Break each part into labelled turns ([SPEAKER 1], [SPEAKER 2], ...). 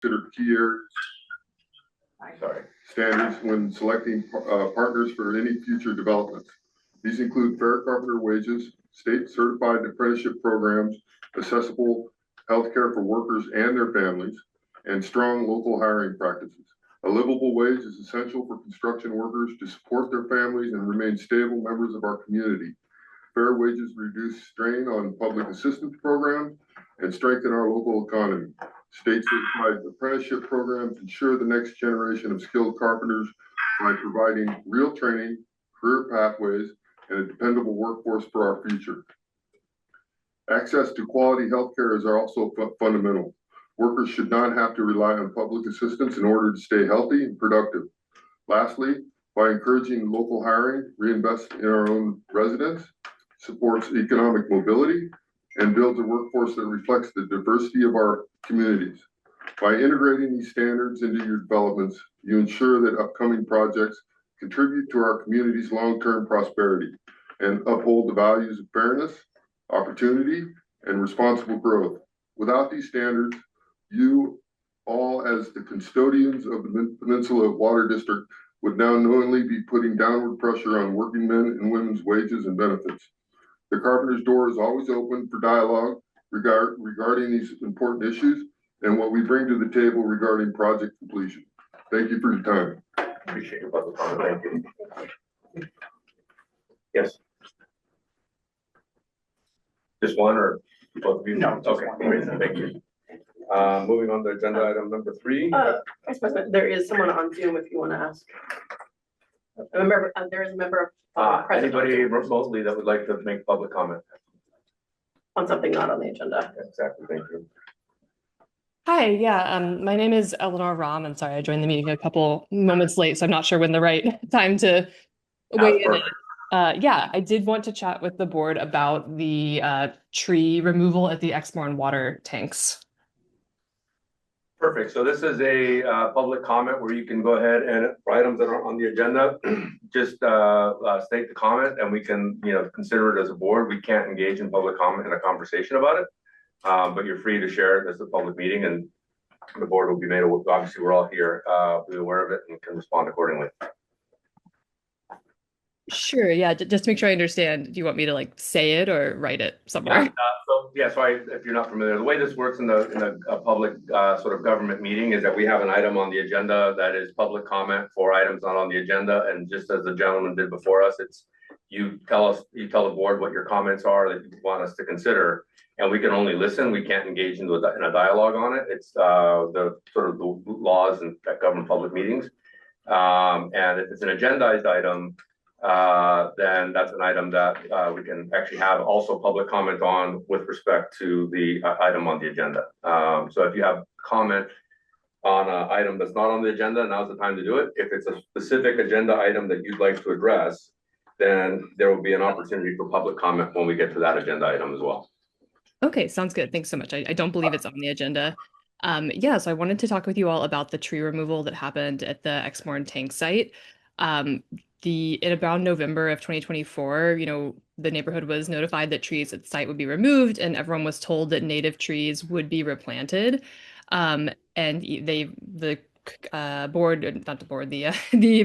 [SPEAKER 1] considered key areas standards when selecting partners for any future developments. These include fair carpenter wages, state certified apprenticeship programs, accessible healthcare for workers and their families, and strong local hiring practices. A livable wage is essential for construction workers to support their families and remain stable members of our community. Fair wages reduce strain on public assistance programs and strengthen our local economy. State certified apprenticeship programs ensure the next generation of skilled carpenters by providing real training, career pathways, and a dependable workforce for our future. Access to quality health care is also fundamental. Workers should not have to rely on public assistance in order to stay healthy and productive. Lastly, by encouraging local hiring, reinvest in our own residents, supports economic mobility, and builds a workforce that reflects the diversity of our communities. By integrating these standards into your developments, you ensure that upcoming projects contribute to our community's long-term prosperity and uphold the values of fairness, opportunity, and responsible growth. Without these standards, you all as the custodians of the Mid-Peninsula Water District would now knowingly be putting downward pressure on working men and women's wages and benefits. The Carpenter's door is always open for dialogue regarding these important issues and what we bring to the table regarding project completion. Thank you for your time.
[SPEAKER 2] Appreciate your public comment. Thank you. Yes. Just one or both of you?
[SPEAKER 3] No.
[SPEAKER 2] Okay. Great. Thank you. Moving on to agenda item number 3.
[SPEAKER 4] Vice President, there is someone on Zoom if you want to ask. Remember, there is a member present
[SPEAKER 2] anybody remotely that would like to make public comment
[SPEAKER 4] on something not on the agenda.
[SPEAKER 2] Exactly. Thank you.
[SPEAKER 5] Hi, yeah, my name is Eleanor Rahm. I'm sorry, I joined the meeting a couple moments late, so I'm not sure when the right time to weigh in. Yeah, I did want to chat with the board about the tree removal at the Exmoor water tanks.
[SPEAKER 2] Perfect. So this is a public comment where you can go ahead and for items that are on the agenda, just state the comment and we can, consider it as a board. We can't engage in public comment in a conversation about it, but you're free to share it as a public meeting and the board will be made aware. Obviously, we're all here, be aware of it and can respond accordingly.
[SPEAKER 5] Sure, yeah, just to make sure I understand, do you want me to say it or write it somewhere?
[SPEAKER 2] If you're not familiar, the way this works in a public sort of government meeting is that we have an item on the agenda that is public comment for items not on the agenda. And just as the gentleman did before us, it's you tell the board what your comments are that you want us to consider. And we can only listen. We can't engage in a dialogue on it. It's the sort of the laws that govern public meetings. And if it's an agendized item, then that's an item that we can actually have also public comment on with respect to the item on the agenda. So if you have comment on an item that's not on the agenda, now's the time to do it. If it's a specific agenda item that you'd like to address, then there will be an opportunity for public comment when we get to that agenda item as well.
[SPEAKER 5] Okay, sounds good. Thanks so much. I don't believe it's on the agenda. Yeah, so I wanted to talk with you all about the tree removal that happened at the Exmoor tank site. In about November of 2024, the neighborhood was notified that trees at the site would be removed and everyone was told that native trees would be replanted. And the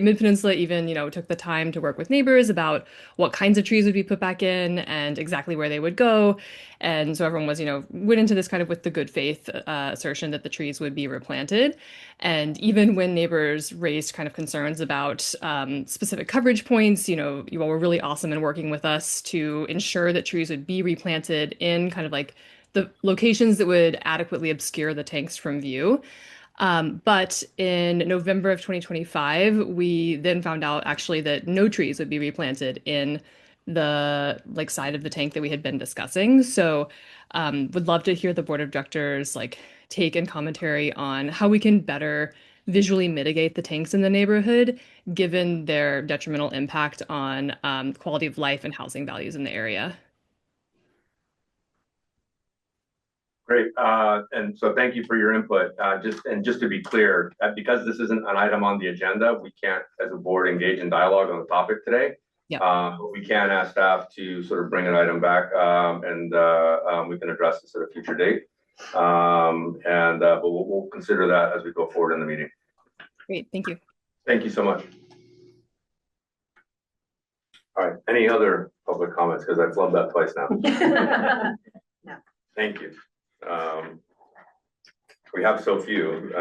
[SPEAKER 5] Mid-Peninsula even, took the time to work with neighbors about what kinds of trees would be put back in and exactly where they would go. And so everyone was, went into this kind of with the good faith assertion that the trees would be replanted. And even when neighbors raised kind of concerns about specific coverage points, you all were really awesome in working with us to ensure that trees would be replanted in kind of the locations that would adequately obscure the tanks from view. But in November of 2025, we then found out actually that no trees would be replanted in the side of the tank that we had been discussing. So would love to hear the board of directors take and commentary on how we can better visually mitigate the tanks in the neighborhood, given their detrimental impact on quality of life and housing values in the area.
[SPEAKER 2] Great. And so thank you for your input. Just to be clear, because this isn't an item on the agenda, we can't, as a board, engage in dialogue on the topic today.
[SPEAKER 5] Yeah.
[SPEAKER 2] We can ask staff to sort of bring an item back and we can address this at a future date. But we'll consider that as we go forward in the meeting.
[SPEAKER 5] Great, thank you.
[SPEAKER 2] Thank you so much. All right, any other public comments? Because I've flubbed that twice now.
[SPEAKER 3] No.
[SPEAKER 2] Thank you. We have so few,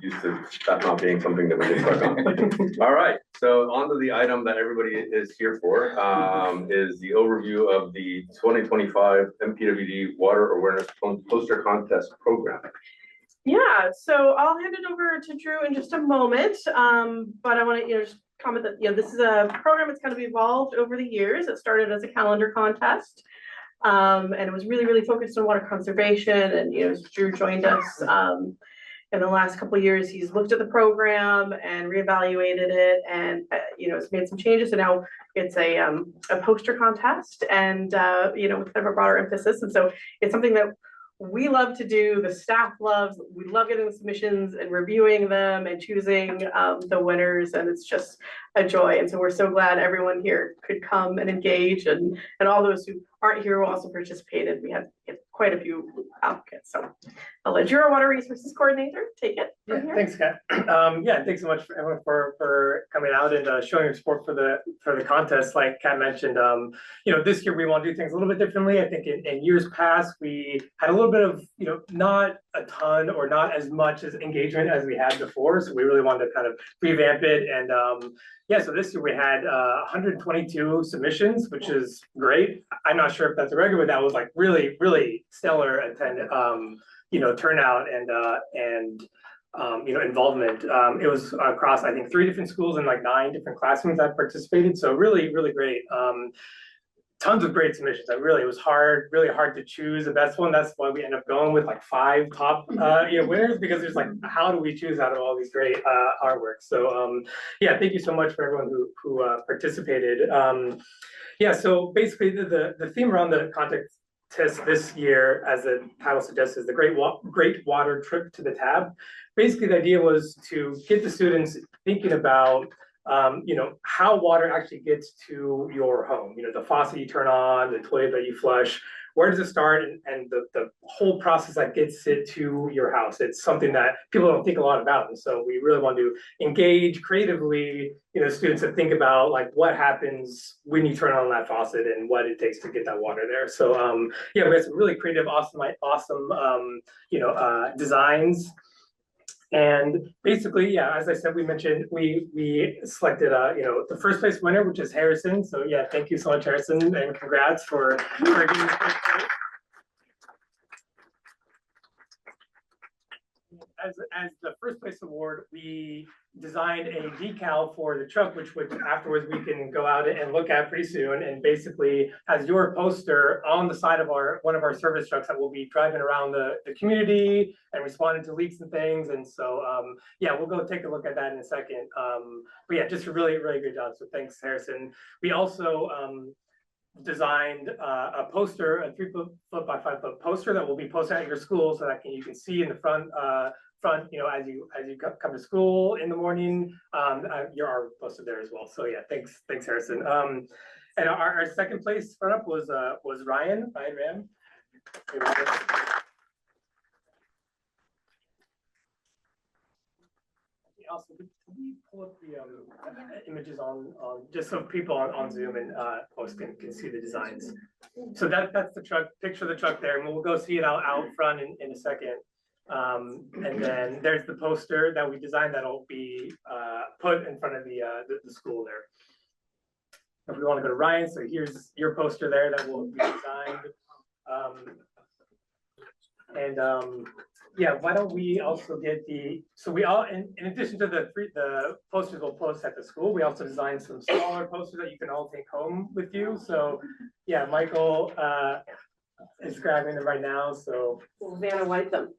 [SPEAKER 2] used to that not being something that we get stuck on. All right, so on to the item that everybody is here for, is the overview of the 2025 MPWD Water Awareness Poster Contest Program.
[SPEAKER 4] Yeah, so I'll hand it over to Drew in just a moment, but I want to, just comment that, this is a program that's kind of evolved over the years. It started as a calendar contest, and it was really, really focused on water conservation. And, as Drew joined us, in the last couple of years, he's looked at the program and reevaluated it, and, it's made some changes. So now it's a poster contest, and, with kind of a broader emphasis. And so it's something that we love to do, the staff loves, we love getting the submissions and reviewing them and choosing the winners, and it's just a joy. And so we're so glad everyone here could come and engage, and all those who aren't here who also participated. We had quite a few applicants. So I'll let your Water Resources Coordinator take it from here.
[SPEAKER 6] Thanks, Kat. Thanks so much for everyone for coming out and showing your support for the contest. Like Kat mentioned, this year we want to do things a little bit differently. I think in years past we had a little bit of not a ton or not as much as engagement as we had before. So we really wanted to kind of revamp it. And so this year we had 122 submissions, which is great. I'm not sure if that's a record, but that was like really, really stellar turnout and involvement. It was across, I think, 3 different schools and like 9 different classrooms that participated. So really, really great. Tons of great submissions. It was really hard to choose the best one. That's why we end up going with like 5 top winners, because there's like, how do we choose out of all these great artwork? So thank you so much for everyone who participated. So basically the theme around the contest this year, as the title suggests, is the Great Water Trip to the Tab. Basically, the idea was to get the students thinking about how water actually gets to your home. The faucet you turn on, the toilet that you flush, where does it start, and the whole process that gets it to your house. It's something that people don't think a lot about. And so we really want to engage creatively, students to think about like what happens when you turn on that faucet and what it takes to get that water there. So we have some really creative, awesome designs. And basically, as I said, we mentioned, we selected, the first place winner, which is Harrison. So thank you so much, Harrison, and congrats for getting this first place. As the first place award, we designed a decal for the truck, which afterwards we can go out and look at pretty soon, and basically has your poster on the side of one of our service trucks that will be driving around the community and responding to leaks and things. And so we'll go take a look at that in a second. But just a really, really good job. So thanks, Harrison. We also designed a poster, a 3 foot by 5 foot poster that will be posted at your school, so that you can see in the front, as you come to school in the morning. You're posted there as well. So thanks, Harrison. And our second place run up was Ryan Ram. Also, can we pull up the images on just so people on Zoom and folks can see the designs? So that's the truck. Picture of the truck there, and we'll go see it out front in a second. And then there's the poster that we designed that'll be put in front of the school there. If we want to go to Ryan, so here's your poster there that will be designed. Why don't we also get in addition to the posters we'll post at the school, we also designed some smaller posters that you can all take home with you. So Michael is grabbing them right now. So
[SPEAKER 4] We'll Vanna White them.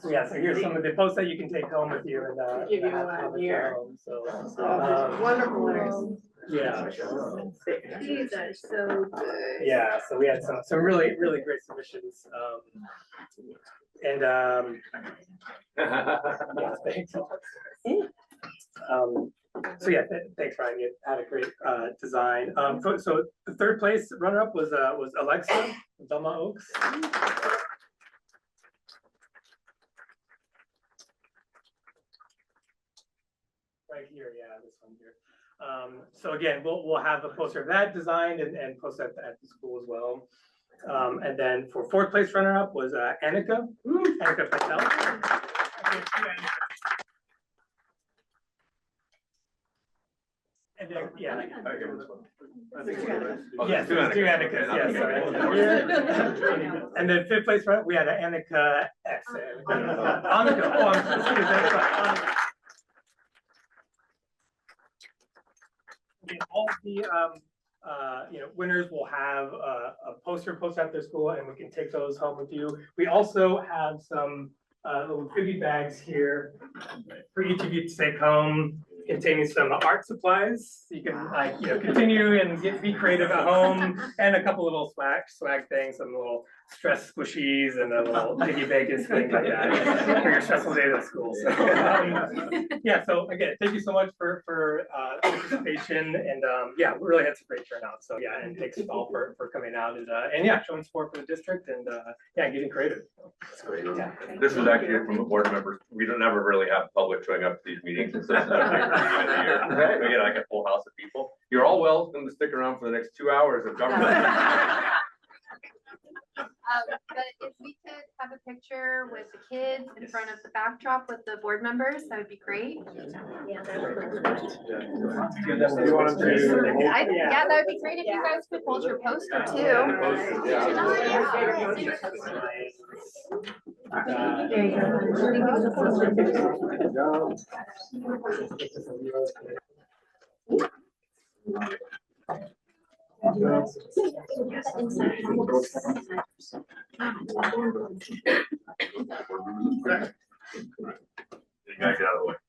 [SPEAKER 6] So here's some of the posts that you can take home with you and
[SPEAKER 4] Give you one here.
[SPEAKER 6] So
[SPEAKER 4] Wonderful winners.
[SPEAKER 3] These are so good.
[SPEAKER 6] So we had some really, really great submissions. Thanks. So yeah, thanks, Ryan. You had a great design. So the third place runner-up was Alexa, Belmont Oaks. Right here, yeah, this one here. So again, we'll have a poster of that designed and post at the school as well. And then for fourth place runner-up was Annika Patel. And then, yeah. Yes, there's two Annikas, yes, sorry. And then fifth place runner, we had an Annika X. Annika, oh, excuse me, Annika. All the winners will have a poster posted at their school, and we can take those home with you. We also have some little goodie bags here for each of you to take home, containing some art supplies. You can continue and be creative at home, and a couple little swag things, some little stress squishies and a little piggy bacon, things like that for your stressful days at school. So yeah, so again, thank you so much for participation, and yeah, we really had some great turnout. So yeah, and thanks all for coming out and yeah, showing support for the district and yeah, getting creative.
[SPEAKER 2] That's great. Yeah. This was actually from the board members. We don't ever really have public showing up to these meetings. So this is our first meeting of the year. We get like a full house of people. You're all welcome to stick around for the next 2 hours of government.
[SPEAKER 7] But if we could have a picture with the kids in front of the backdrop with the board members, that would be great.
[SPEAKER 3] Yeah,
[SPEAKER 7] Yeah, that would be great if you guys could hold your poster too.
[SPEAKER 2] You gotta get out of the way.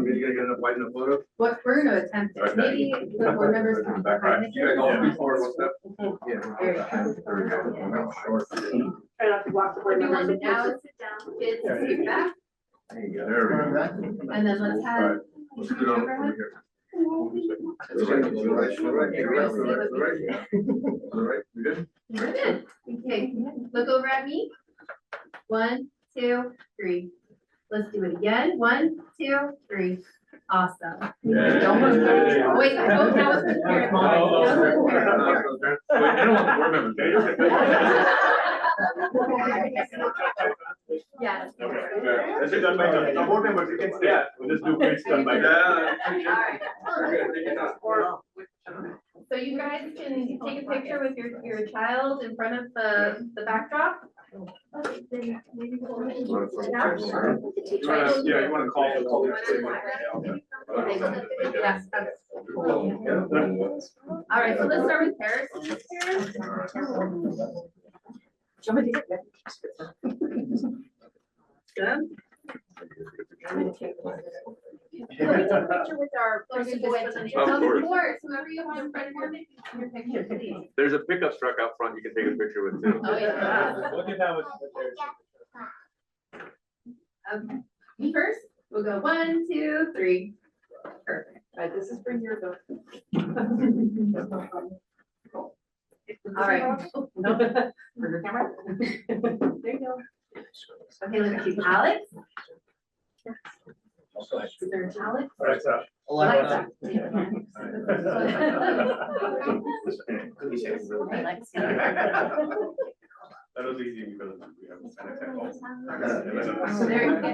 [SPEAKER 2] You gotta get enough light in the photo?
[SPEAKER 7] What we're gonna attempt is maybe the board members can behind the
[SPEAKER 2] You guys all
[SPEAKER 7] camera.
[SPEAKER 2] before, what's that?
[SPEAKER 4] Try not to block the board
[SPEAKER 7] Everyone
[SPEAKER 4] members.
[SPEAKER 7] now sit down, kids scoot back,
[SPEAKER 2] There we go.
[SPEAKER 7] and then let's have.
[SPEAKER 2] Let's do it over here. All right, you good?
[SPEAKER 7] You're good. Okay, look over at me. 1, 2, 3. Let's do it again. 1, 2, 3. Awesome. Don't move. Wait, I hope that was the parent.
[SPEAKER 2] Wait, I don't want the board members to.
[SPEAKER 7] Yes.
[SPEAKER 2] This is done by the board members, you can stay. Yeah, we'll just do quick done by that.
[SPEAKER 7] So you guys can take a picture with your child in front of the backdrop.
[SPEAKER 2] You wanna call?
[SPEAKER 7] Yes. All right, so let's start with Paris. Picture with our. Of course, whoever you want in front of your picture, please.
[SPEAKER 2] There's a pickup truck out front you can take a picture with too.
[SPEAKER 7] Oh, yeah.
[SPEAKER 6] Look at that with
[SPEAKER 7] Okay, me first, we'll go 1, 2, 3. Perfect.
[SPEAKER 3] All right, this is for your vote.
[SPEAKER 7] All right.
[SPEAKER 3] For your camera. There you go.
[SPEAKER 7] Okay, look at you, Alex. Is there an Alex?
[SPEAKER 6] Alexa.
[SPEAKER 7] Alexa.
[SPEAKER 2] That was easy because we have.
[SPEAKER 7] So there you go.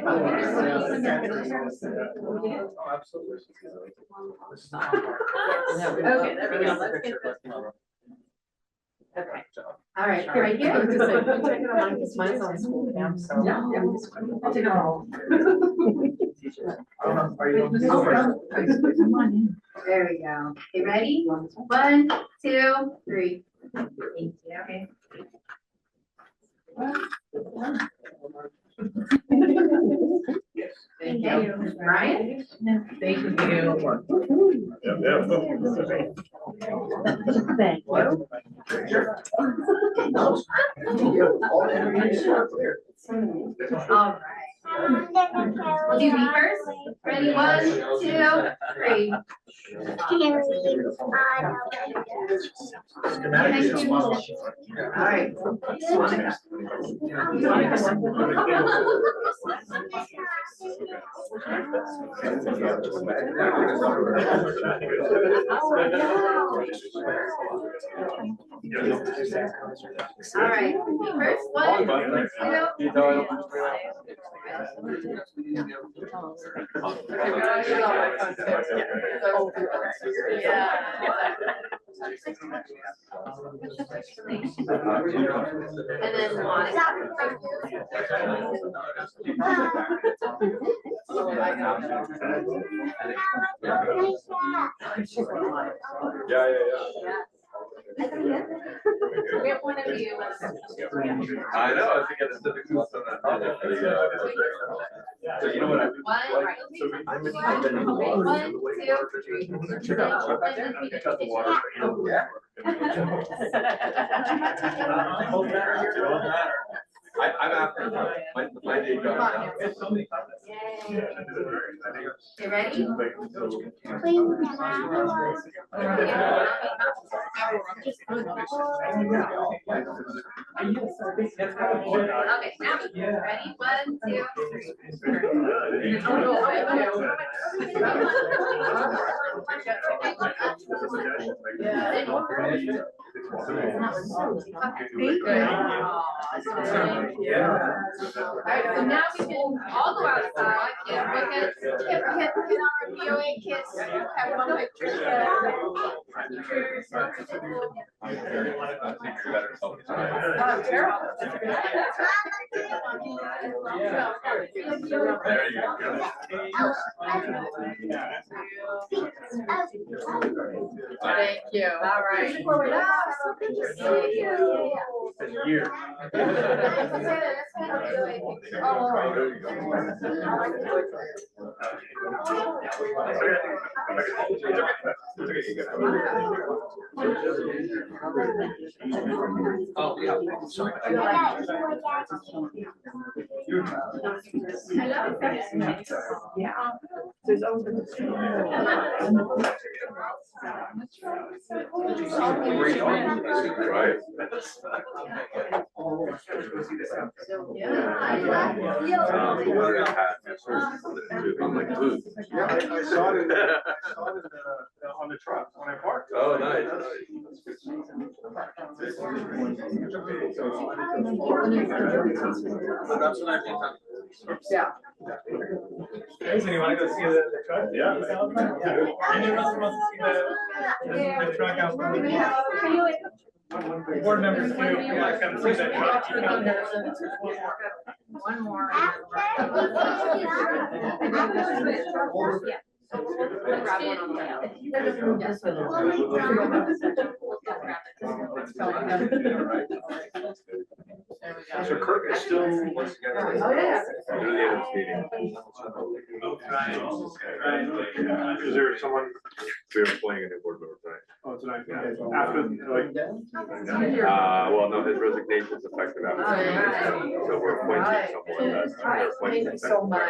[SPEAKER 6] Oh, absolutely.
[SPEAKER 7] Okay, there we go. Let's get this. Okay. All right, right here.
[SPEAKER 3] Mine's on school cam, so.
[SPEAKER 7] Yeah. There we go. Okay, ready? 1, 2, 3. Thank you. Okay. Thank you. Brian?
[SPEAKER 3] Thank you.
[SPEAKER 7] Thank you. All right. We'll do me first. Ready? 1, 2, 3. Thank you. All right. All right. Me first. 1, 2, 3. And then on. We have one of you.
[SPEAKER 2] I know, I think it's the on that project. So you know what I mean?
[SPEAKER 7] One, right. 1, 2, 3.
[SPEAKER 2] I'm after my day job.
[SPEAKER 7] You ready? Okay, now ready? 1, 2, 3. Alright, so now we can all go outside and look at, hit our VOA kids, have one picture together. Thank you. All right.
[SPEAKER 2] Right. Like food.
[SPEAKER 1] Yeah, I saw it on the truck when I parked.
[SPEAKER 2] Oh, nice.
[SPEAKER 6] Yeah. So you want to go see the truck?
[SPEAKER 1] Yeah.
[SPEAKER 6] Any of us wants to see the truck out front? Board members too, if you want to come see the truck. You come here.
[SPEAKER 7] One more.
[SPEAKER 1] So Kirk is still.
[SPEAKER 7] Oh, yeah.
[SPEAKER 1] Is there someone?
[SPEAKER 2] We were playing a new board member tonight.
[SPEAKER 1] Oh, tonight, after, like.
[SPEAKER 2] Well, no, his resignation is effective after. So we're appointing someone that's.
[SPEAKER 3] Thank you so much.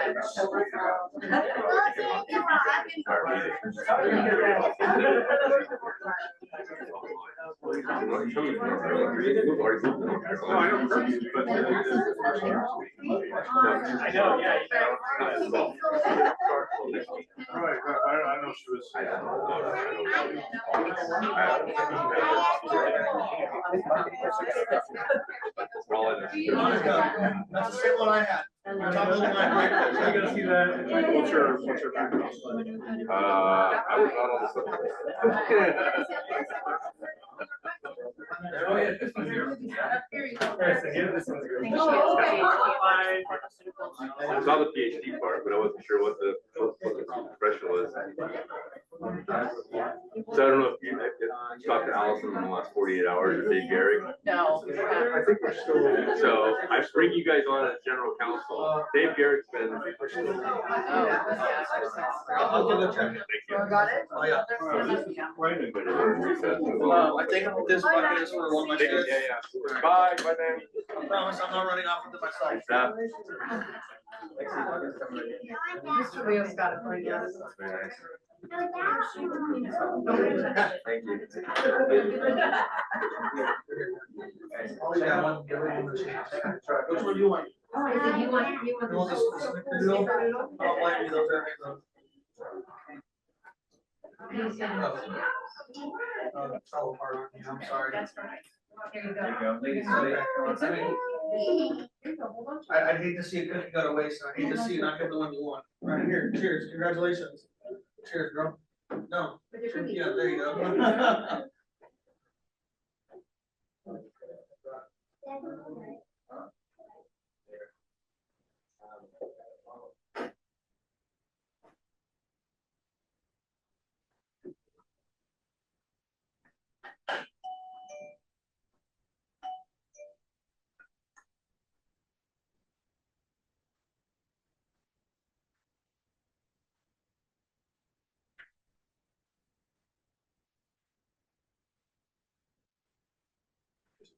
[SPEAKER 6] I know, yeah.
[SPEAKER 1] Right, I don't know if she was.
[SPEAKER 6] That's the same one I had. Top of the line, right? So you gotta see the.
[SPEAKER 1] What's your background?
[SPEAKER 2] I was not on the subject. I saw the PhD part, but I wasn't sure what the expression was. So I don't know if talked to Allison in the last 48 hours, or Dave Gary.
[SPEAKER 3] No.
[SPEAKER 8] I think we're still.
[SPEAKER 2] So I bring you guys on as general counsel. Dave Garrett's been.
[SPEAKER 3] Oh, yeah.
[SPEAKER 8] I'll give it a check.
[SPEAKER 2] Thank you.
[SPEAKER 3] Got it?
[SPEAKER 8] Oh, yeah. I think this bucket is for one of my kids.
[SPEAKER 2] Yeah. Bye, bye, Dan.
[SPEAKER 8] I promise I'm not running off with myself.
[SPEAKER 3] Mr. Leo's got it for you.
[SPEAKER 2] Very nice. Thank you.
[SPEAKER 8] Oh, yeah, I want to give everyone a chance. Which one do you want?
[SPEAKER 7] You want
[SPEAKER 8] You want this snickerdoodle? I don't like me, those are those. It fell apart on me, I'm sorry.
[SPEAKER 7] That's right. There you go.
[SPEAKER 8] Ladies, I'd hate to see a cookie go to waste, and I'd hate to see you not get the one you want. Right here, cheers, congratulations. Cheers, girl. No,
[SPEAKER 7] With your cookie.
[SPEAKER 8] yeah, there you go.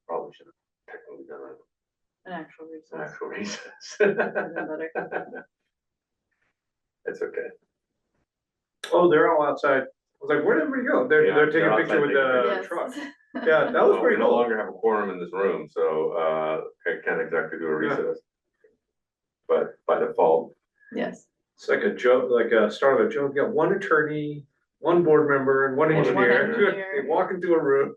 [SPEAKER 2] Probably should have technically done
[SPEAKER 3] An actual
[SPEAKER 2] an
[SPEAKER 3] recess.
[SPEAKER 2] actual recess.
[SPEAKER 3] Better.
[SPEAKER 2] It's okay.
[SPEAKER 9] Oh, they're all outside. I was like, where did everybody go? They're,
[SPEAKER 2] Yeah,
[SPEAKER 9] they're taking
[SPEAKER 2] they're
[SPEAKER 9] a picture with the
[SPEAKER 3] Yes.
[SPEAKER 9] truck. Yeah, that was
[SPEAKER 2] Well,
[SPEAKER 9] pretty
[SPEAKER 2] we no
[SPEAKER 9] cool.
[SPEAKER 2] longer have a quorum in this room, so, I can't exactly do a
[SPEAKER 9] Yeah.
[SPEAKER 2] recess. But by default,
[SPEAKER 3] Yes.
[SPEAKER 9] It's like a joke, like a start of a joke. You got one attorney, one board member, and one
[SPEAKER 2] One
[SPEAKER 9] engineer.
[SPEAKER 3] engineer.
[SPEAKER 9] They walk into a room.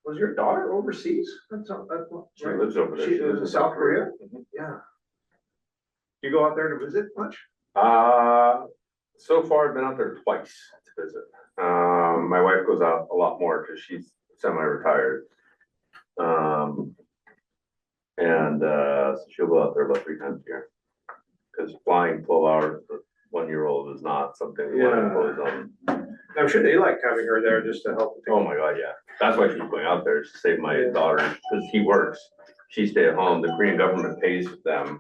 [SPEAKER 9] Was your daughter overseas? That's
[SPEAKER 2] she lives over there.
[SPEAKER 9] She lives in South Korea?
[SPEAKER 2] Mhm.
[SPEAKER 9] Yeah. You go out there to visit much?
[SPEAKER 2] So far I've been out there twice to visit. My wife goes out a lot more because she's semi-retired. So she'll go out there about 3 times a year. Because flying 12 hours for 1-year-old is not something we want to
[SPEAKER 9] Yeah.
[SPEAKER 2] impose on.
[SPEAKER 9] I'm sure they like having her there just to help.
[SPEAKER 2] Oh my God, yeah. That's why she's going out there, is to save my
[SPEAKER 9] Yeah.
[SPEAKER 2] daughter, because he works. She stay at home. The Korean government pays them,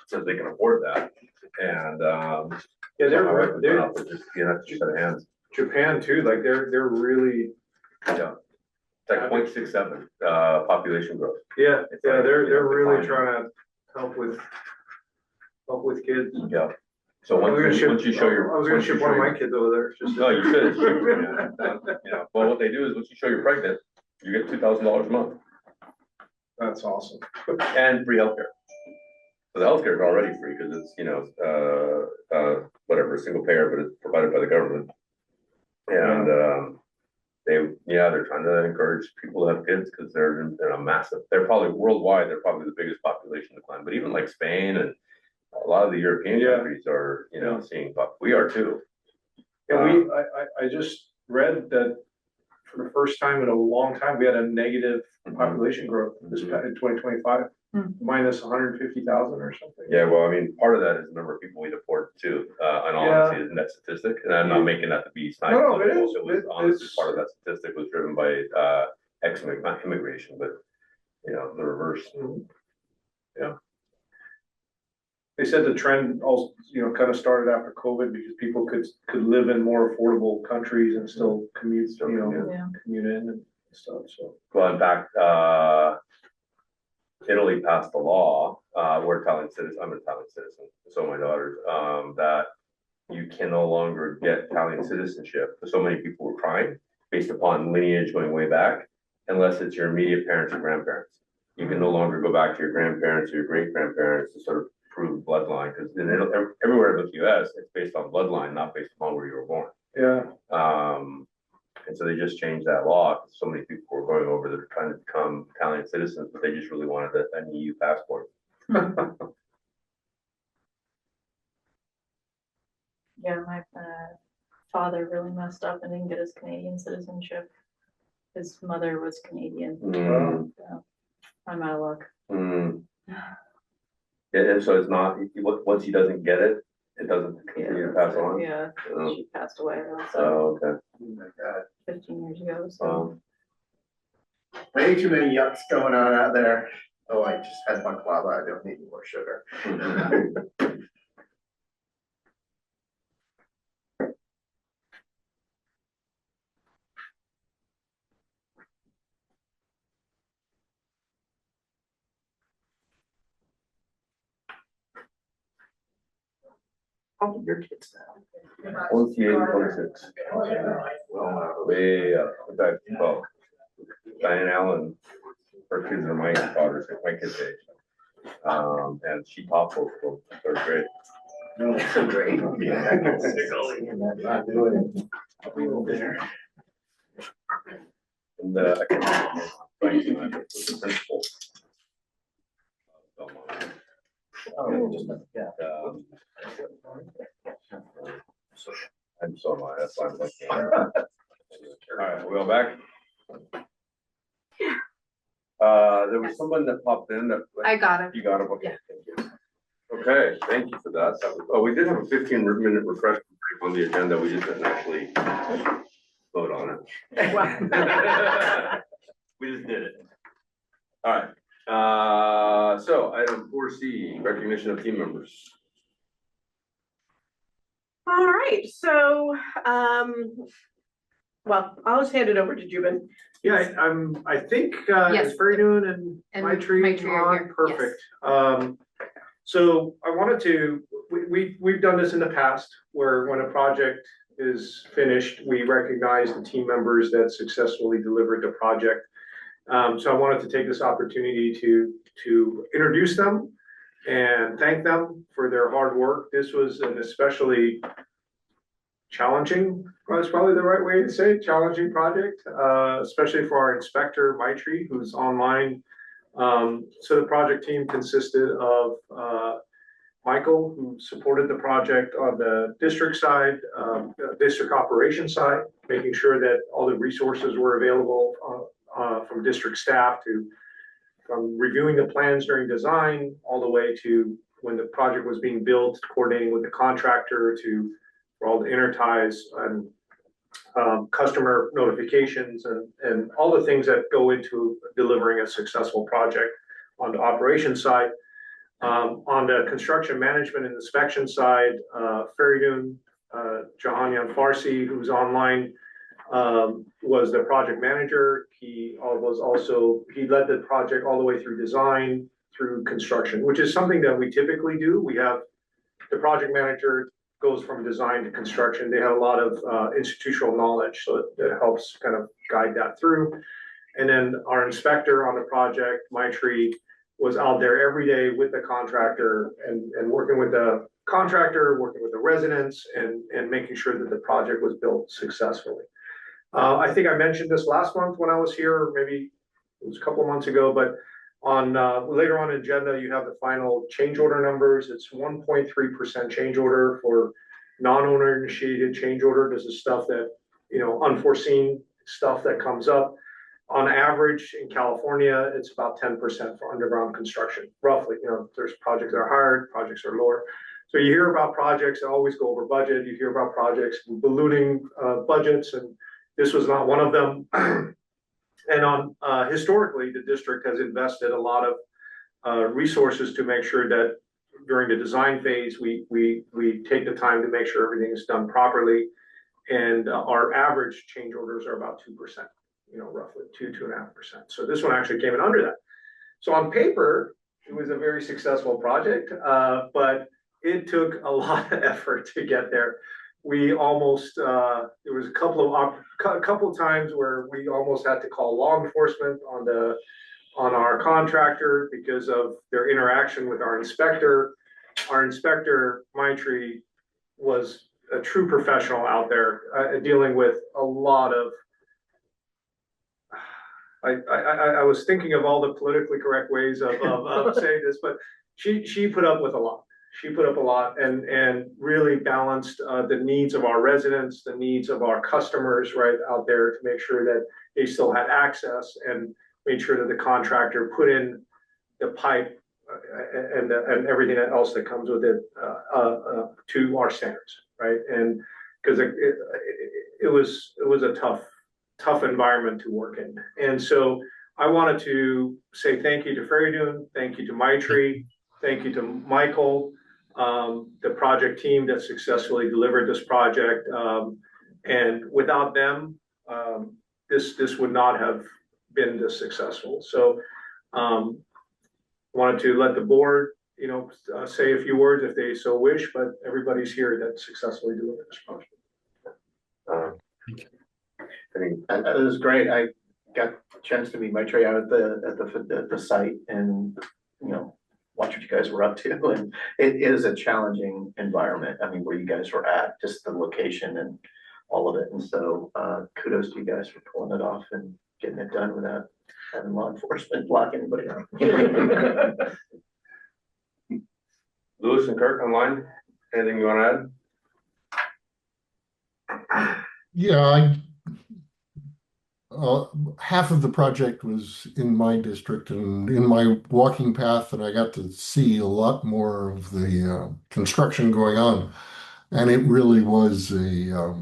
[SPEAKER 2] so they can afford that. And,
[SPEAKER 9] Yeah,
[SPEAKER 2] so my wife
[SPEAKER 9] they're,
[SPEAKER 2] was going
[SPEAKER 9] they're,
[SPEAKER 2] out there just, you know, just set of hands.
[SPEAKER 9] Japan too, like they're really,
[SPEAKER 2] Yeah. It's like 0.67, population growth.
[SPEAKER 9] yeah,
[SPEAKER 2] It's
[SPEAKER 9] yeah,
[SPEAKER 2] like,
[SPEAKER 9] they're
[SPEAKER 2] you know,
[SPEAKER 9] really
[SPEAKER 2] declining.
[SPEAKER 9] trying to help with kids.
[SPEAKER 2] Yeah. So
[SPEAKER 9] I was gonna
[SPEAKER 2] once
[SPEAKER 9] ship-
[SPEAKER 2] you show your.
[SPEAKER 9] I was gonna
[SPEAKER 2] once you
[SPEAKER 9] ship
[SPEAKER 2] show
[SPEAKER 9] one of
[SPEAKER 2] your-
[SPEAKER 9] my kids over there, just.
[SPEAKER 2] No, you should. Yeah, well, what they do is once you show you're pregnant, you get $2,000 a month
[SPEAKER 9] That's awesome.
[SPEAKER 2] and free healthcare. So the healthcare is already free because it's, you know, whatever, single payer, but it's provided by the government. And, they're trying to encourage people to have kids because they're in a massive, they're probably worldwide, they're probably the biggest population decline, but even like Spain and a lot of the European
[SPEAKER 9] Yeah.
[SPEAKER 2] countries are, you know, seeing, we are too.
[SPEAKER 9] Yeah, I just read that for the first time in a long time, we had a negative population growth in 2025, minus 150,000 or something.
[SPEAKER 2] Yeah, well, I mean, part of that is the number of people we deport too, and honestly, isn't that statistic? And I'm not making that to be snide.
[SPEAKER 9] No, it
[SPEAKER 2] political.
[SPEAKER 9] is.
[SPEAKER 2] It was
[SPEAKER 9] It-
[SPEAKER 2] honestly,
[SPEAKER 9] it's-
[SPEAKER 2] part of that statistic was driven by, not immigration, but, you know, the reverse.
[SPEAKER 9] Yeah. They said the trend also, kind of started after COVID because people could live in more affordable countries and still commute,
[SPEAKER 3] Yeah.
[SPEAKER 9] commute in and stuff, so.
[SPEAKER 2] Well, in fact, Italy passed a law, I'm an Italian citizen, so my daughters, that you can no longer get Italian citizenship. So many people were crying based upon lineage going way back. unless it's your immediate parents or grandparents. You can no longer go back to your grandparents or your great grandparents to sort of prove bloodline, because everywhere in the US, it's based on bloodline, not based upon where you were born.
[SPEAKER 9] Yeah.
[SPEAKER 2] And so they just changed that law. So many people were going over that are trying to become Italian citizens, but they just really wanted an EU passport.
[SPEAKER 10] Yeah, my father really messed up and didn't get his Canadian citizenship. His mother was Canadian. So I'm out of luck.
[SPEAKER 2] Yeah, and so it's not, once he doesn't get it, it doesn't continue to pass on?
[SPEAKER 10] Yeah, she passed away also
[SPEAKER 2] Oh, okay.
[SPEAKER 10] 15 years ago, so.
[SPEAKER 11] Way too many yucks going on out there. Oh, I just had baklava, I don't need more sugar.
[SPEAKER 8] How old are your kids now?
[SPEAKER 2] 28, 26. Way up, in fact, well, Diane Allen, her kids are my daughters, my kids' age. And she taught both of them in 3rd grade.
[SPEAKER 11] No, so great. Yeah. Not doing it. I'll be over there.
[SPEAKER 2] And I can't remember the principal.
[SPEAKER 11] Oh, yeah.
[SPEAKER 2] I'm so annoyed, that's why I'm looking. All right, we'll back. There was someone that popped in that.
[SPEAKER 3] I got it.
[SPEAKER 2] You got it, okay. Thank you. Okay, thank you for that. Oh, we did have a 15-minute refreshment break on the agenda, we just didn't actually vote on it. We just did it. All right, so item 4C, recognition of team members.
[SPEAKER 4] All right, so, well, I'll just hand it over to Jubin.
[SPEAKER 9] Yeah, I think,
[SPEAKER 3] Yes.
[SPEAKER 9] is Fairdoon and
[SPEAKER 3] And
[SPEAKER 9] Maitri
[SPEAKER 3] Maitri are
[SPEAKER 9] on?
[SPEAKER 3] here,
[SPEAKER 9] Perfect. So I wanted to, we've done this in the past, where when a project is finished, we recognize the team members that successfully delivered the project. So I wanted to take this opportunity to introduce them and thank them for their hard work. This was an especially challenging, that's probably the right way to say it, challenging project, especially for our inspector, Maitri, who's online. So the project team consisted of Michael, who supported the project on the district side, district operations side, making sure that all the resources were available from district staff from reviewing the plans during design all the way to when the project was being built, coordinating with the contractor for all the interties and customer notifications and all the things that go into delivering a successful project on the operations side. On the construction management and inspection side, Fairdoon, Jahanyan Farsi, who's online, was the project manager. He led the project all the way through design, through construction, which is something that we typically do. We have the project manager goes from design to construction. They have a lot of institutional knowledge, so it helps kind of guide that through. And then our inspector on the project, Maitri, was out there every day with the contractor and working with the contractor, working with the residents, and making sure that the project was built successfully. I think I mentioned this last month when I was here, maybe it was a couple of months ago, but on later on agenda, you have the final change order numbers. It's 1.3% change order for non-owner initiated change order. This is stuff that, unforeseen stuff that comes up. On average in California, it's about 10% for underground construction, roughly. There's projects that are higher, projects are lower. So you hear about projects that always go over budget. You hear about projects ballooning budgets, and this was not one of them. And historically, the district has invested a lot of resources to make sure that during the design phase, we take the time to make sure everything is done properly. And our average change orders are about 2%, roughly 2.5%. So this one actually came in under that. So on paper, it was a very successful project, but it took a lot of effort to get there. we almost, there was a couple of times where we almost had to call law enforcement on our contractor because of their interaction with our inspector. Our inspector, Maitri, was a true professional out there, dealing with a lot of, I was thinking of all the politically correct ways of saying this, but she put up with a lot. She put up a lot and really balanced the needs of our residents, the needs of our customers right out there to make sure that they still had access, and made sure that the contractor put in the pipe and everything else that comes with it to our standards, right? And because it was a tough environment to work in. And so I wanted to say thank you to Ferry Dune, thank you to Maitri, thank you to Michael, the project team that successfully delivered this project. And without them, this would not have been this successful. So wanted to let the board, say a few words if they so wish, but everybody's here that successfully delivered this project.
[SPEAKER 11] It was great. I got a chance to meet Maitri out at the site and, watch what you guys were up to. And it is a challenging environment. I mean, where you guys were at, just the location and all of it. And so kudos to you guys for pulling it off and getting it done without having law enforcement block anybody out.
[SPEAKER 2] Lewis and Kirk online, anything you want to add?
[SPEAKER 12] Yeah, half of the project was in my district and in my walking path, and I got to see a lot more of the construction going on. And it really was a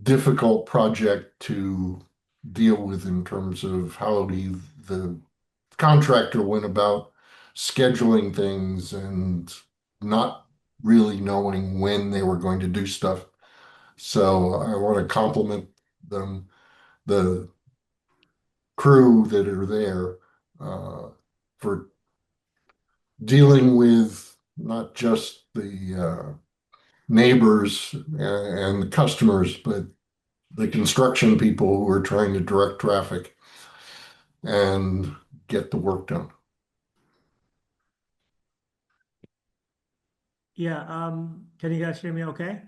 [SPEAKER 12] difficult project to deal with in terms of how the contractor went about scheduling things and not really knowing when they were going to do stuff. So I want to compliment them, the crew that are there, for dealing with not just the neighbors and the customers, but the construction people who are trying to direct traffic and get the work done.
[SPEAKER 13] Yeah, can you guys hear me okay?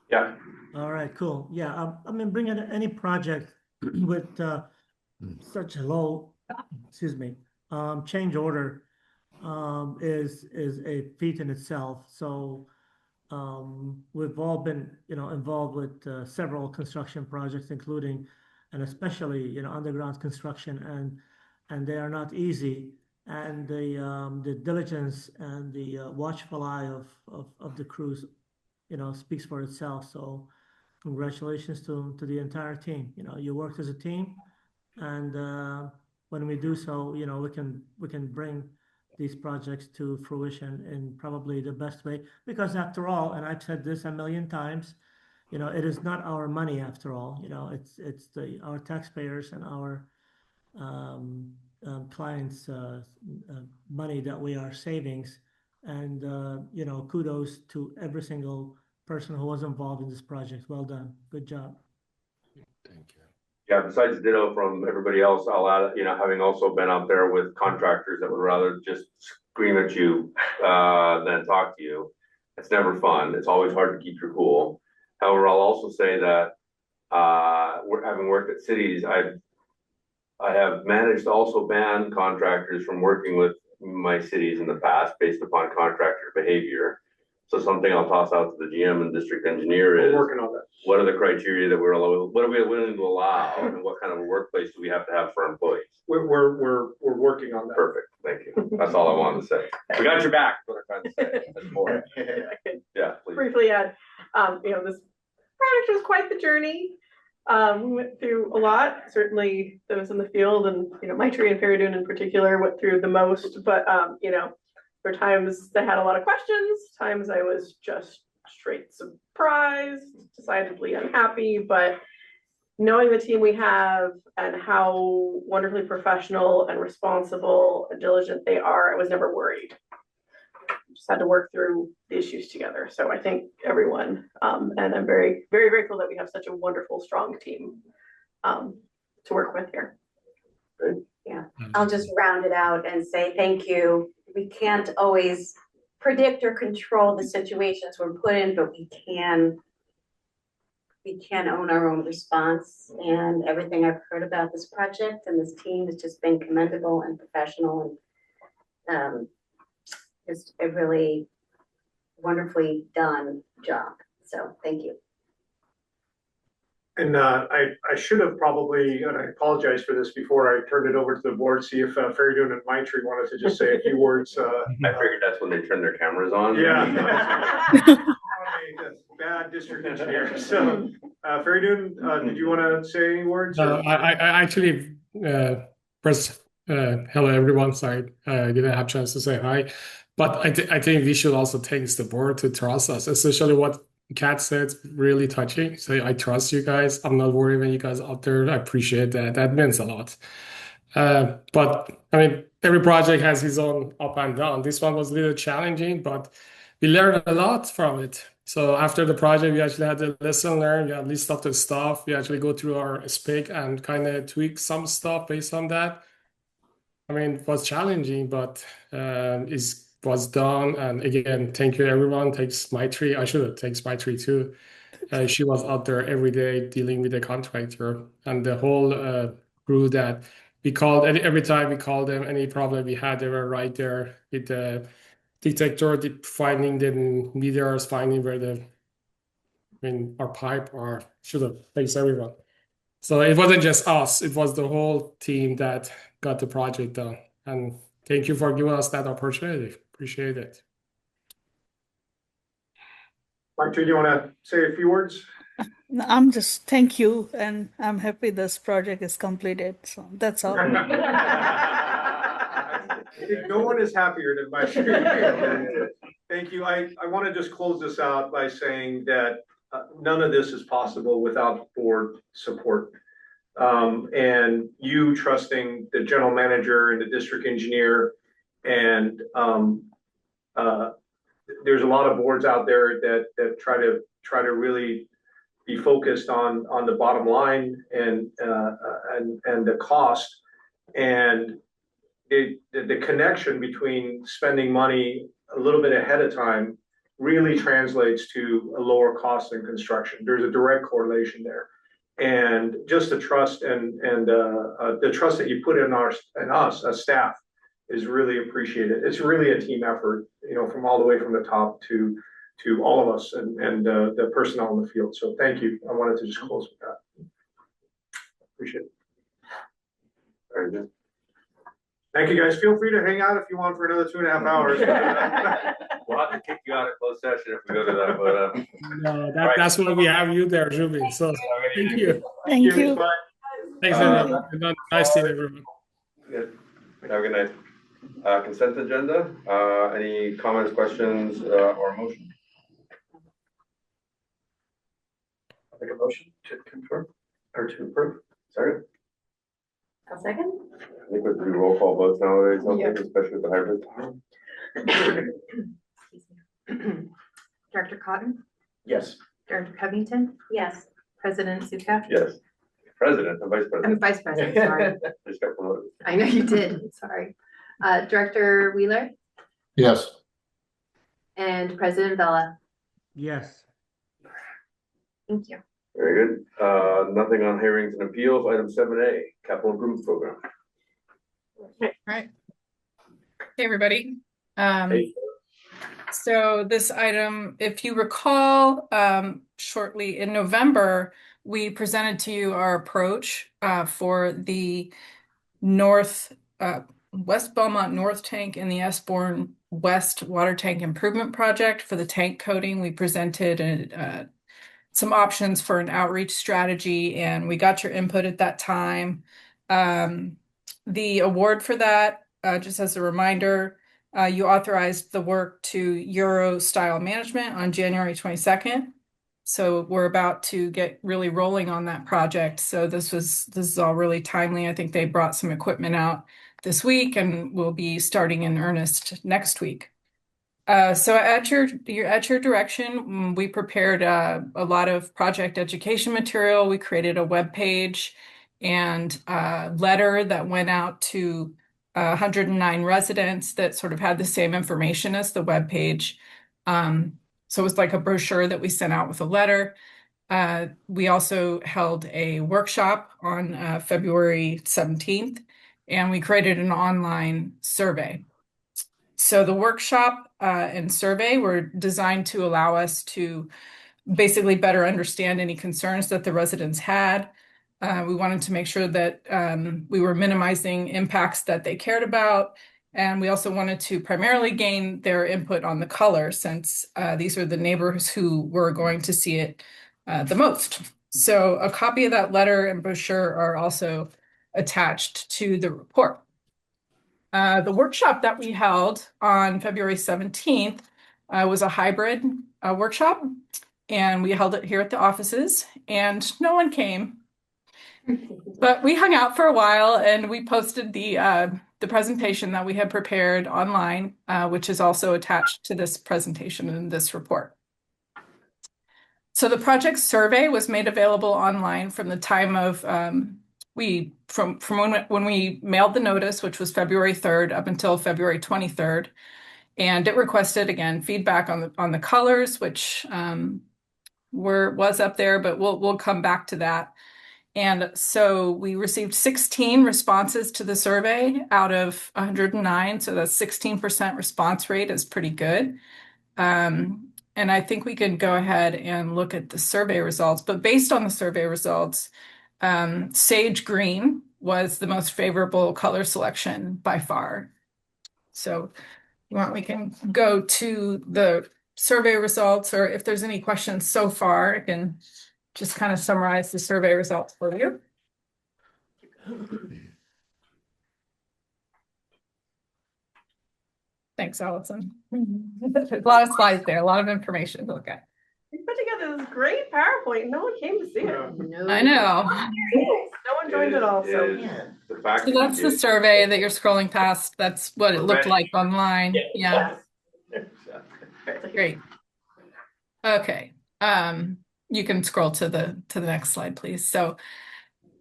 [SPEAKER 2] Yeah.
[SPEAKER 13] All right, cool. Yeah, I mean, bringing any project with such a low, change order is a feat in itself. So we've all been, involved with several construction projects, including and especially, underground construction, and they are not easy. And the diligence and the watchful eye of the crews, speaks for itself. So congratulations to the entire team. You worked as a team, and when we do so, we can bring these projects to fruition in probably the best way. Because after all, and I've said this a million times, it is not our money after all. It's our taxpayers and our clients' money that we are savings. And kudos to every single person who was involved in this project. Well done. Good job.
[SPEAKER 12] Thank you.
[SPEAKER 2] Yeah, besides ditto from everybody else, I'll add, having also been out there with contractors that would rather just scream at you than talk to you. It's never fun. It's always hard to keep your cool. However, I'll also say that having worked at cities, I have managed to also ban contractors from working with my cities in the past based upon contractor behavior. So something I'll toss out to the GM and district engineer is,
[SPEAKER 9] We're working on that.
[SPEAKER 2] What are the criteria that what are we willing to allow, and what kind of a workplace do we have to have for employees?
[SPEAKER 9] We're working on that.
[SPEAKER 2] Perfect, thank you. That's all I wanted to say. We got your back. What I'm trying to say. That's more. Yeah, please.
[SPEAKER 4] Briefly add, this project was quite the journey. We went through a lot. Certainly those in the field, and Maitri and Ferry Dune in particular went through the most. But there were times they had a lot of questions. Times I was just straight surprised, decidedly unhappy. But knowing the team we have and how wonderfully professional and responsible and diligent they are, I was never worried. just had to work through the issues together. So I thank everyone. And I'm very, very grateful that we have such a wonderful, strong team to work with here.
[SPEAKER 3] Yeah, I'll just round it out and say thank you. We can't always predict or control the situations we're put in, but we can own our own response. And everything I've heard about this project and this team has just been commendable and professional, and just a really wonderfully done job. So thank you.
[SPEAKER 9] And I should have probably, and I apologize for this before I turned it over to the board, see if Faridun and Maitri wanted to just say a few words.
[SPEAKER 2] I figured that's when they turn their cameras on.
[SPEAKER 9] Yeah. Bad district engineer. So Faridun, did you want to say any words?
[SPEAKER 14] I actually first hello everyone. Sorry, I didn't have a chance to say hi, but I think we should also thank the board to trust us, especially what Kat said, really touching. So I trust you guys. I'm not worried when you guys out there. I appreciate that. That means a lot. But I mean, every project has its own up and down. This one was a little challenging, but we learned a lot from it. So after the project, we actually had a lesson learned. We had a list of the stuff. We actually go through our spec and kind of tweak some stuff based on that. I mean, it was challenging, but it was done. And again, thank you, everyone. Thanks, Maitri. I should have thanks Maitri too. She was out there every day dealing with the contractor and the whole crew that we called. Every time we called them, any problem we had, they were right there with the detector, finding the meters, finding where our pipe are. Should have thanks everyone. So it wasn't just us; it was the whole team that got the project done. And thank you for giving us that opportunity. Appreciate it.
[SPEAKER 9] Maitri, do you want to say a few words?
[SPEAKER 15] I'm just thank you, and I'm happy this project is completed. So that's all.
[SPEAKER 9] No one is happier than Maitri. Thank you. I want to just close this out by saying that none of this is possible without board support. And you trusting the general manager and the district engineer, and there's a lot of boards out there that try to really be focused on the bottom line and the cost, and the connection between spending money a little bit ahead of time really translates to a lower cost in construction. There's a direct correlation there. And just the trust and the trust that you put in us as staff is really appreciated. It's really a team effort, from all the way from the top to all of us and the personnel in the field. So thank you. I wanted to just close with that. Appreciate it. Very good. Thank you, guys. Feel free to hang out if you want for another 2.5 hours.
[SPEAKER 2] We'll have to kick you out of closed session if we go to that, but
[SPEAKER 14] No, that's why we have you there, Julie. So thank you.
[SPEAKER 15] Thank you.
[SPEAKER 9] Bye.
[SPEAKER 14] Thanks, everyone. Nice seeing everyone.
[SPEAKER 2] Good. Have a good night. Consent agenda. Any comments, questions, or motion?
[SPEAKER 11] I'll make a motion to confirm or to approve. Sorry.
[SPEAKER 3] A second.
[SPEAKER 2] I think we do roll call votes nowadays, I
[SPEAKER 3] Yeah.
[SPEAKER 2] think, especially with the hybrid.
[SPEAKER 10] Director Cotton,
[SPEAKER 11] Yes.
[SPEAKER 10] Director Covington,
[SPEAKER 3] Yes.
[SPEAKER 10] President Zuka.
[SPEAKER 2] Yes. President and vice
[SPEAKER 10] I'm
[SPEAKER 2] president.
[SPEAKER 10] Vice President, sorry.
[SPEAKER 2] Just got promoted.
[SPEAKER 10] I know you did, sorry. Director Wheeler
[SPEAKER 12] Yes.
[SPEAKER 10] and President Vella.
[SPEAKER 13] Yes.
[SPEAKER 10] Thank you.
[SPEAKER 2] Very good. Nothing on hearings and appeals. Item 7A, capital improvement program.
[SPEAKER 16] Right. Hey, everybody.
[SPEAKER 2] Hey.
[SPEAKER 16] So this item, if you recall, shortly in November, we presented to you our approach for the West Belmont North Tank and the Esborn West Water Tank Improvement Project. For the tank coating, we presented some options for an outreach strategy, and we got your input at that time. The award for that, just as a reminder, you authorized the work to Euro Style Management on January 22nd. So we're about to get really rolling on that project. So this is all really timely. I think they brought some equipment out this week, and we'll be starting in earnest next week. So at your direction, we prepared a lot of project education material. We created a web page and a letter that went out to 109 residents that sort of had the same information as the web page. So it was like a brochure that we sent out with a letter. We also held a workshop on February 17th, and we created an online survey. So the workshop and survey were designed to allow us to basically better understand any concerns that the residents had. We wanted to make sure that we were minimizing impacts that they cared about. And we also wanted to primarily gain their input on the color, since these are the neighbors who were going to see it the most. So a copy of that letter and brochure are also attached to the report. The workshop that we held on February 17th was a hybrid workshop, and we held it here at the offices, and no one came. But we hung out for a while, and we posted the presentation that we had prepared online, which is also attached to this presentation and this report. So the project survey was made available online from the time of from when we mailed the notice, which was February 3rd, up until February 23rd. And it requested, again, feedback on the colors, which was up there, but we'll come back to that. And so we received 16 responses to the survey out of 109. So that's 16% response rate is pretty good. And I think we can go ahead and look at the survey results. But based on the survey results, sage green was the most favorable color selection by far. So we can go to the survey results, or if there's any questions so far, I can just kind of summarize the survey results for you. Thanks, Allison. A lot of slides there, a lot of information to look at.
[SPEAKER 4] You put together this great PowerPoint. No one came to see it.
[SPEAKER 16] I know.
[SPEAKER 4] No one joined at all. So
[SPEAKER 16] that's the survey that you're scrolling past. That's what it looked like online. Yeah. Great. Okay. You can scroll to the next slide, please. So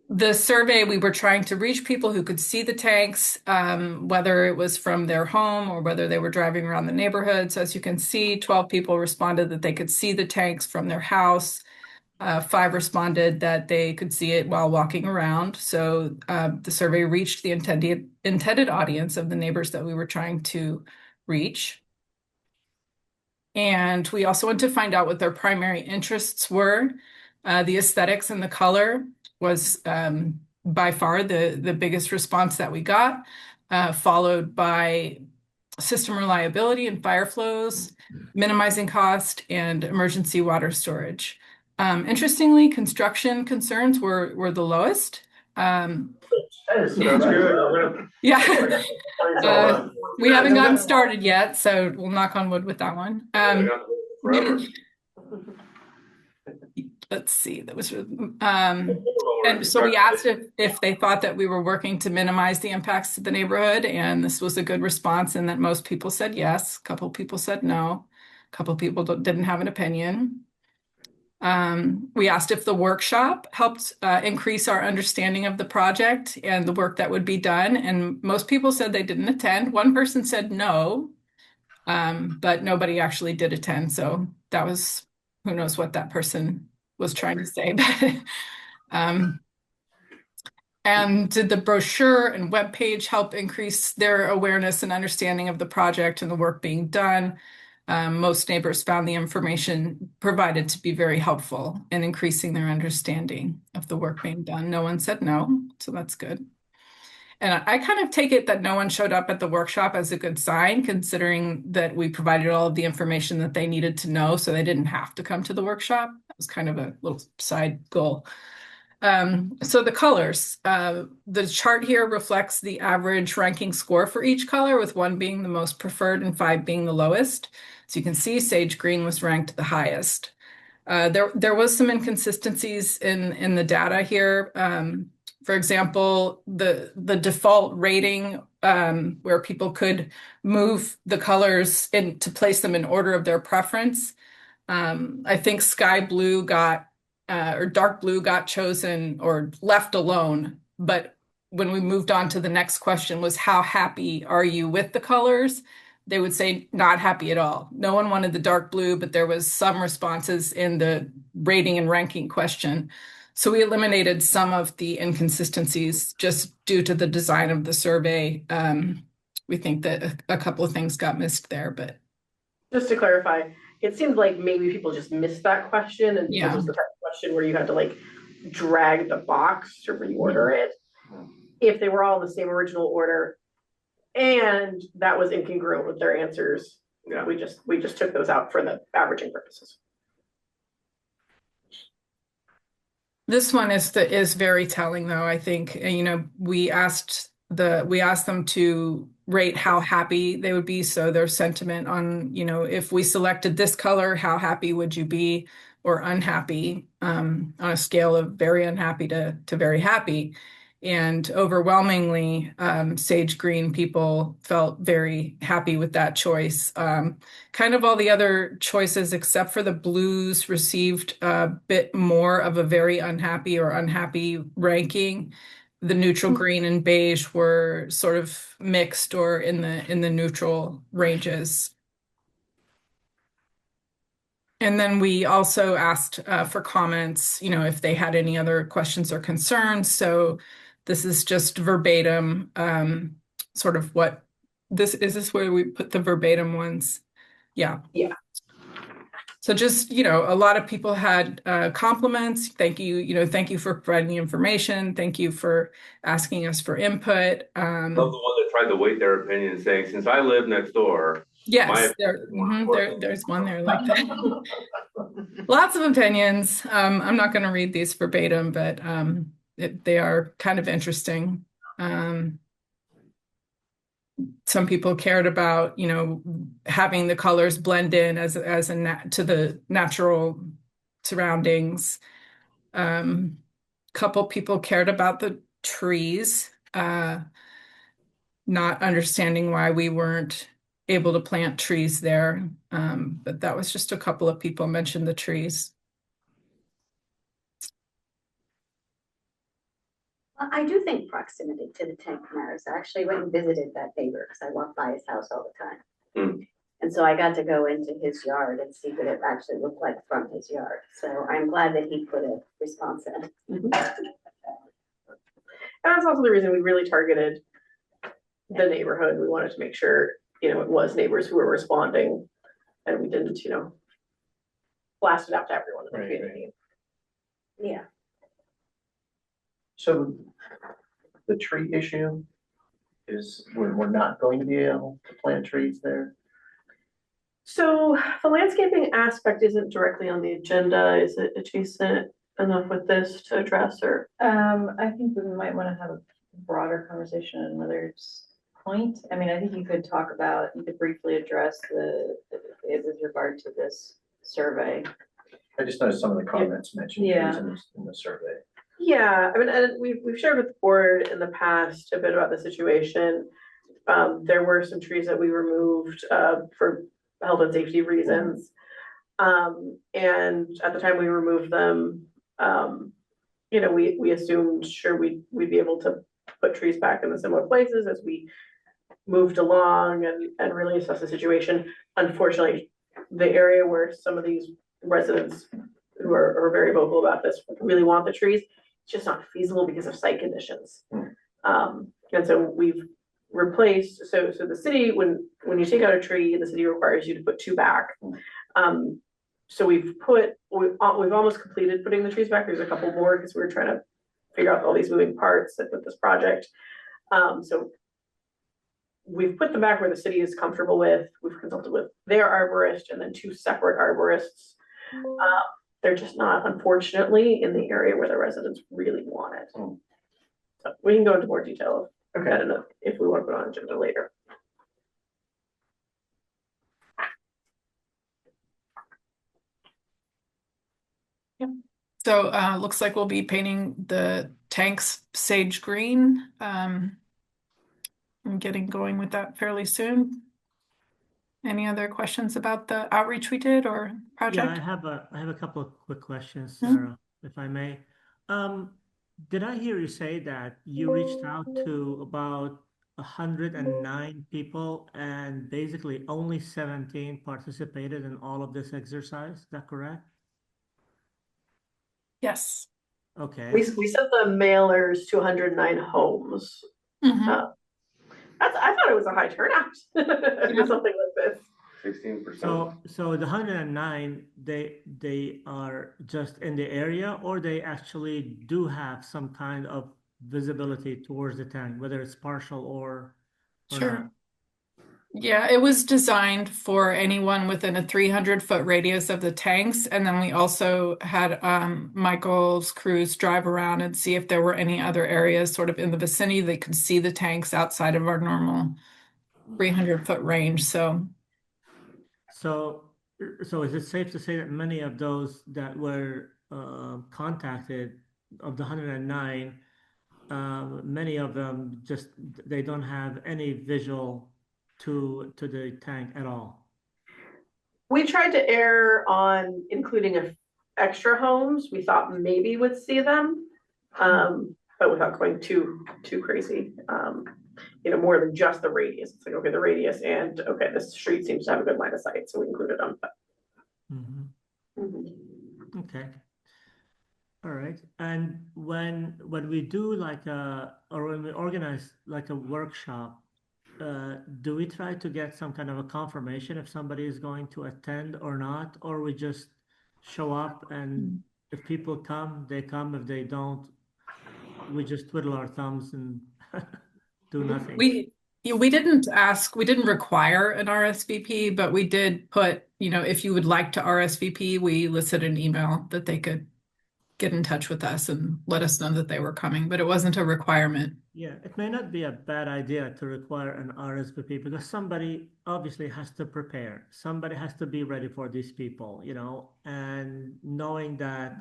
[SPEAKER 16] the survey, we were trying to reach people who could see the tanks, whether it was from their home or whether they were driving around the neighborhood. So as you can see, 12 people responded that they could see the tanks from their house. 5 responded that they could see it while walking around. So the survey reached the intended audience of the neighbors that we were trying to reach. And we also want to find out what their primary interests were. The aesthetics and the color was by far the biggest response that we got, followed by system reliability and fire flows, minimizing cost, and emergency water storage. Interestingly, construction concerns were the lowest.
[SPEAKER 9] That's good.
[SPEAKER 16] Yeah. We haven't gotten started yet, so we'll knock on wood with that one. Let's see, that was and so we asked if they thought that we were working to minimize the impacts to the neighborhood, and this was a good response, and that most people said yes. A couple people said no. A couple people didn't have an opinion. We asked if the workshop helped increase our understanding of the project and the work that would be done, and most people said they didn't attend. One person said no, but nobody actually did attend, so that was, who knows what that person was trying to say. And did the brochure and webpage help increase their awareness and understanding of the project and the work being done? Most neighbors found the information provided to be very helpful in increasing their understanding of the work being done. No one said no, so that's good. And I kind of take it that no one showed up at the workshop as a good sign, considering that we provided all of the information that they needed to know, so they didn't have to come to the workshop. That was kind of a little side goal. So the colors, the chart here reflects the average ranking score for each color, with 1 being the most preferred and 5 being the lowest. So you can see sage green was ranked the highest. There was some inconsistencies in the data here. For example, the default rating where people could move the colors in to place them in order of their preference. I think sky blue got or dark blue got chosen or left alone, but when we moved on to the next question was how happy are you with the colors? They would say not happy at all. No one wanted the dark blue, but there was some responses in the rating and ranking question. So we eliminated some of the inconsistencies just due to the design of the survey. We think that a couple of things got missed there, but
[SPEAKER 4] Just to clarify, it seemed like maybe people just missed that question and because it was the type of question where you had to like drag the box to reorder it. If they were all in the same original order and that was incongruent with their answers, we just took those out for the averaging purposes.
[SPEAKER 16] This one is very telling though. I think, we asked them to rate how happy they would be. So their sentiment on, if we selected this color, how happy would you be or unhappy, on a scale of very unhappy to very happy. And overwhelmingly, sage green people felt very happy with that choice. Kind of all the other choices, except for the blues, received a bit more of a very unhappy or unhappy ranking. The neutral green and beige were sort of mixed or in the neutral ranges. And then we also asked for comments, if they had any other questions or concerns. So this is just verbatim, sort of what is this where we put the verbatim ones? Yeah.
[SPEAKER 4] Yeah.
[SPEAKER 16] So just, a lot of people had compliments. Thank you, thank you for providing the information. Thank you for asking us for input.
[SPEAKER 2] Love the one that tried to weight their opinion saying, since I live next door.
[SPEAKER 16] Yes, there's one there like that. Lots of opinions. I'm not going to read these verbatim, but they are kind of interesting. Some people cared about, having the colors blend in to the natural surroundings. Couple people cared about the trees, not understanding why we weren't able to plant trees there. But that was just a couple of people mentioned the trees.
[SPEAKER 3] I do think proximity to the tank matters. I actually went and visited that neighbor because I walk by his house all the time. And so I got to go into his yard and see what it actually looked like from his yard. So I'm glad that he put a response in.
[SPEAKER 4] And that's also the reason we really targeted the neighborhood. We wanted to make sure, it was neighbors who were responding and we didn't, blast it out to everyone in the community.
[SPEAKER 3] Yeah.
[SPEAKER 11] So the tree issue is we're not going to be able to plant trees there?
[SPEAKER 4] So the landscaping aspect isn't directly on the agenda. Is it adjacent enough with this to address or?
[SPEAKER 10] I think we might want to have a broader conversation on another point. I mean, I think you could briefly address it with regard to this survey.
[SPEAKER 11] I just noticed some of the comments mentioned trees in the survey.
[SPEAKER 4] Yeah, I mean, and we've shared with the board in the past a bit about the situation. There were some trees that we removed for health and safety reasons. And at the time we removed them, we assumed we'd be able to put trees back in the similar places as we moved along and really assess the situation. Unfortunately, the area where some of these residents who are very vocal about this really want the trees, it's just not feasible because of site conditions. And so we've replaced, so the city, when you take out a tree, the city requires you to put two back. So we've almost completed putting the trees back. There's a couple more because we were trying to figure out all these moving parts with this project. So we've put them back where the city is comfortable with. We've consulted with their arborist and then two separate arborists. They're just not, unfortunately, in the area where the residents really want it. So we can go into more detail if we want to put on agenda later.
[SPEAKER 16] So looks like we'll be painting the tanks sage green. I'm getting going with that fairly soon. Any other questions about the outreach we did or
[SPEAKER 13] Yeah, I
[SPEAKER 16] project?
[SPEAKER 13] have a couple of quick questions,
[SPEAKER 16] Mhm.
[SPEAKER 13] Sarah, if I may. Um, did I hear you say that you reached out to about 109 people and basically only 17 participated in all of this exercise? Is that correct?
[SPEAKER 16] Yes.
[SPEAKER 13] Okay.
[SPEAKER 4] We sent the mailers to 109 homes.
[SPEAKER 16] Mhm.
[SPEAKER 4] I thought it was a high turnout for something like this.
[SPEAKER 2] 16%.
[SPEAKER 13] So the 109, they are just in the area, or they actually do have some kind of visibility towards the tank, whether it's partial or
[SPEAKER 16] Sure.
[SPEAKER 13] not.
[SPEAKER 16] Yeah, it was designed for anyone within a 300-foot radius of the tanks. And then we also had Michael's crews drive around and see if there were any other areas sort of in the vicinity they could see the tanks outside of our normal 300-foot range. So
[SPEAKER 13] So, so is it safe to say that many of those that were contacted, of the 109, many of them just they don't have any visual to the tank at all?
[SPEAKER 4] We tried to err on including extra homes. We thought maybe would see them, but without going too crazy. More than just the radius. It's like, okay, the radius and okay, this street seems to have a good line of sight, so we included them.
[SPEAKER 13] Okay. All right. And when we do like or when we organize like a workshop, do we try to get some kind of a confirmation if somebody is going to attend or not, or we just show up and if people come, they come. If they don't, we just twiddle our thumbs and do nothing.
[SPEAKER 16] we didn't require an RSVP, but we did put, if you would like to RSVP, we listed an email that they could get in touch with us and let us know that they were coming, but it wasn't a requirement.
[SPEAKER 13] Yeah, it may not be a bad idea to require an RSVP because somebody obviously has to prepare. Somebody has to be ready for these people, and knowing that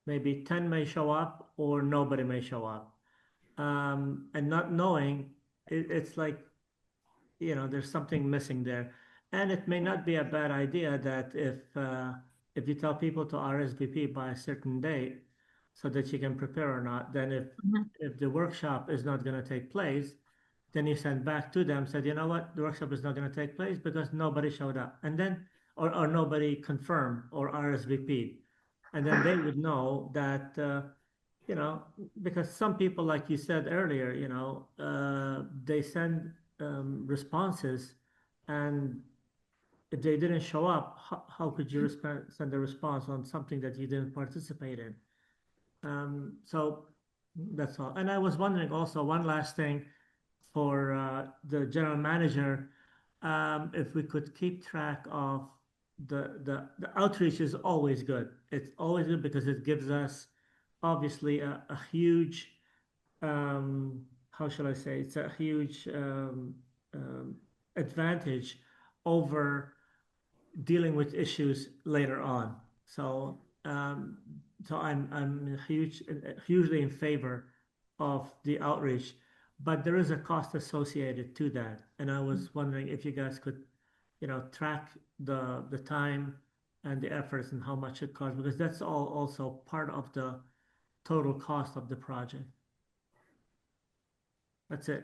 [SPEAKER 13] maybe 10 may show up or nobody may show up. And not knowing, it's like, there's something missing there. And it may not be a bad idea that if you tell people to RSVP by a certain date so that you can prepare or not, then if the workshop is not going to take place, then you send back to them, said, you know what, the workshop is not going to take place because nobody showed up. And then, or nobody confirmed or RSVP'd. And then they would know that, because some people, like you said earlier, they send responses, and if they didn't show up, how could you send a response on something that you didn't participate in? So that's all. And I was wondering also one last thing for the general manager, if we could keep track of the outreach is always good. It's always good because it gives us obviously a huge how shall I say, it's a huge advantage over dealing with issues later on. So I'm hugely in favor of the outreach, but there is a cost associated to that. And I was wondering if you guys could, track the time and the efforts and how much it costs, because that's all also part of the total cost of the project. That's it.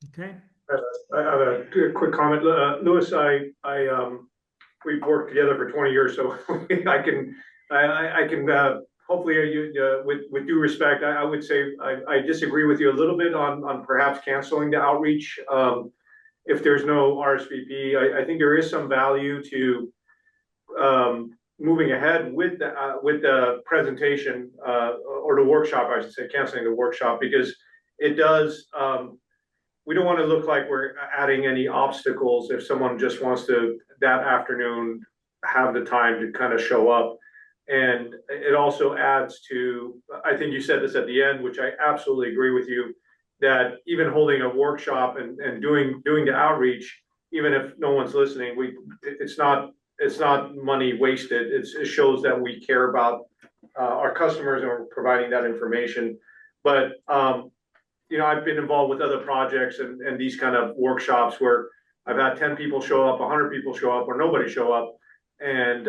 [SPEAKER 13] Okay.
[SPEAKER 9] I have a quick comment. Louis, we've worked together for 20 years, so I can hopefully with due respect, I would say I disagree with you a little bit on perhaps canceling the outreach. If there's no RSVP, I think there is some value to moving ahead with the presentation or the workshop, I should say, canceling the workshop, because it does. We don't want to look like we're adding any obstacles if someone just wants to that afternoon have the time to kind of show up. And it also adds to, I think you said this at the end, which I absolutely agree with you, that even holding a workshop and doing the outreach, even if no one's listening, it's not it's not money wasted. It shows that we care about our customers and we're providing that information. But you know, I've been involved with other projects and these kind of workshops where I've had 10 people show up, 100 people show up, or nobody show up. And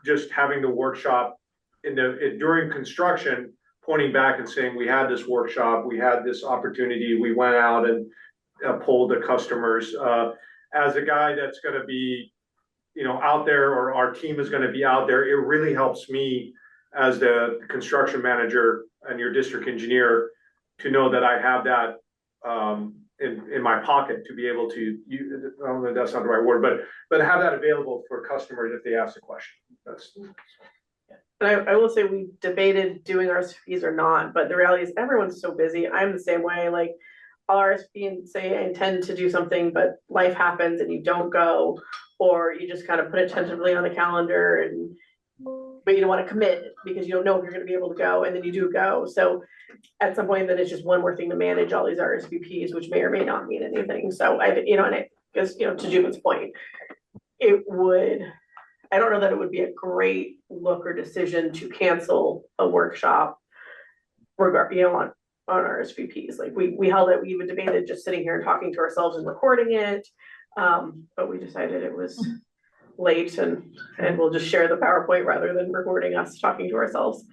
[SPEAKER 9] just having the workshop during construction, pointing back and saying, we had this workshop, we had this opportunity, we went out and polled the customers. As a guy that's gonna be, you know, out there, or our team is gonna be out there, it really helps me as the construction manager and your district engineer to know that I have that in my pocket to be able to, I don't know if that's not the right word, but have that available for customers if they ask a question. That's.
[SPEAKER 4] And I will say we debated doing RSVPs or not, but the reality is everyone's so busy. I'm the same way. Like I'll RSVP and say I intend to do something, but life happens and you don't go, or you just kind of put it tentatively on the calendar and but you don't want to commit because you don't know if you're going to be able to go, and then you do go. So at some point, then it's just one more thing to manage all these RSVPs, which may or may not mean anything. So you know, and it because, you know, to June's point, I don't know that it would be a great look or decision to cancel a workshop on RSVPs. Like we held it, we even debated just sitting here and talking to ourselves and recording it. But we decided it was late and we'll just share the PowerPoint rather than recording us talking to ourselves.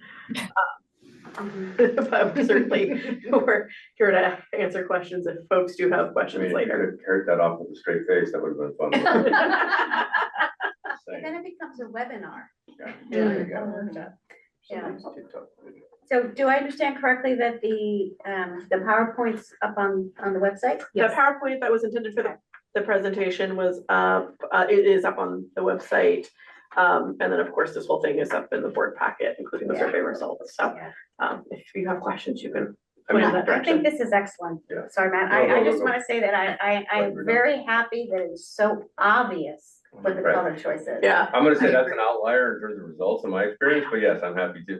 [SPEAKER 4] But certainly we're here to answer questions if folks do have questions later.
[SPEAKER 2] If you could carry that off with a straight face, that would have been fun.
[SPEAKER 3] And then it becomes a webinar.
[SPEAKER 2] There you go.
[SPEAKER 3] Yeah. So do I understand correctly that the PowerPoint's up on the website?
[SPEAKER 4] The PowerPoint that was intended for the presentation was up, it is up on the website. And then of course, this whole thing is up in the board packet, including the survey results. So if you have questions, you can point in that direction.
[SPEAKER 3] I think this is excellent. Sorry, Matt. I just want to say that I'm very happy that it's so obvious what the color choice is.
[SPEAKER 4] Yeah.
[SPEAKER 2] I'm gonna say that's an outlier in terms of results in my experience, but yes, I'm happy to.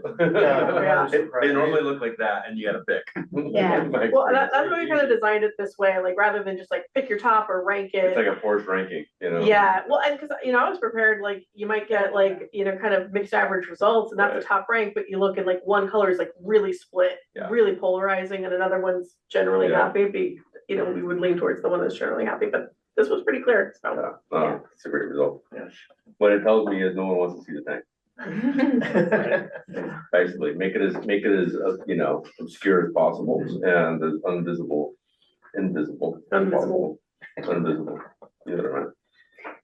[SPEAKER 2] They normally look like that and you gotta pick.
[SPEAKER 3] Yeah.
[SPEAKER 4] Well, that's why we kind of designed it this way, like rather than just like pick your top or rank it.
[SPEAKER 2] It's like a forced ranking, you know?
[SPEAKER 4] Yeah, well, and because, you know, I was prepared, like, you might get like, you know, kind of mixed average results and that's the top rank, but you look at like one color is like really split, really polarizing, and another one's generally happy. You know, we would lean towards the one that's generally happy, but this was pretty clear. So.
[SPEAKER 2] It's a great result. What it tells me is no one wants to see the tank. Basically, make it as you know, obscure as possible and as invisible. Either way.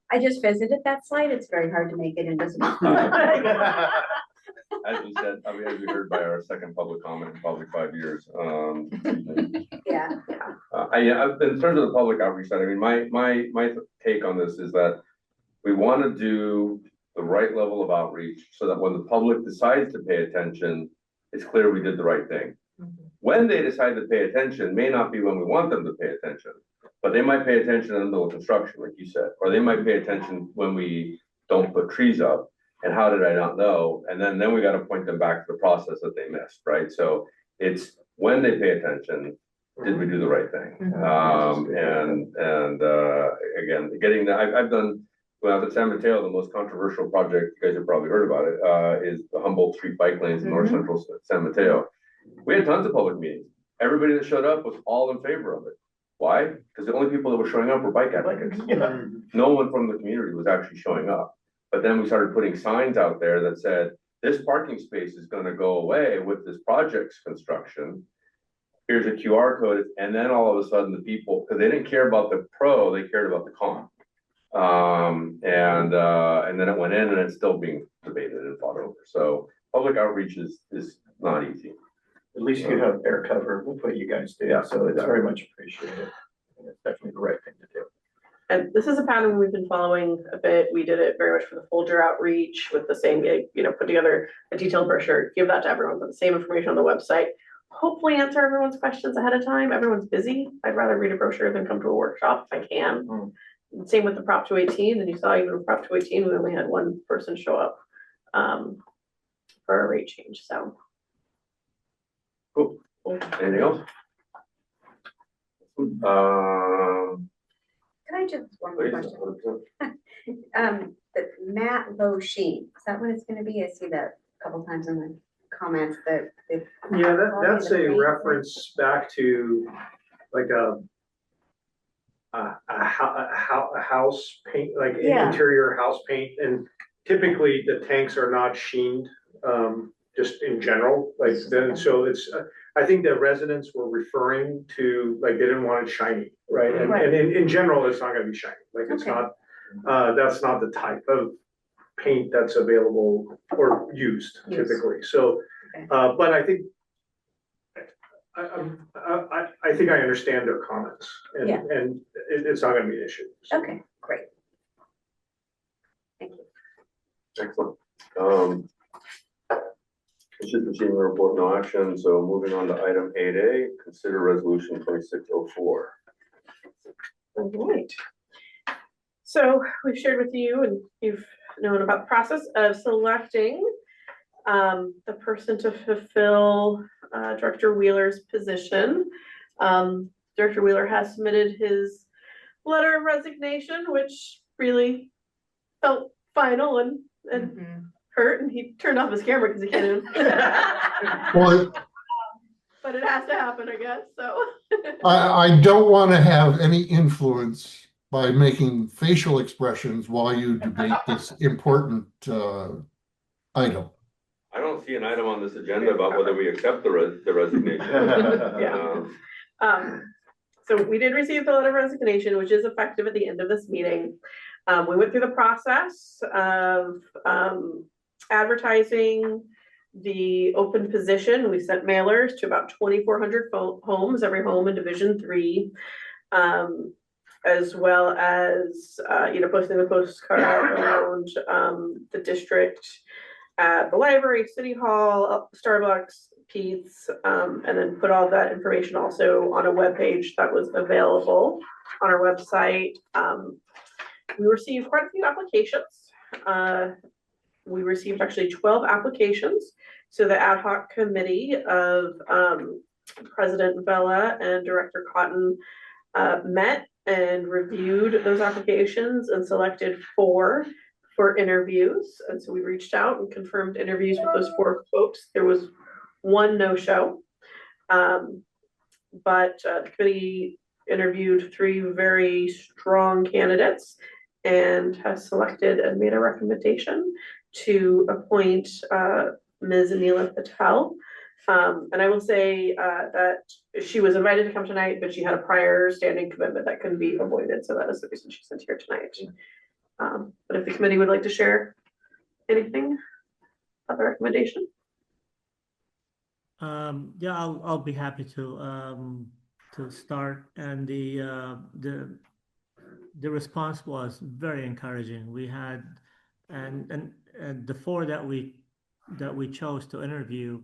[SPEAKER 3] I just visited that site. It's very hard to make it invisible.
[SPEAKER 2] As we said, I mean, as we heard by our second public comment in probably 5 years. In terms of the public outreach side, I mean, my take on this is that we want to do the right level of outreach so that when the public decides to pay attention, it's clear we did the right thing. When they decide to pay attention may not be when we want them to pay attention, but they might pay attention in the middle of construction, like you said, or they might pay attention when we don't put trees up. And how did I not know? And then we got to point them back to the process that they missed, right? So it's when they pay attention, did we do the right thing? Again, getting that, I've done, when I was at San Mateo, the most controversial project, you guys have probably heard about it, is the Humboldt Street bike lanes in North Central San Mateo. We had tons of public meetings. Everybody that showed up was all in favor of it. Why? Because the only people that were showing up were bike advocates. No one from the community was actually showing up. But then we started putting signs out there that said, this parking space is going to go away with this project's construction. Here's a QR code. And then all of a sudden the people, because they didn't care about the pro, they cared about the con. And then it went in and it's still being debated and fought over. So public outreach is not easy.
[SPEAKER 11] At least you have air cover with what you guys do. So it's very much appreciated. It's definitely the right thing to do.
[SPEAKER 4] And this is a pattern we've been following a bit. We did it very much for the folder outreach with the same, you know, put together a detailed brochure, give that to everyone, put the same information on the website. Hopefully answer everyone's questions ahead of time. Everyone's busy. I'd rather read a brochure than come to a workshop if I can. Same with the Prop 218. And you saw even with Prop 218, we only had one person show up for a rate change. So.
[SPEAKER 2] Cool. Anything else?
[SPEAKER 3] Can I just, one more
[SPEAKER 2] Please,
[SPEAKER 3] question.
[SPEAKER 2] 100%.
[SPEAKER 3] The matte low sheet, is that what it's gonna be? I see that a couple times in the comments that.
[SPEAKER 9] Yeah, that's a reference back to like a house paint, like
[SPEAKER 3] Yeah.
[SPEAKER 9] interior house paint, and typically the tanks are not sheened, just in general, like then, so it's, I think the residents were referring to, like, they didn't want it shiny, right? And in general, it's not gonna be shiny, like, it's
[SPEAKER 3] Okay.
[SPEAKER 9] not, that's not the type of paint that's available or used typically, so,
[SPEAKER 3] Okay.
[SPEAKER 9] but I think I think I understand their comments, and,
[SPEAKER 3] Yeah.
[SPEAKER 9] and it's not gonna be an issue. So.
[SPEAKER 3] Okay, great. Thank you.
[SPEAKER 2] Excellent. Consider receiving a report, no action, so moving on to item 8A, consider resolution 2604.
[SPEAKER 4] All right. So we've shared with you and you've known about the process of selecting the person to fulfill Director Wheeler's position. Director Wheeler has submitted his letter of resignation, which really felt final and hurt, and he turned off his camera because he can't even.
[SPEAKER 12] Well,
[SPEAKER 4] But it has to happen, I guess, so.
[SPEAKER 12] I don't want to have any influence by making facial expressions while you debate this important item.
[SPEAKER 2] I don't see an item on this agenda about whether we accept the resignation.
[SPEAKER 4] Yeah. So we did receive the letter of resignation, which is effective at the end of this meeting. We went through the process of advertising the open position. We sent mailers to about 2,400 homes, every home in Division 3, as well as posting the postcard around the district, at the library, City Hall, Starbucks, Pete's, and then put all that information also on a webpage that was available on our website. We received quite a few applications. We received actually 12 applications. So the ad hoc committee of President Vela and Director Cotton met and reviewed those applications and selected 4 for interviews. And so we reached out and confirmed interviews with those 4 folks. There was 1 no-show. But the committee interviewed 3 very strong candidates and has selected and made a recommendation to appoint Ms. Anila Patel. And I will say that she was invited to come tonight, but she had a prior standing commitment that couldn't be avoided. So that is the reason she's here tonight. But if the committee would like to share anything about the recommendation.
[SPEAKER 13] Yeah, I'll be happy to start. And the response was very encouraging. We had and the 4 that we chose to interview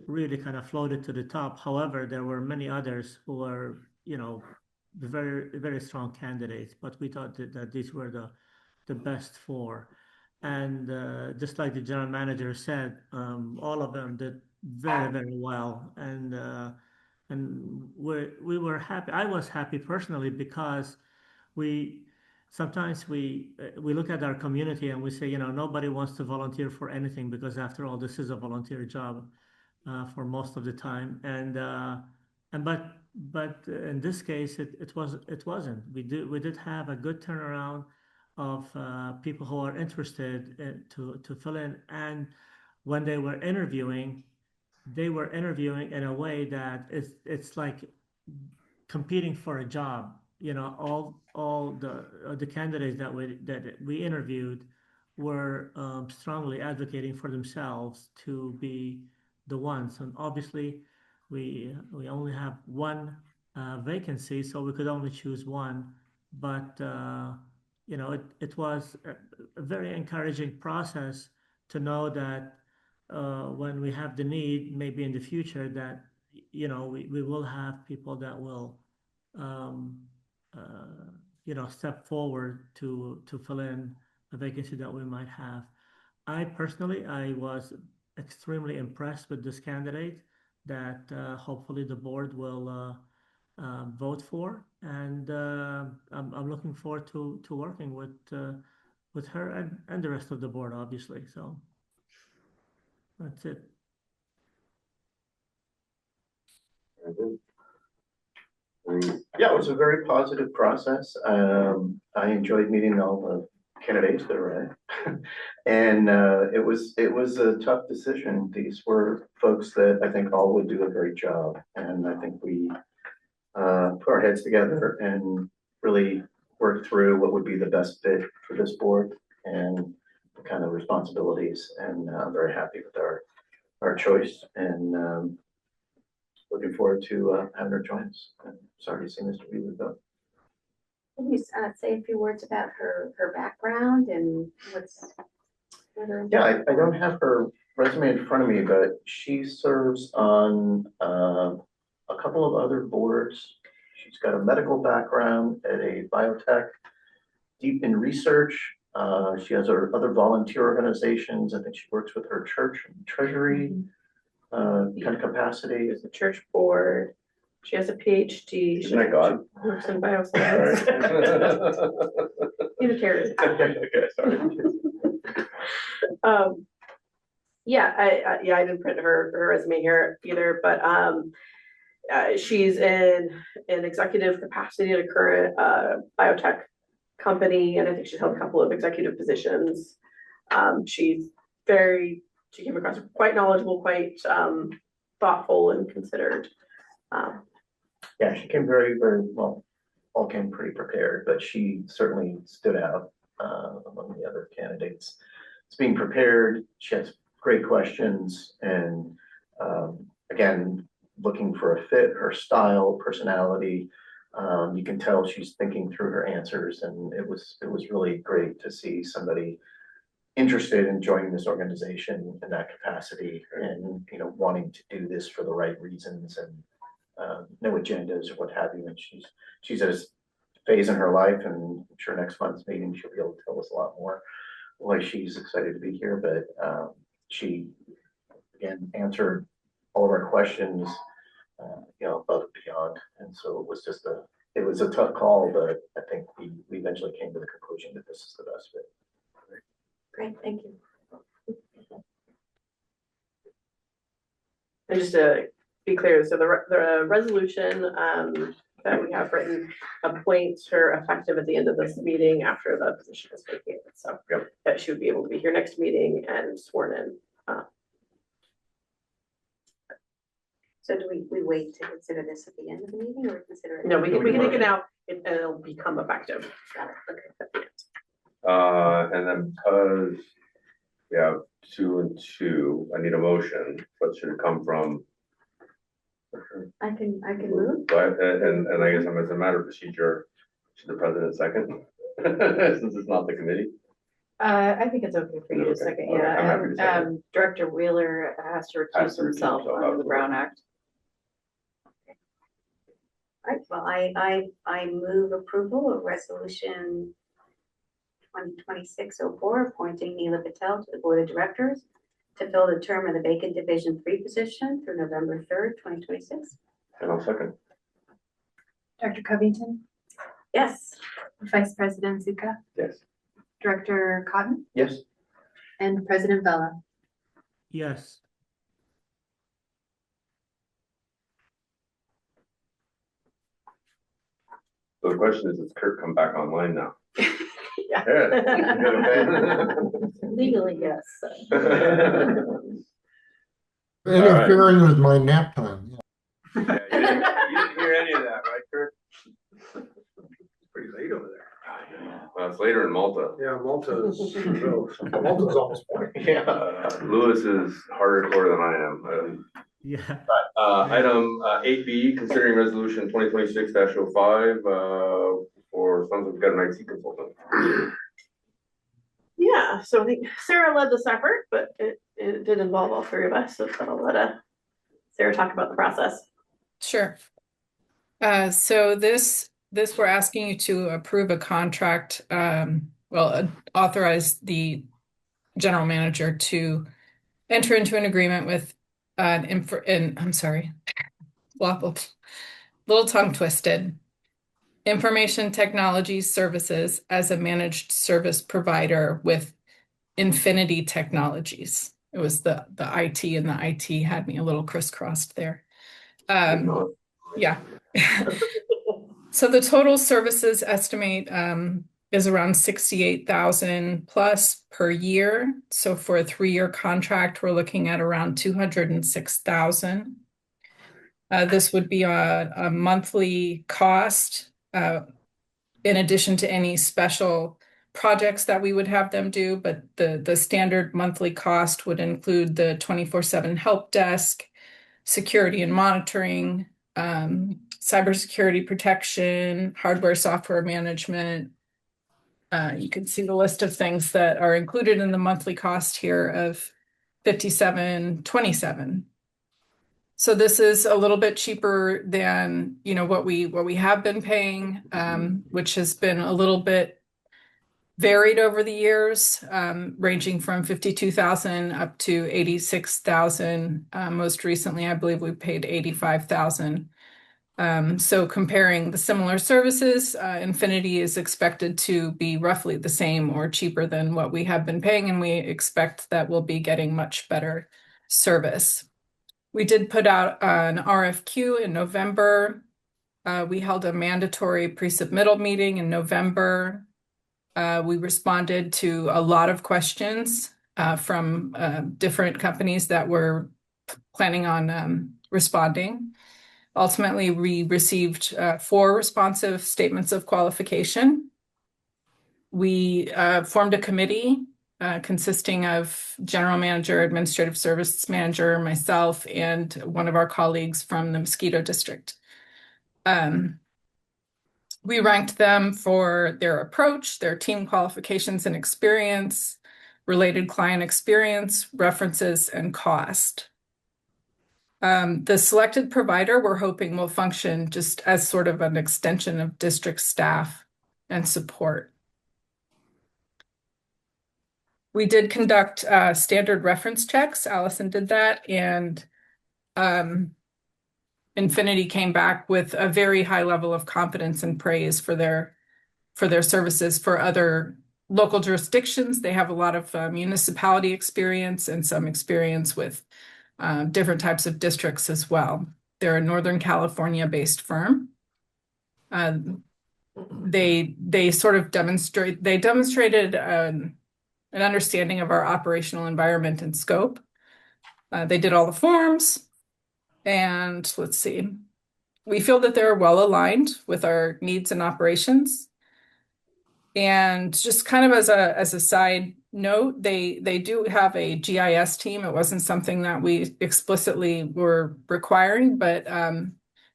[SPEAKER 13] really kind of floated to the top. However, there were many others who were, very, very strong candidates, but we thought that these were the best 4. And just like the general manager said, all of them did very, very well. And we were happy. I was happy personally because sometimes we look at our community and we say, nobody wants to volunteer for anything because after all, this is a volunteer job for most of the time. But in this case, it wasn't. We did have a good turnaround of people who are interested to fill in. And when they were interviewing in a way that it's like competing for a job. All the candidates that we interviewed were strongly advocating for themselves to be the ones. And obviously, we only have 1 vacancy, so we could only choose 1. But it was a very encouraging process to know that when we have the need, maybe in the future, that we will have people that will step forward to fill in a vacancy that we might have. I was extremely impressed with this candidate that hopefully the board will vote for. And I'm looking forward to working with her and the rest of the board, obviously. So that's it.
[SPEAKER 11] Yeah, it was a very positive process. I enjoyed meeting all the candidates that were in it. And it was a tough decision. These were folks that I think all would do a great job. And I think we put our heads together and really worked through what would be the best fit for this board and the kind of responsibilities. And I'm very happy with our choice, and looking forward to having her join us. And sorry to see Mr. Wheeler go.
[SPEAKER 3] Can you say a few words about her background and
[SPEAKER 11] Yeah, I don't have her resume in front of me, but she serves on a couple of other boards. She's got a medical background at a biotech, deep in research. She has her other volunteer organizations. I think she works with her church and treasury kind of capacity.
[SPEAKER 4] There's a church board. She has a PhD.
[SPEAKER 2] Isn't that God?
[SPEAKER 4] She works in bioscience. Unitarian.
[SPEAKER 11] Okay, sorry.
[SPEAKER 4] I didn't print her resume here either, but she's in an executive capacity at a current biotech company, and I think she's held a couple of executive positions. She came across quite knowledgeable, quite thoughtful and considered.
[SPEAKER 11] Yeah, she came very, very well, all came pretty prepared, but she certainly stood out among the other candidates. It's being prepared. She has great questions, and again, looking for a fit, her style, personality. You can tell she's thinking through her answers, and it was really great to see somebody interested in joining this organization in that capacity, and wanting to do this for the right reasons, and no agendas or what have you. And she's at a phase in her life, and I'm sure next month's meeting she'll be able to tell us a lot more why she's excited to be here. But she again answered all of our questions, above and beyond. And so it was a tough call, but I think we eventually came to the conclusion that this is the best fit.
[SPEAKER 3] Great, thank you.
[SPEAKER 4] And just to be clear, so the resolution that we have written appoints her effective at the end of this meeting after the position is vacated. So that she would be able to be here next meeting and sworn in.
[SPEAKER 3] So do we wait to consider this at the end of the meeting, or consider it?
[SPEAKER 4] No, we can take it now and it'll become effective.
[SPEAKER 3] Got it, okay.
[SPEAKER 2] And then because we have 2 and 2, I need a motion. What should it come from?
[SPEAKER 3] I can move.
[SPEAKER 2] But, and I guess as a matter of procedure, should the president second? Since it's not the committee?
[SPEAKER 10] I think it's okay for you to second,
[SPEAKER 2] Okay, I'm happy to
[SPEAKER 10] yeah.
[SPEAKER 2] second.
[SPEAKER 10] And Director Wheeler has to recuse himself under the Brown Act.
[SPEAKER 3] All right, well, I move approval of resolution 2026-04, appointing Neela Patel to the Board of Directors to fill the term of the vacant Division 3 position through November 3rd, 2026.
[SPEAKER 2] And I'll second.
[SPEAKER 7] Dr. Covington,
[SPEAKER 3] Yes.
[SPEAKER 7] Vice President Zuka,
[SPEAKER 2] Yes.
[SPEAKER 7] Director Cotton,
[SPEAKER 11] Yes.
[SPEAKER 7] and President Vela.
[SPEAKER 13] Yes.
[SPEAKER 2] So the question is, does Kurt come back online now?
[SPEAKER 3] Legally, yes.
[SPEAKER 12] Interfering with my nap time.
[SPEAKER 2] Yeah, you didn't hear any of that, right, Kurt?
[SPEAKER 9] Pretty late over there.
[SPEAKER 2] Well, it's later in Malta.
[SPEAKER 9] Yeah, Malta's almost morning.
[SPEAKER 11] Yeah.
[SPEAKER 2] Lewis is harder core than I am.
[SPEAKER 13] Yeah.
[SPEAKER 2] Item 8B, considering resolution 2026-05 for Sons of God and IT consultant.
[SPEAKER 4] Yeah, so I think Sarah led this effort, but it did involve all 3 of us. So I'll let Sarah talk about the process.
[SPEAKER 16] Sure. So this we're asking you to approve a contract, authorize the general manager to enter into an agreement with I'm sorry, little tongue twisted. Information Technology Services as a managed service provider with Infinity Technologies. It was the IT, and the IT had me a little crisscrossed there. Yeah. So the total services estimate is around 68,000 plus per year. So for a 3-year contract, we're looking at around 206,000. This would be a monthly cost, in addition to any special projects that we would have them do, but the standard monthly cost would include the 24/7 help desk, security and monitoring, cybersecurity protection, hardware, software management. You can see the list of things that are included in the monthly cost here of $57.27. So this is a little bit cheaper than, what we have been paying, which has been a little bit varied over the years, ranging from 52,000 up to 86,000. Most recently, I believe we paid 85,000. So comparing the similar services, Infinity is expected to be roughly the same or cheaper than what we have been paying, and we expect that we'll be getting much better service. We did put out an RFQ in November. We held a mandatory pre-submittal meeting in November. We responded to a lot of questions from different companies that were planning on responding. Ultimately, we received 4 responsive statements of qualification. We formed a committee consisting of general manager, administrative service manager, myself, and one of our colleagues from the Mosquito District. We ranked them for their approach, their team qualifications and experience, related client experience, references, and cost. The selected provider, we're hoping, will function just as sort of an extension of district staff and support. We did conduct standard reference checks. Allison did that, and Infinity came back with a very high level of confidence and praise for their services for other local jurisdictions. They have a lot of municipality experience and some experience with different types of districts as well. They're a Northern California-based firm. They sort of demonstrated an understanding of our operational environment and scope. They did all the forms, and let's see. We feel that they're well aligned with our needs and operations. And just kind of as a side note, they do have a GIS team. It wasn't something that we explicitly were requiring, but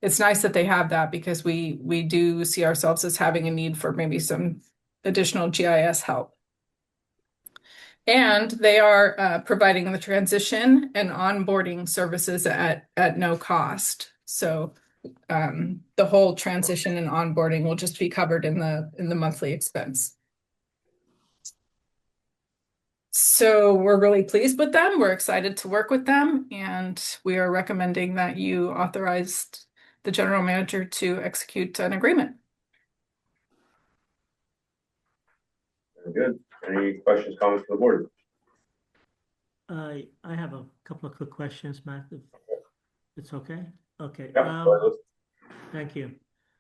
[SPEAKER 16] it's nice that they have that, because we do see ourselves as having a need for maybe some additional GIS help. And they are providing the transition and onboarding services at no cost. So the whole transition and onboarding will just be covered in the monthly expense. So we're really pleased with them. We're excited to work with them, and we are recommending that you authorize the general manager to execute an agreement.
[SPEAKER 2] Very good. Any questions, comments from the board?
[SPEAKER 13] I have a couple of quick questions, Matt, if it's okay? Okay.
[SPEAKER 2] Yeah,
[SPEAKER 13] thank you.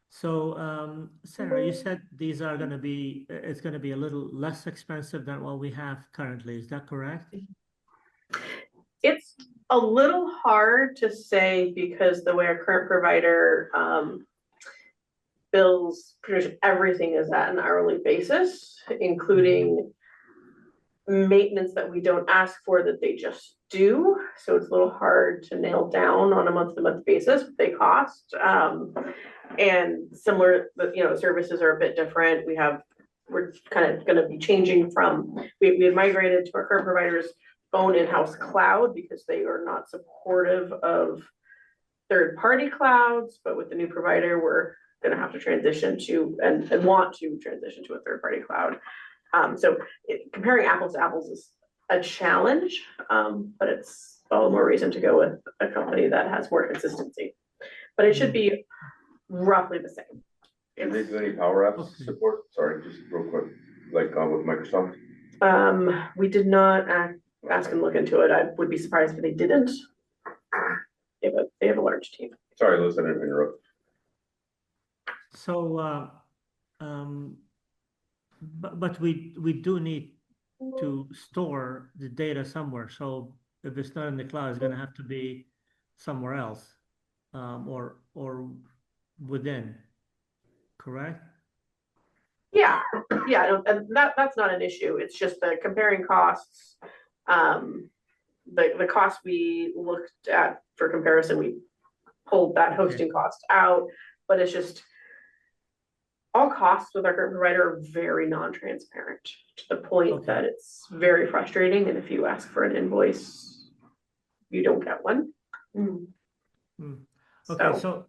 [SPEAKER 13] So, Sarah, you said these are going to be, it's going to be a little less expensive than what we have currently. Is that correct?
[SPEAKER 4] It's a little hard to say, because the way our current provider bills pretty much everything is at an hourly basis, including maintenance that we don't ask for that they just do. So it's a little hard to nail down on a month-to-month basis what they cost. And similar, services are a bit different. We're kind of going to be changing from, we had migrated to our current provider's own in-house cloud, because they are not supportive of third-party clouds. But with the new provider, we're going to have to transition to and want to transition to a third-party cloud. So comparing apples to apples is a challenge, but it's all the more reason to go with a company that has more consistency. But it should be roughly the same.
[SPEAKER 2] Do they do any power apps
[SPEAKER 13] Okay.
[SPEAKER 2] support? Sorry, just real quick, like with Microsoft?
[SPEAKER 4] We did not ask and look into it. I would be surprised if they didn't. They have a large team.
[SPEAKER 2] Sorry, Liz, I didn't interrupt.
[SPEAKER 13] So, but we do need to store the data somewhere. So if it's not in the cloud, it's gonna have to be somewhere else, or within, correct?
[SPEAKER 4] Yeah, and that's not an issue. It's just the comparing costs. The cost we looked at for comparison, we pulled that hosting cost out, but it's just all costs with our current provider are very non-transparent to the point that it's very frustrating. And if you ask for an invoice, you don't get one.
[SPEAKER 13] Okay, so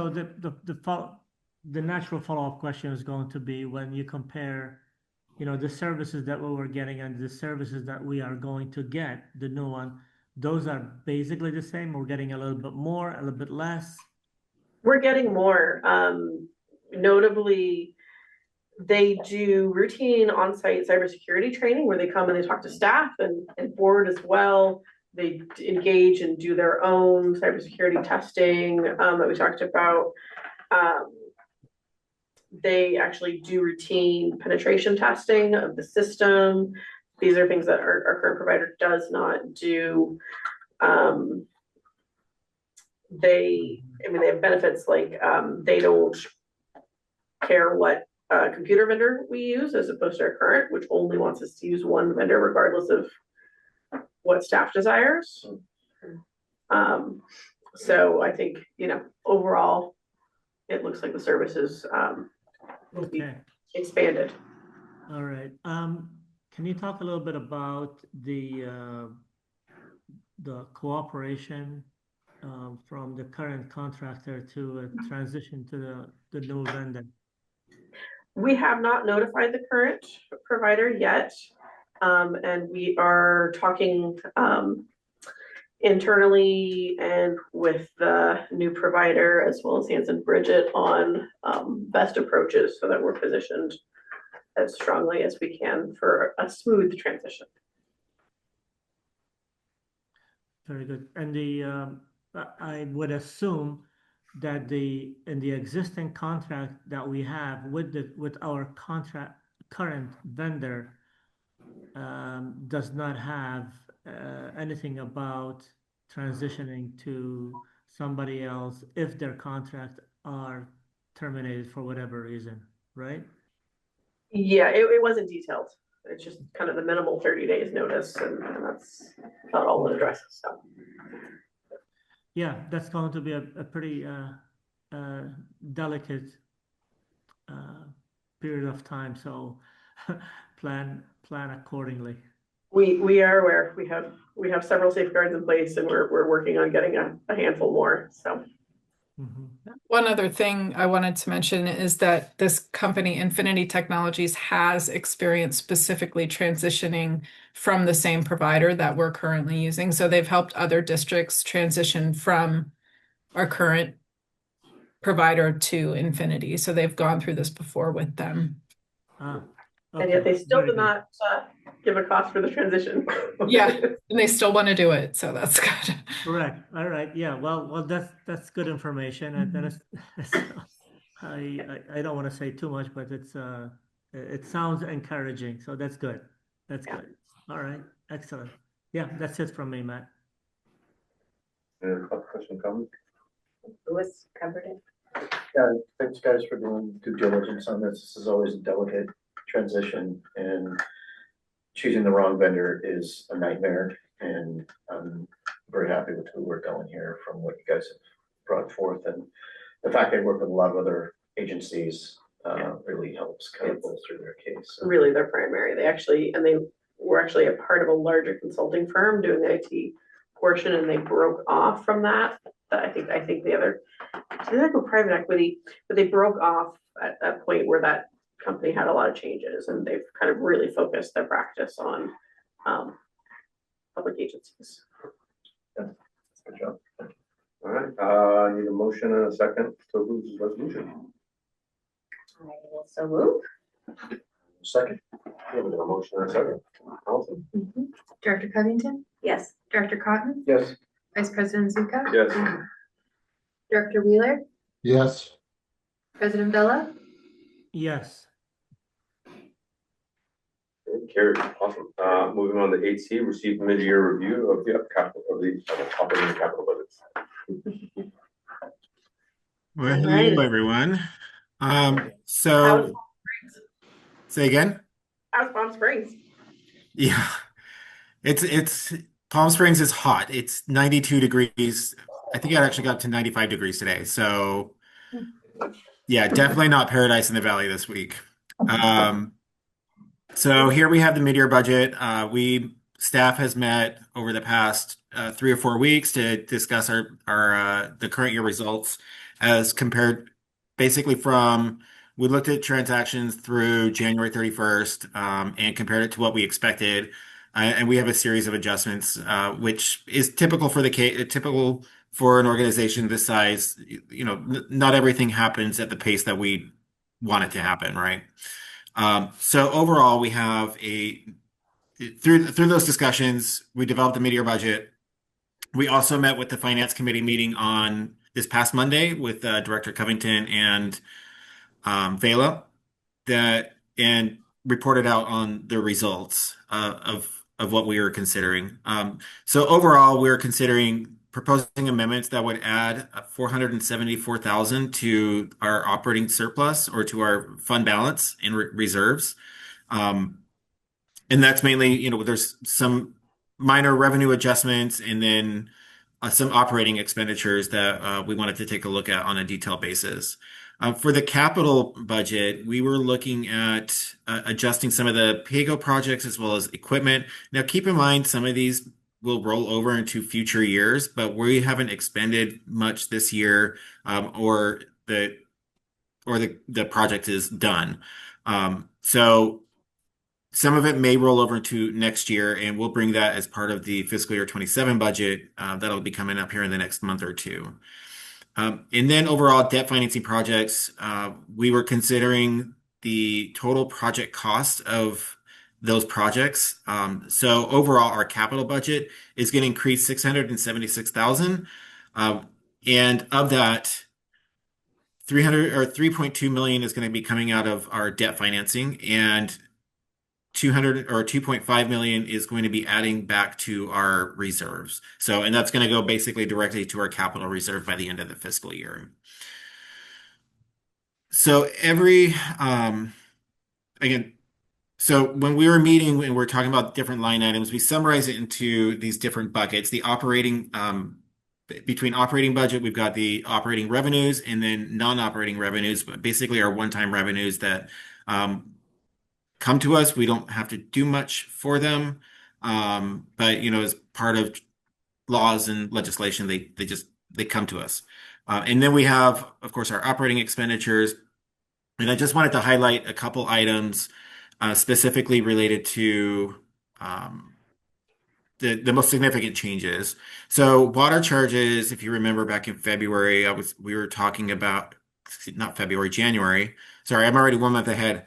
[SPEAKER 13] the natural follow-up question is going to be when you compare, the services that we were getting and the services that we are going to get, the new one, those are basically the same. We're getting a little bit more, a little bit less.
[SPEAKER 4] We're getting more. Notably, they do routine on-site cybersecurity training where they come and they talk to staff and board as well. They engage and do their own cybersecurity testing that we talked about. They actually do routine penetration testing of the system. These are things that our current provider does not do. They have benefits like they don't care what computer vendor we use as opposed to our current, which only wants us to use one vendor regardless of what staff desires. So I think, overall, it looks like the services will be expanded.
[SPEAKER 13] All right. Can you talk a little bit about the cooperation from the current contractor to transition to the new vendor?
[SPEAKER 4] We have not notified the current provider yet, and we are talking internally and with the new provider as well as Hans and Bridget on best approaches so that we're positioned as strongly as we can for a smooth transition.
[SPEAKER 13] Very good. And I would assume that in the existing contract that we have with our current vendor does not have anything about transitioning to somebody else if their contract are terminated for whatever reason, right?
[SPEAKER 4] Yeah, it wasn't detailed. It's just kind of the minimal 30 days notice, and that's about all it addresses. So.
[SPEAKER 13] Yeah, that's going to be a pretty delicate period of time. So plan accordingly.
[SPEAKER 4] We are aware. We have several safeguards in place, and we're working on getting a handful more. So.
[SPEAKER 16] One other thing I wanted to mention is that this company, Infinity Technologies, has experience specifically transitioning from the same provider that we're currently using. So they've helped other districts transition from our current provider to Infinity. So they've gone through this before with them.
[SPEAKER 4] And yet they still did not give a cost for the transition.
[SPEAKER 16] Yeah, and they still want to do it, so that's good.
[SPEAKER 13] Correct. All right. Yeah. Well, that's good information. And then I don't want to say too much, but it sounds encouraging. So that's good. That's good. All right. Excellent. Yeah, that's it from me, Matt.
[SPEAKER 2] Any other question coming?
[SPEAKER 3] Louis covered it.
[SPEAKER 11] Yeah, thanks guys for doing due diligence on this. This is always a delicate transition, and choosing the wrong vendor is a nightmare. And I'm very happy with who we're going here from what you guys have brought forth, and the fact they work with a lot of other agencies really helps kind of bolster their case. So.
[SPEAKER 4] Really, their primary. They were actually a part of a larger consulting firm doing the IT portion, and they broke off from that. I think the other, they like with private equity, but they broke off at that point where that company had a lot of changes, and they've kind of really focused their practice on public agencies.
[SPEAKER 11] Yeah, good job.
[SPEAKER 2] All right, I need a motion and a second to approve this resolution.
[SPEAKER 3] I will so move.
[SPEAKER 2] Second. Okay, we got a motion and a second. Allison?
[SPEAKER 7] Director Covington,
[SPEAKER 3] Yes.
[SPEAKER 7] Director Cotton,
[SPEAKER 11] Yes.
[SPEAKER 7] Vice President Zuko.
[SPEAKER 2] Yes.
[SPEAKER 7] Director Wheeler,
[SPEAKER 12] Yes.
[SPEAKER 7] President Villa,
[SPEAKER 13] Yes.
[SPEAKER 2] Okay, carried, awesome. Moving on to 8C, receive mid-year review of the capital, of the operating and capital budgets.
[SPEAKER 17] Well,
[SPEAKER 3] Nice.
[SPEAKER 17] hello, everyone.
[SPEAKER 4] How's
[SPEAKER 17] So say again?
[SPEAKER 4] Palm Springs?
[SPEAKER 17] Yeah, it's Palm Springs is hot. It's 92 degrees. I think it actually got to 95 degrees today. So yeah, definitely not paradise in the valley this week. So here we have the mid-year budget. Staff has met over the past 3 or 4 weeks to discuss our the current year results as compared basically we looked at transactions through January 31st and compared it to what we expected. And we have a series of adjustments, which is typical for an organization this size. You know, not everything happens at the pace that we want it to happen, right? So overall, we have through those discussions, we developed a mid-year budget. We also met with the finance committee meeting on this past Monday with Director Covington and Vela and reported out on the results of what we were considering. So overall, we're proposing amendments that would add 474,000 to our operating surplus or to our fund balance in reserves. And that's mainly, there's some minor revenue adjustments and then some operating expenditures that we wanted to take a look at on a detailed basis. For the capital budget, we were looking at adjusting some of the pay-go projects as well as equipment. Now, keep in mind, some of these will roll over into future years, but we haven't expended much this year, or the project is done. So some of it may roll over into next year, and we'll bring that as part of the fiscal year 27 budget that'll be coming up here in the next month or two. And then overall debt financing projects, we were considering the total project cost of those projects. So overall, our capital budget is going to increase 676,000. And of that, 3.2 million is going to be coming out of our debt financing, and 2.5 million is going to be adding back to our reserves. And that's going to go basically directly to our capital reserve by the end of the fiscal year. So when we were meeting and we're talking about different line items, we summarize it into these different buckets. Between operating budget, we've got the operating revenues and then non-operating revenues, but basically our one-time revenues that come to us. We don't have to do much for them. But as part of laws and legislation, they come to us. And then we have, of course, our operating expenditures. And I just wanted to highlight a couple items specifically related to the most significant changes. So water charges, if you remember back in February, we were talking about, not February, January. Sorry, I'm already 1 month ahead.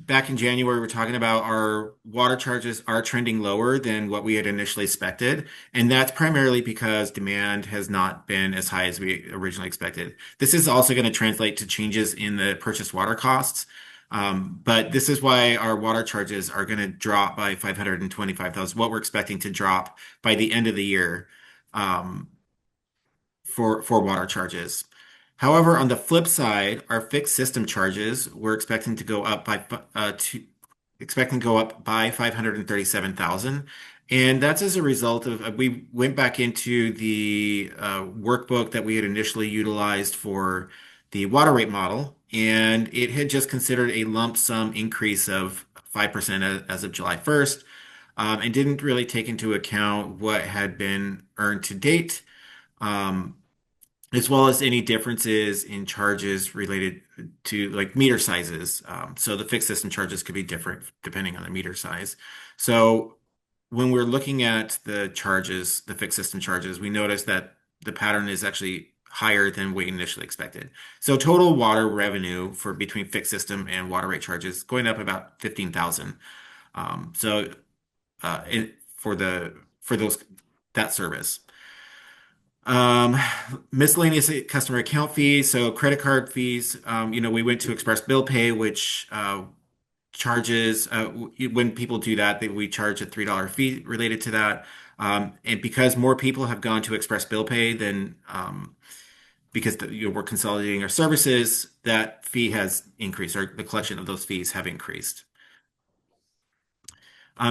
[SPEAKER 17] Back in January, we're talking about our water charges are trending lower than what we had initially expected. And that's primarily because demand has not been as high as we originally expected. This is also going to translate to changes in the purchased water costs. But this is why our water charges are going to drop by 525,000, what we're expecting to drop by the end of the year for water charges. However, on the flip side, our fixed system charges, we're expecting to go up by 537,000. And that's as a result of, we went back into the workbook that we had initially utilized for the water rate model, and it had just considered a lump sum increase of 5% as of July 1st, and didn't really take into account what had been earned to date, as well as any differences in charges related to like meter sizes. So the fixed system charges could be different depending on the meter size. So when we're looking at the charges, the fixed system charges, we noticed that the pattern is actually higher than we initially expected. So total water revenue for between fixed system and water rate charges going up about 15,000. So for that service. Um, Miscellaneous customer account fees, so credit card fees. We went to express bill pay, which charges when people do that, we charge a $3 fee related to that. And because more people have gone to express bill pay than because we're consolidating our services, that fee has increased, or the collection of those fees have increased.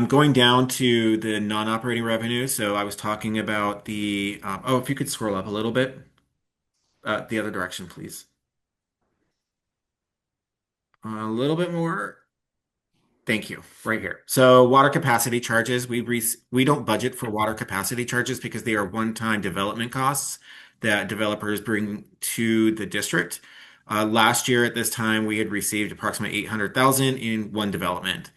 [SPEAKER 17] Going down to the non-operating revenue. So I was talking about if you could scroll up a little bit, the other direction, please. A little bit more. Thank you. Right here. So water capacity charges, we don't budget for water capacity charges because they are one-time development costs that developers bring to the district. Last year at this time, we had received approximately 800,000 in one development.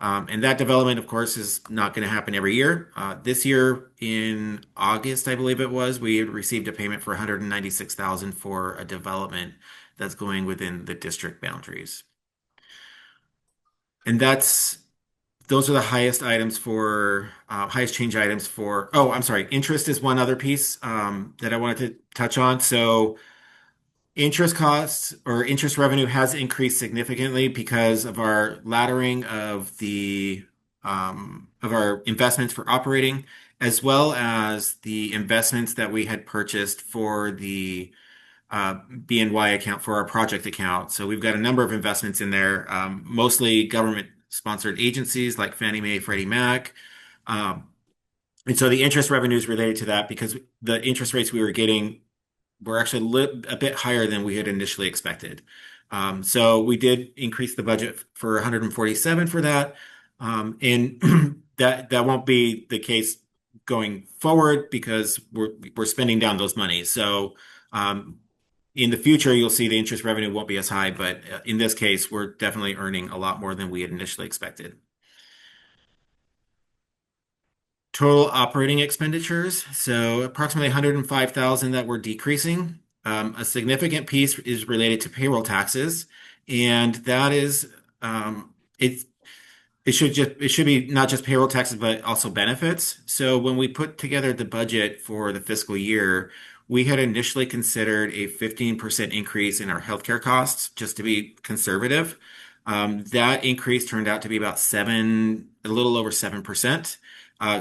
[SPEAKER 17] And that development, of course, is not going to happen every year. This year in August, I believe it was, we had received a payment for 196,000 for a development that's going within the district boundaries. And those are the highest items for highest change items for. Oh, I'm sorry. Interest is one other piece that I wanted to touch on. So interest costs or interest revenue has increased significantly because of our laddering of our investments for operating, as well as the investments that we had purchased for the BNY account, for our project account. So we've got a number of investments in there, mostly government-sponsored agencies like Fannie Mae, Freddie Mac. And so the interest revenue is related to that because the interest rates we were getting were actually a bit higher than we had initially expected. So we did increase the budget for 147 for that. And that won't be the case going forward because we're spending down those monies. So in the future, you'll see the interest revenue won't be as high, but in this case, we're definitely earning a lot more than we had initially expected. Total operating expenditures, so approximately 105,000 that we're decreasing. A significant piece is related to payroll taxes, and that is it should be not just payroll taxes, but also benefits. So when we put together the budget for the fiscal year, we had initially considered a 15% increase in our healthcare costs, just to be conservative. That increase turned out to be about a little over 7%.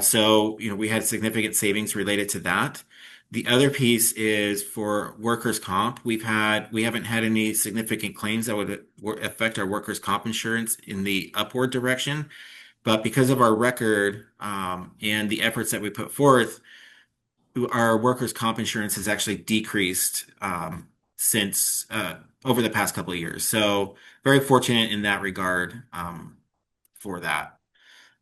[SPEAKER 17] So, we had significant savings related to that. The other piece is for workers' comp. We haven't had any significant claims that would affect our workers' comp insurance in the upward direction. But because of our record, and the efforts that we put forth, our workers' comp insurance has actually decreased, since over the past couple of years. So very fortunate in that regard, for that.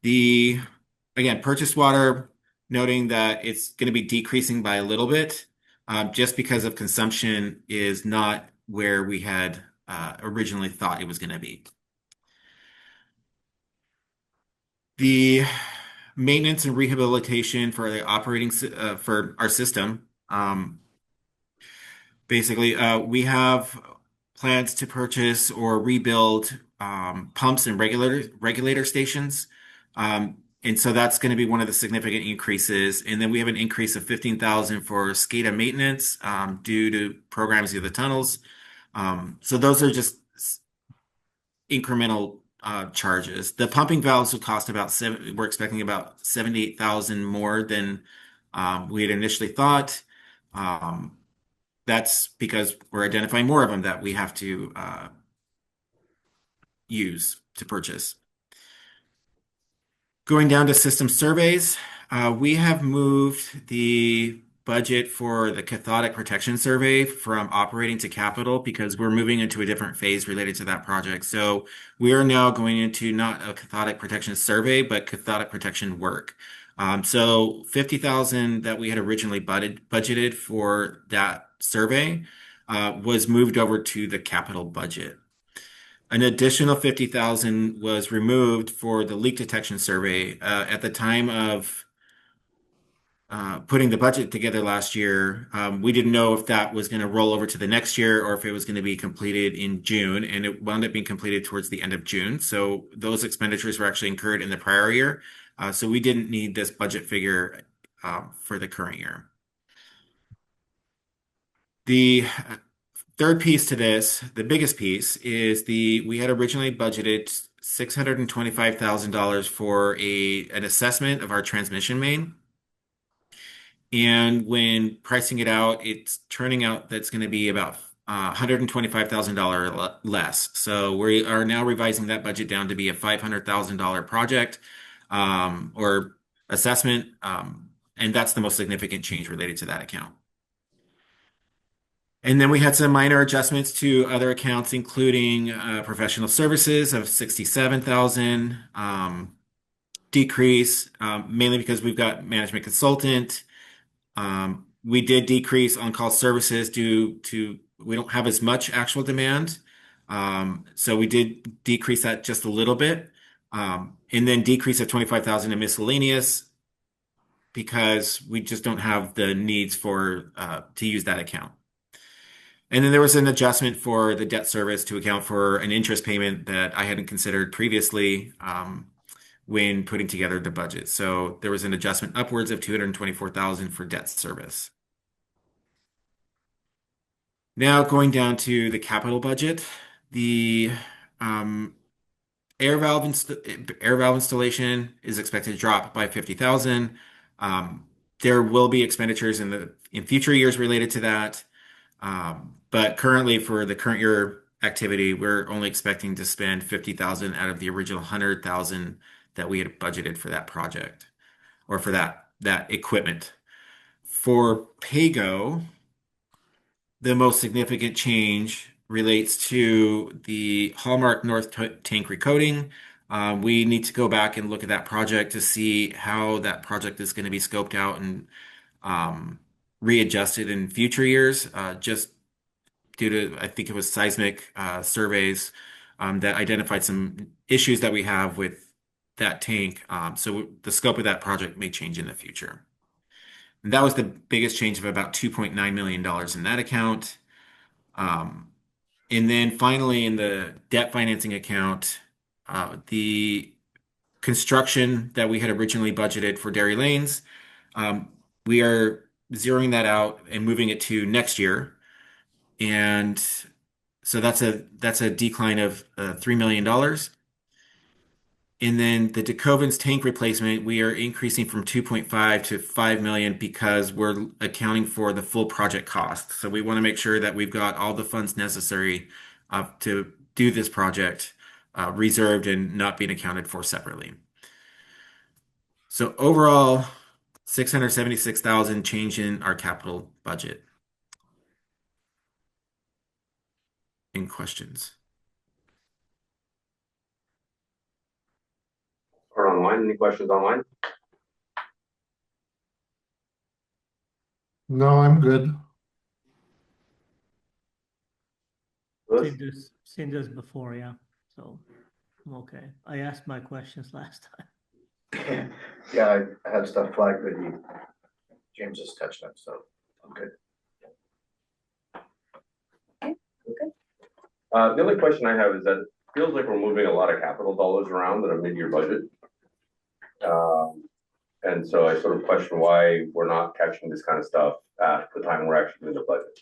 [SPEAKER 17] Again, purchased water, noting that it's going to be decreasing by a little bit, just because of consumption is not where we had originally thought it was going to be. The maintenance and rehabilitation for the operating for our system. Basically, we have plans to purchase or rebuild pumps and regulator stations. And so that's going to be one of the significant increases. And then we have an increase of 15,000 for SCADA maintenance due to programs of the tunnels. So those are just incremental charges. The pumping valves will cost we're expecting about 78,000 more than we had initially thought. That's because we're identifying more of them that we have to use to purchase. Going down to system surveys, we have moved the budget for the cathodic protection survey from operating to capital because we're moving into a different phase related to that project. So we are now going into not a cathodic protection survey, but cathodic protection work. So 50,000 that we had originally budgeted for that survey was moved over to the capital budget. An additional 50,000 was removed for the leak detection survey. At the time of putting the budget together last year, we didn't know if that was going to roll over to the next year or if it was going to be completed in June, and it wound up being completed towards the end of June. So those expenditures were actually incurred in the prior year. So we didn't need this budget figure for the current year. The third piece to this, the biggest piece, is we had originally budgeted $625,000 for an assessment of our transmission main. And when pricing it out, it's turning out that's going to be about $125,000 less. So we are now revising that budget down to be a $500,000 project or assessment. And that's the most significant change related to that account. And then we had some minor adjustments to other accounts, including professional services of $67,000 decrease, mainly because we've got management consultant. We did decrease on-call services due to we don't have as much actual demand. So we did decrease that just a little bit. And then decrease of 25,000 in miscellaneous because we just don't have the needs to use that account. And then there was an adjustment for the debt service to account for an interest payment that I hadn't considered previously when putting together the budget. So there was an adjustment upwards of 224,000 for debt service. Now going down to the capital budget, the air valve installation is expected to drop by 50,000. There will be expenditures in future years related to that. But currently for the current year activity, we're only expecting to spend 50,000 out of the original 100,000 that we had budgeted for that project or for that equipment. For PAYGO, the most significant change relates to the Hallmark North Tank recoating. We need to go back and look at that project to see how that project is going to be scoped out and readjusted in future years, just due to, I think it was seismic surveys that identified some issues that we have with that tank. So the scope of that project may change in the future. And that was the biggest change of about $2.9 million in that account. And then finally, in the debt financing account, the construction that we had originally budgeted for Dairy Lanes, we are zeroing that out and moving it to next year. And so that's a decline of $3 million. And then the Decovans tank replacement, we are increasing from 2.5 to 5 million because we're accounting for the full project cost. So we want to make sure that we've got all the funds necessary to do this project reserved and not being accounted for separately. So overall, 676,000 change in our capital budget. Any questions?
[SPEAKER 2] Or online, any questions online?
[SPEAKER 12] No, I'm good.
[SPEAKER 13] Seen this before, yeah, so I'm okay. I asked my questions last time.
[SPEAKER 11] Yeah, I had stuff flagged, but James just touched on, so I'm good.
[SPEAKER 2] The only question I have is that it feels like we're moving a lot of capital dollars around in a mid-year budget. And so I sort of question why we're not catching this kind of stuff at the time we're actually doing the budget.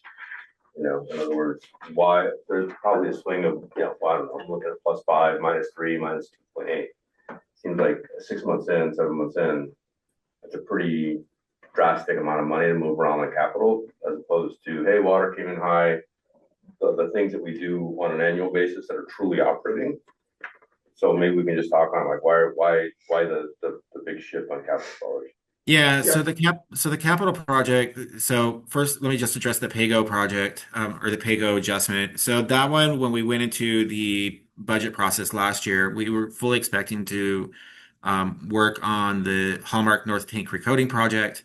[SPEAKER 2] You know, in other words, why there's probably a swing of, I don't know, I'm looking at +5, -3, -2.8. Seems like 6 months in, 7 months in, it's a pretty drastic amount of money to move around on capital, as opposed to, hey, water came in high, the things that we do on an annual basis that are truly operating. So maybe we can just talk on like why the big shift on capital dollars.
[SPEAKER 17] Yeah, so the capital project. So first, let me just address the PAYGO project or the PAYGO adjustment. So that one, when we went into the budget process last year, we were fully expecting to work on the Hallmark North Tank recoating project.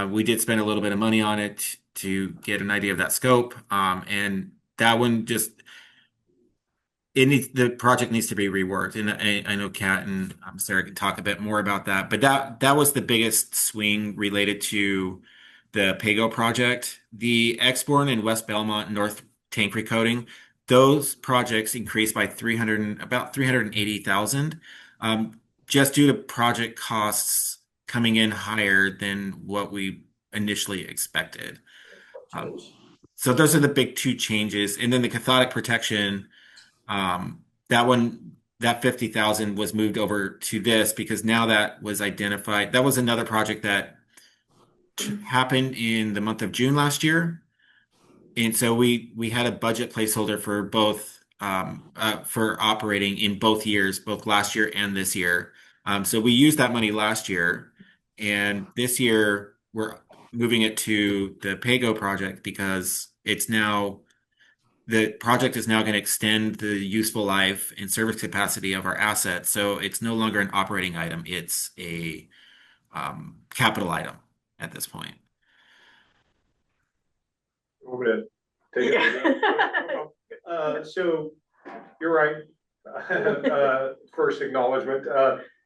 [SPEAKER 17] We did spend a little bit of money on it to get an idea of that scope, and that one just the project needs to be reworked, and I know Kat and Sarah can talk a bit more about that. But that was the biggest swing related to the Pago project. The Exborn and West Belmont North tank recoating, those projects increased by about 380,000, just due to project costs coming in higher than what we initially expected. So those are the big two changes, and then the cathodic protection. That 50,000 was moved over to this because now that was identified. That was another project that happened in the month of June last year. And so we had a budget placeholder for both, for operating in both years, both last year and this year. So we used that money last year, and this year we're moving it to the Pago project because the project is now going to extend the useful life and service capacity of our assets. So it's no longer an operating item. It's a capital item at this point.
[SPEAKER 9] Want me to take it? So you're right. First acknowledgement.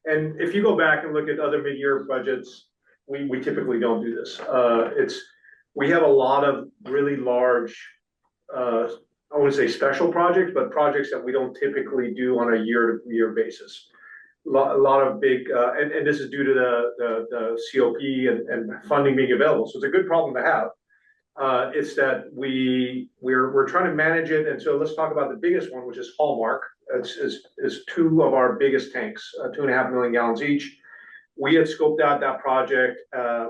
[SPEAKER 9] And if you go back and look at other mid-year budgets, we typically don't do this. We have a lot of really large, I wouldn't say special projects, but projects that we don't typically do on a year-to-year basis. A lot of big, and this is due to the COP and funding being available. So it's a good problem to have. It's that we're trying to manage it. And so let's talk about the biggest one, which is Hallmark. It's two of our biggest tanks, 2.5 million gallons each. We had scoped out that project.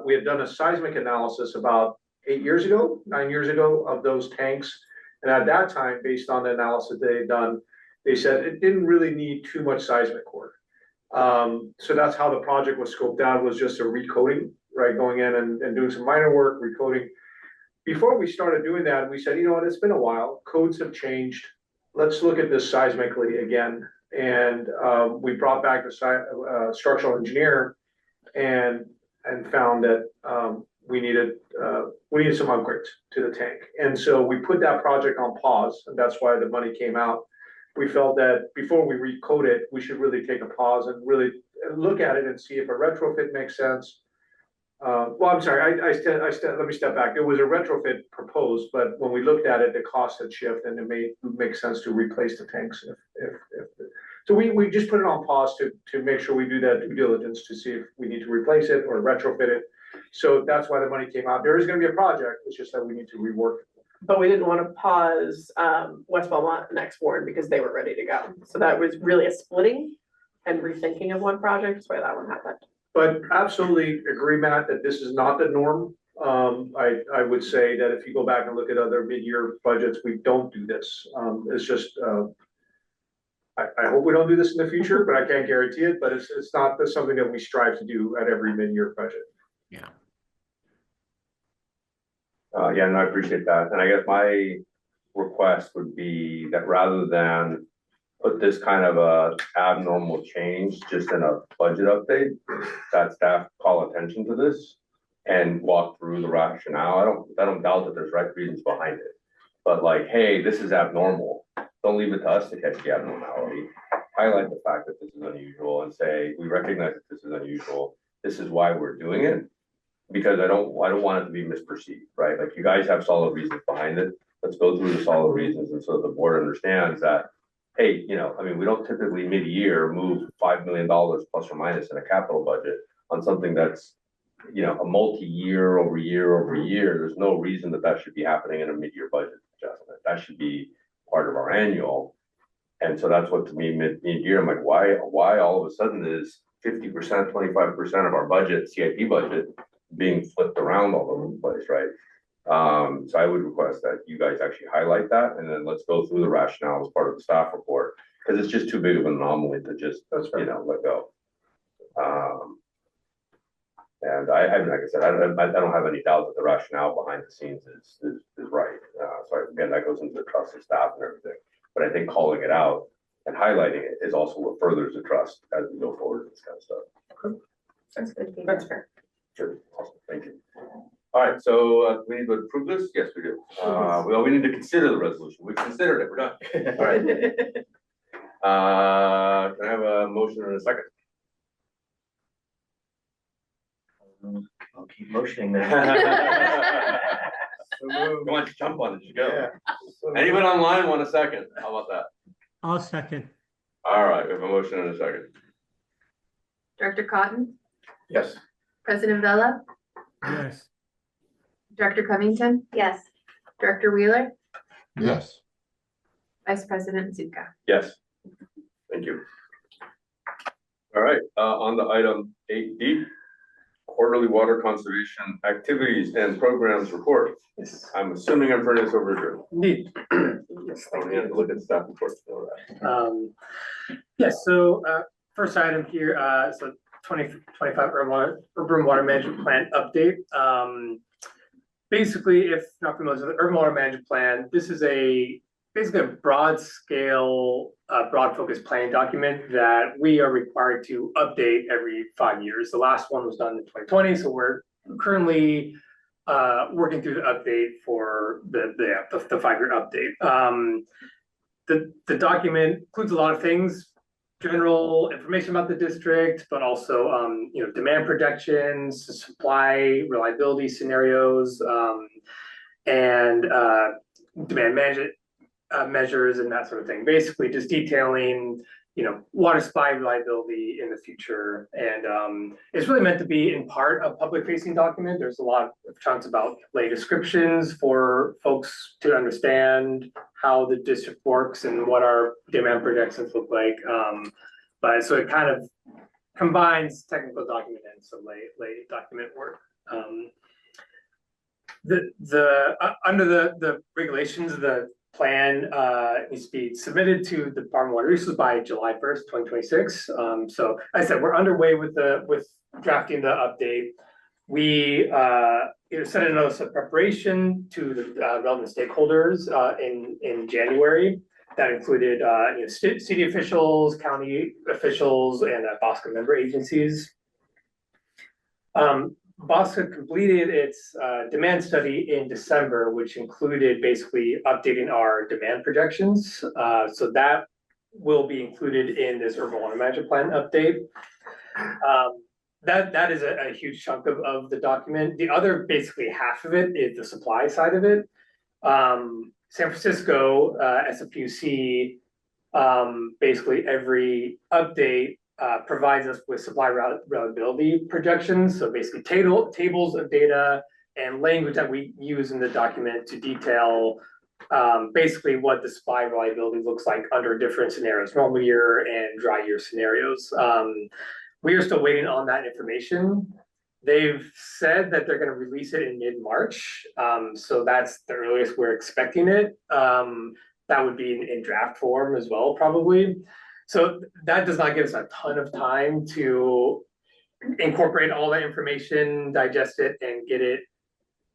[SPEAKER 9] We had done a seismic analysis about 9 years ago of those tanks. And at that time, based on the analysis they had done, they said it didn't really need too much seismic work. So that's how the project was scoped out, was just a recoating, right? Going in and doing some minor work, recoating. Before we started doing that, we said, you know what, it's been a while. Codes have changed. Let's look at this seismically again. And we brought back the structural engineer and found that we needed some upgrades to the tank. And so we put that project on pause, and that's why the money came out. We felt that before we recode it, we should really take a pause and really look at it and see if a retrofit makes sense. Well, I'm sorry, let me step back. There was a retrofit proposed, but when we looked at it, the cost had shifted, and it may make sense to replace the tanks so we just put it on pause to make sure we do that due diligence to see if we need to replace it or retrofit it. So that's why the money came out. There is going to be a project. It's just that we need to rework it.
[SPEAKER 4] But we didn't want to pause West Belmont and Exborn because they were ready to go. So that was really a splitting and rethinking of one project. That's why that one happened.
[SPEAKER 9] But absolutely agree, Matt, that this is not the norm. I would say that if you go back and look at other mid-year budgets, we don't do this. It's just I hope we don't do this in the future, but I can't guarantee it. But it's not something that we strive to do at every mid-year budget.
[SPEAKER 17] Yeah.
[SPEAKER 2] Yeah, and I appreciate that. And I guess my request would be that rather than put this kind of a abnormal change just in a budget update, that staff call attention to this and walk through the rationale. I don't doubt that there's right reasons behind it, but like, hey, this is abnormal. Don't leave it to us to catch the abnormality. Highlight the fact that this is unusual and say, we recognize that this is unusual. This is why we're doing it. Because I don't want it to be misperceived, right? Like, you guys have solid reasons behind it. Let's go through the solid reasons, and so the board understands that, hey, I mean, we don't typically mid-year move $5 million plus or minus in a capital budget on something that's, a multi-year over year over year. There's no reason that should be happening in a mid-year budget adjustment. That should be part of our annual. And so that's what, to me, mid-year, I'm like, why all of a sudden is 50%, 25% of our budget, CIP budget, being flipped around all over the place, right? So I would request that you guys actually highlight that, and then let's go through the rationale as part of the staff report, because it's just too big of an anomaly to just, let go. And like I said, I don't have any doubt that the rationale behind the scenes is right. So again, that goes into the trust of staff and everything. But I think calling it out and highlighting it is also what furthers the trust as we go forward with this kind of stuff.
[SPEAKER 4] Okay. That's good. That's fair.
[SPEAKER 2] Sure. Awesome. Thank you. All right. So we need to approve this? Yes, we do. We need to consider the resolution. We've considered it. We're done. All right. Can I have a motion in a second?
[SPEAKER 11] I'll keep motioning then.
[SPEAKER 2] Come on, jump on it, you go.
[SPEAKER 11] Yeah.
[SPEAKER 2] Anyone online want a second? How about that?
[SPEAKER 13] I'll second.
[SPEAKER 2] All right, we have a motion in a second.
[SPEAKER 7] Director Cotton,
[SPEAKER 11] Yes.
[SPEAKER 7] President Vella,
[SPEAKER 13] Yes.
[SPEAKER 7] Director Covington,
[SPEAKER 3] Yes.
[SPEAKER 7] Director Wheeler,
[SPEAKER 12] Yes.
[SPEAKER 7] Vice President Zuka.
[SPEAKER 2] Yes. Thank you. All right, on the item 8D, quarterly water conservation activities and programs report. I'm assuming I'm turning this over to Drew.
[SPEAKER 6] Indeed.
[SPEAKER 2] Yes, I have to look at staff reports to know that.
[SPEAKER 6] Yes, so first item here, so 2025 urban water management plan update. Basically, if not familiar with the urban water management plan, this is basically a broad scale, broad focus planning document that we are required to update every 5 years. The last one was done in 2020, so we're currently working through the update for the 5-year update. The document includes a lot of things, general information about the district, but also demand projections, supply reliability scenarios, and demand management measures and that sort of thing. Basically, just detailing water supply reliability in the future, and it's really meant to be in part a public-facing document. There's a lot of chunks about lay descriptions for folks to understand how the district works and what our demand projections look like. But so it kind of combines technical document and some lay document work. Under the regulations, the plan needs to be submitted to the Department of Water Resources by July 1st, 2026. So as I said, we're underway with drafting the update. We sent a notice of preparation to the relevant stakeholders in January. That included city officials, county officials, and BOSCA member agencies. BOSCA completed its demand study in December, which included basically updating our demand projections. So that will be included in this urban water management plan update. That is a huge chunk of the document. The other basically half of it is the supply side of it. San Francisco, SFPUC, basically every update provides us with supply reliability projections. So basically tables of data and language that we use in the document to detail basically what the supply reliability looks like under different scenarios, normal year and dry year scenarios. We are still waiting on that information. They've said that they're going to release it in mid-March. So that's the earliest we're expecting it. That would be in draft form as well, probably. So that does not give us a ton of time to incorporate all that information, digest it, and get it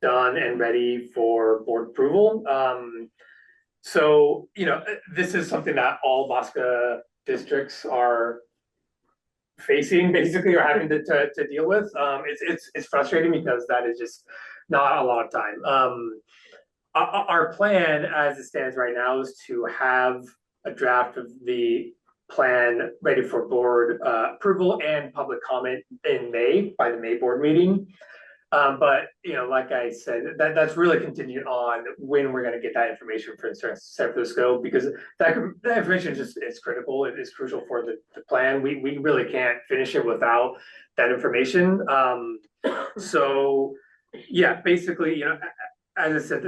[SPEAKER 6] done and ready for board approval. So, this is something that all BOSCA districts are facing, basically, or having to deal with. It's frustrating because that is just not a lot of time. Our plan as it stands right now is to have a draft of the plan ready for board approval and public comment in May, by the May board meeting. But like I said, that's really contingent on when we're going to get that information for San Francisco, because that information is critical. It is crucial for the plan. We really can't finish it without that information. So yeah, basically, as I said,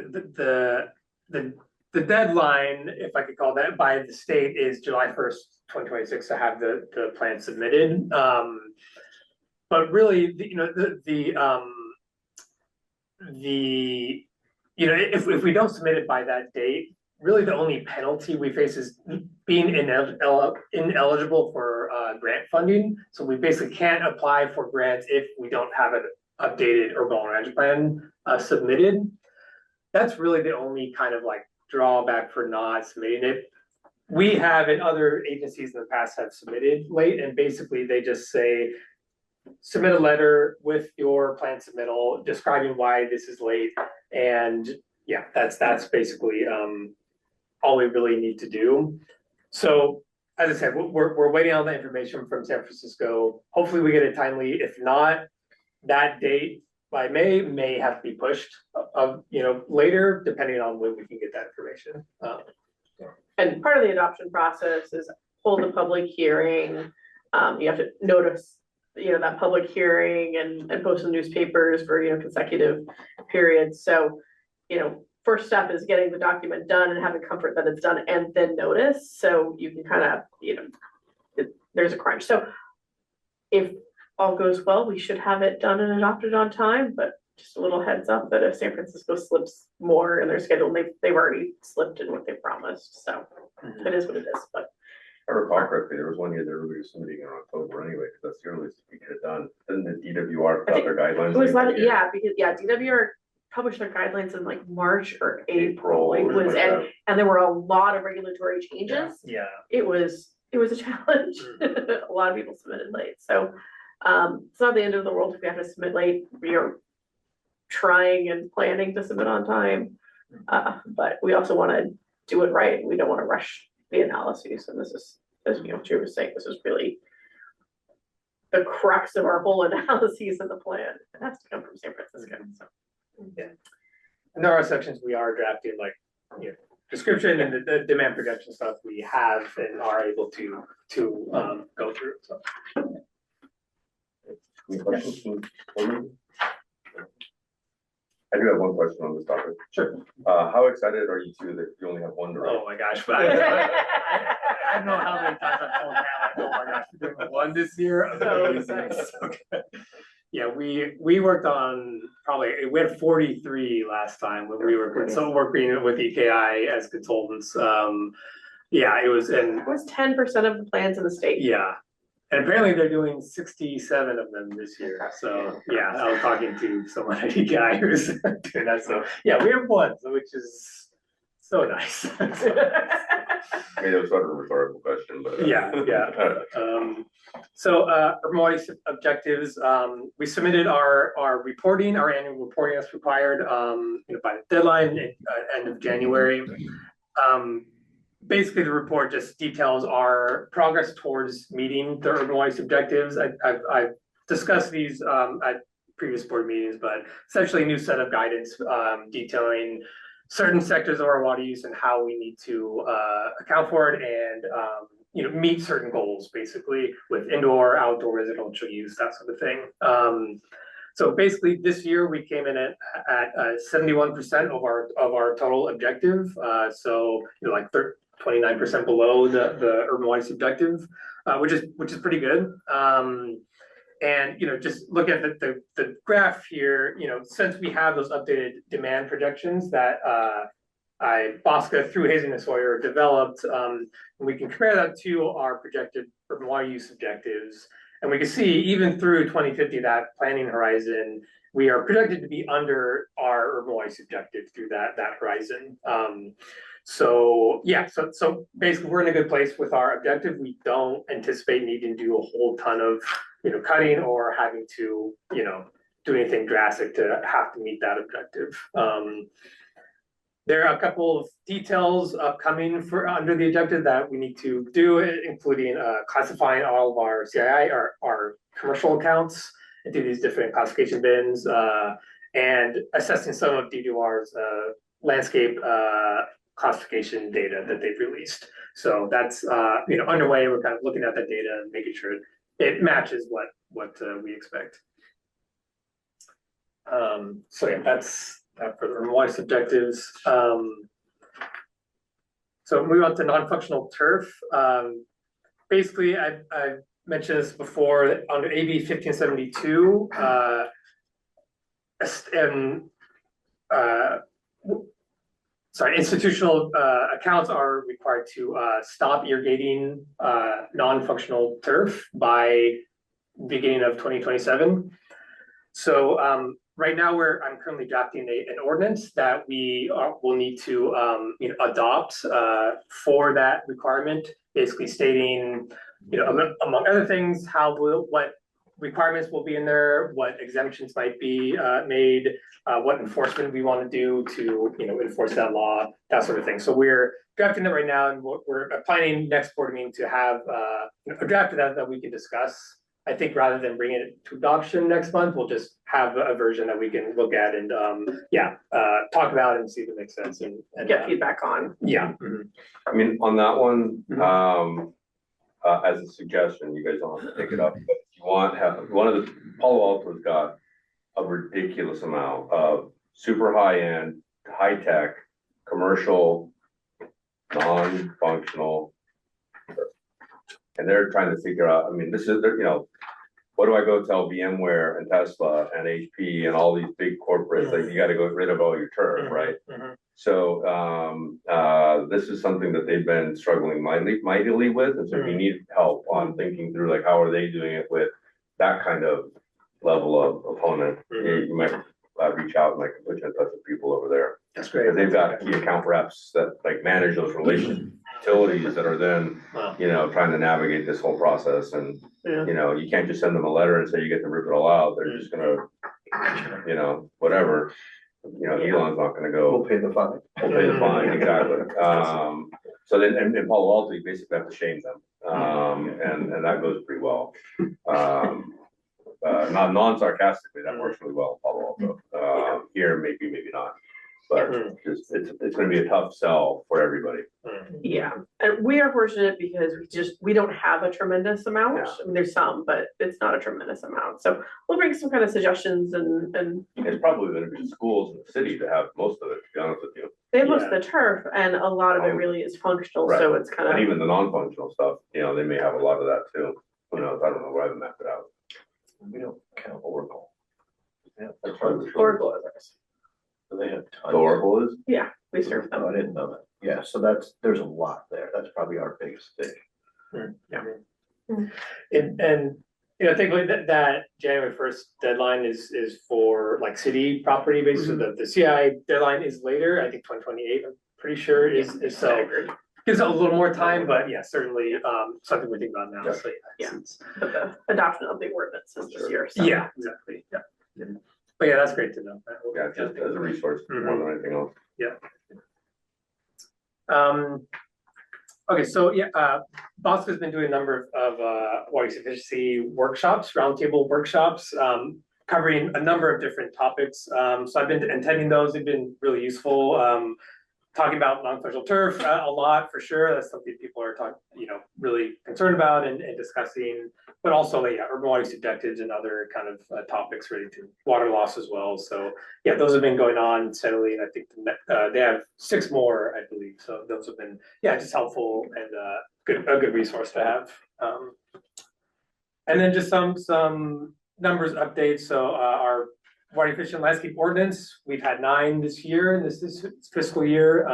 [SPEAKER 6] the deadline, if I could call that, by the state is July 1st, 2026 to have the plan submitted. But really, if we don't submit it by that date, really the only penalty we face is being ineligible for grant funding. So we basically can't apply for grants if we don't have an updated urban water management plan submitted. That's really the only kind of drawback for not submitting it. We have, and other agencies in the past have submitted late, and basically they just say, submit a letter with your plan submittal describing why this is late. And yeah, that's basically all we really need to do. So as I said, we're waiting on the information from San Francisco. Hopefully we get it timely. If not, that date by may have to be pushed, later, depending on when we can get that information.
[SPEAKER 4] And part of the adoption process is hold a public hearing. You have to notice, that public hearing and post in the newspapers for, consecutive periods. So, first step is getting the document done and having comfort that it's done and then notice. So you can kind of, there's a crunch. So if all goes well, we should have it done and adopted on time, but just a little heads up that if San Francisco slips more in their schedule, they've already slipped in what they promised. So it is what it is, but.
[SPEAKER 2] I recall correctly, there was one year that everybody was submitting in October anyway, because that's the earliest we could have done. Didn't the DWR put out their guidelines?
[SPEAKER 4] It was DWR published their guidelines in like March or April. It was, and there were a lot of regulatory changes.
[SPEAKER 6] Yeah.
[SPEAKER 4] It was a challenge. A lot of people submitted late. So it's not the end of the world if we have to submit late. We are trying and planning to submit on time. But we also want to do it right. We don't want to rush the analyses. And this is, as Drew was saying, this is really the crux of our whole analyses of the plan. It has to come from San Francisco. So.
[SPEAKER 6] Yeah. And there are sections we are drafting, like, description and the demand projection stuff we have and are able to go through. So.
[SPEAKER 2] Any questions? I do have one question on this topic.
[SPEAKER 6] Sure.
[SPEAKER 2] How excited are you two that you only have one direct?
[SPEAKER 6] Oh my gosh. I don't know how many times I've told Matt, like, oh my gosh, we're doing one this year. So good. Yeah, we worked on we had 43 last time when we were working with EKI as consultants. Yeah, it was
[SPEAKER 4] 10% of the plans in the state.
[SPEAKER 6] Yeah. And apparently they're doing 67 of them this year. So yeah, I was talking to someone at EKI who's doing that. So yeah, we have one, which is so nice.
[SPEAKER 2] I mean, it was sort of a rhetorical question, but
[SPEAKER 6] yeah. So urban water objectives. We submitted our annual reporting as required by the deadline end of January. Basically, the report just details our progress towards meeting the urban water objectives. I've discussed these at previous board meetings, but essentially a new set of guidance detailing certain sectors of our water use and how we need to account for it and meet certain goals, basically with indoor, outdoor, residential use, that sort of thing. So basically, this year we came in at 71% of our total objective. So 29% below the urban water objective, which is pretty good. And just look at the graph here. Since we have those updated demand projections that Bosca through Hazen and Sawyer developed, we can compare that to our projected urban water use objectives. And we can see even through 2050, that planning horizon, we are projected to be under our urban water objective through that horizon. So basically we're in a good place with our objective. We don't anticipate needing to do a whole ton of cutting or having to do anything drastic to have to meet that objective. There are a couple of details upcoming for under the objective that we need to do, including classifying all of our CII, our commercial accounts into these different classification bins, and assessing some of DWR's landscape classification data that they've released. So that's underway. We're kind of looking at that data and making sure it matches what we expect. So yeah, that's that for the urban water objectives. So moving on to non-functional turf. Basically, I mentioned this before under AB 1572, institutional accounts are required to stop irrigating non-functional turf by beginning of 2027. So right now I'm currently drafting an ordinance that we will need to adopt for that requirement, basically stating among other things what requirements will be in there, what exemptions might be made, what enforcement we want to do to, enforce that law, that sort of thing. So we're drafting that right now, and we're planning next board meeting to have a draft of that we can discuss. I think rather than bringing it to adoption next month, we'll just have a version that we can look at and talk about and see if it makes sense and
[SPEAKER 4] Get feedback on.
[SPEAKER 6] Yeah.
[SPEAKER 2] I mean, on that one, as a suggestion, you guys don't have to pick it up, but if you want, Palo Alto's got a ridiculous amount of super high-end, high-tech, commercial, non-functional. And they're trying to figure out, I mean, what do I go tell VMware and Tesla and HP and all these big corporates that you got to go rid of all your turf, right? So this is something that they've been struggling mightily with, and so if you need help on thinking through like how are they doing it with that kind of level of opponent, you might reach out and I can put you in touch with people over there.
[SPEAKER 6] That's great.
[SPEAKER 2] Because they've got key account reps that like manage those relations, utilities that are then trying to navigate this whole process, and you can't just send them a letter and say you get to rip it all out. They're just gonna whatever. Elon's not gonna go.
[SPEAKER 11] We'll pay the fine.
[SPEAKER 2] We'll pay the fine, exactly. So then in Palo Alto, you basically have to shame them. And that goes pretty well. Not non-sarcastically, that works really well in Palo Alto. Here, maybe not. But it's gonna be a tough sell for everybody.
[SPEAKER 4] Yeah, and we are fortunate because we don't have a tremendous amount.
[SPEAKER 2] Yeah.
[SPEAKER 4] I mean, there's some, but it's not a tremendous amount. So we'll bring some kind of suggestions and
[SPEAKER 2] It's probably gonna be the schools in the city to have most of it, to be honest with you.
[SPEAKER 4] they have most of the turf, and a lot of it really is functional,
[SPEAKER 2] Right.
[SPEAKER 4] so it's kind
[SPEAKER 2] And
[SPEAKER 4] of.
[SPEAKER 2] even the non-functional stuff, they may have a lot of that too. Who knows? I don't know where I haven't mapped it out.
[SPEAKER 11] We don't count Oracle. Yeah,
[SPEAKER 2] That's probably true.
[SPEAKER 4] Oracle is ours.
[SPEAKER 11] so they have tons.
[SPEAKER 2] The Oracle is?
[SPEAKER 4] Yeah, we serve
[SPEAKER 11] Oh, I
[SPEAKER 4] them.
[SPEAKER 11] didn't know that. Yeah, so there's a lot there. That's probably our biggest fish.
[SPEAKER 6] And thankfully that January 1st deadline is for like city property basis. So the CI deadline is later. I think 2028. I'm pretty sure is so. Gives it a little more time, but yeah, certainly something we think about now. So
[SPEAKER 4] But the adoption of the ordinance is this year, so.
[SPEAKER 6] yeah, exactly. Yeah. But yeah, that's great to know.
[SPEAKER 2] Yeah, just as a resource more than anything else.
[SPEAKER 6] Yeah. Okay, so Bosco's been doing a number of water use efficiency workshops, roundtable workshops, covering a number of different topics. So I've been attending those. They've been really useful. Talking about non-functional turf a lot for sure. That's something people are really concerned about and discussing. But also, urban water use objectives and other kind of topics related to water loss as well. So those have been going on steadily, and I think they have 6 more, I believe. So those have been just helpful and a good resource to have. And then just some numbers updates. So our water efficient landscape ordinance, we've had 9 this year, this fiscal year.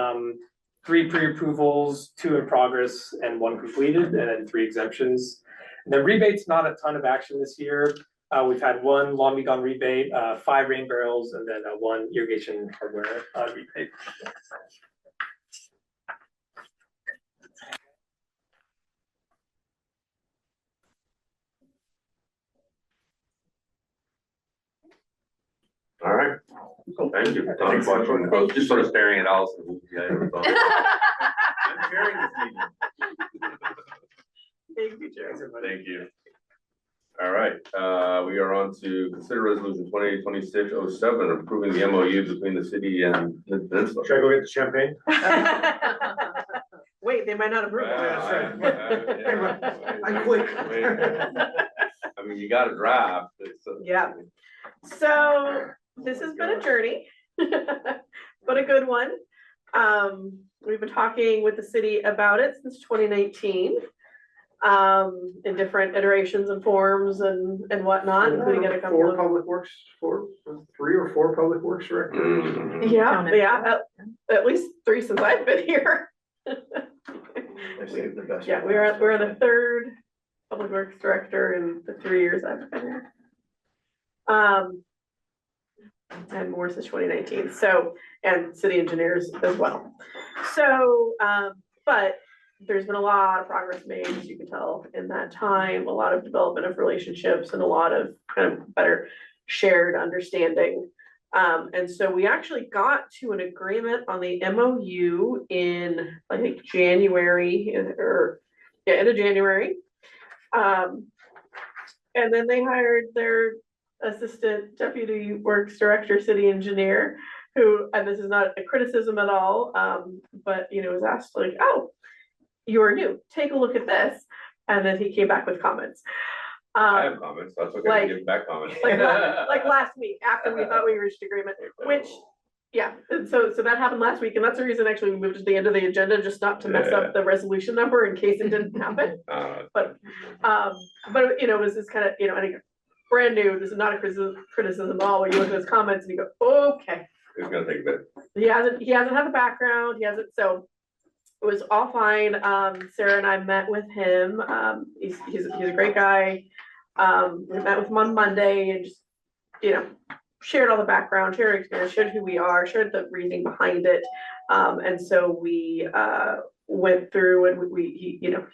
[SPEAKER 6] 3 pre-approvals, 2 in progress, and 1 completed, and then 3 exemptions. And then rebates, not a ton of action this year. We've had 1 long be gone rebate, 5 rain barrels, and then 1 irrigation hardware rebate.
[SPEAKER 2] All right. Thank you. I was just sort of staring at Allison. I'm sharing this meeting.
[SPEAKER 4] Thank you, Jerry.
[SPEAKER 2] Thank you. All right, we are on to consider resolution 2026-07, approving the MOU between the city and Mid-Peninsula.
[SPEAKER 9] Should I go get the champagne?
[SPEAKER 4] Wait, they might not approve.
[SPEAKER 6] I quit.
[SPEAKER 2] I mean, you got a draft.
[SPEAKER 4] Yeah. So this has been a journey, but a good one. We've been talking with the city about it since 2019. In different iterations and forms and whatnot, including a couple of.
[SPEAKER 9] 3 or 4 public works directors.
[SPEAKER 4] Yeah, at least 3 since I've been here.
[SPEAKER 11] They saved the best.
[SPEAKER 4] Yeah, we're the 3rd public works director in the 3 years I've been here. And more since 2019. So, and city engineers as well. So, but there's been a lot of progress made, as you can tell, in that time, a lot of development of relationships and a lot of kind of better shared understanding. And so we actually got to an agreement on the MOU in, I think, January, or yeah, end of January. And then they hired their assistant deputy works director, city engineer, who, and this is not a criticism at all, but, you know, was asked like, oh, you're new, take a look at this. And then he came back with comments.
[SPEAKER 2] I have comments, that's okay,
[SPEAKER 4] like-
[SPEAKER 2] give back comments.
[SPEAKER 4] Like last week, after we thought we reached agreement, which, yeah, and so that happened last week, and that's the reason actually we moved to the end of the agenda, just not to mess up the resolution number in case it didn't happen. But you know, it was just kind of, you know, I think brand new, this is not a criticism at all, when you look at his comments and you go, okay.
[SPEAKER 2] It's gonna take a bit.
[SPEAKER 4] He hasn't had the background, he hasn't, so it was all fine. Sarah and I met with him. He's a great guy. We met with him on Monday and just, you know, shared all the background, shared our experience, shared who we are, shared the reasoning behind it. And so we went through and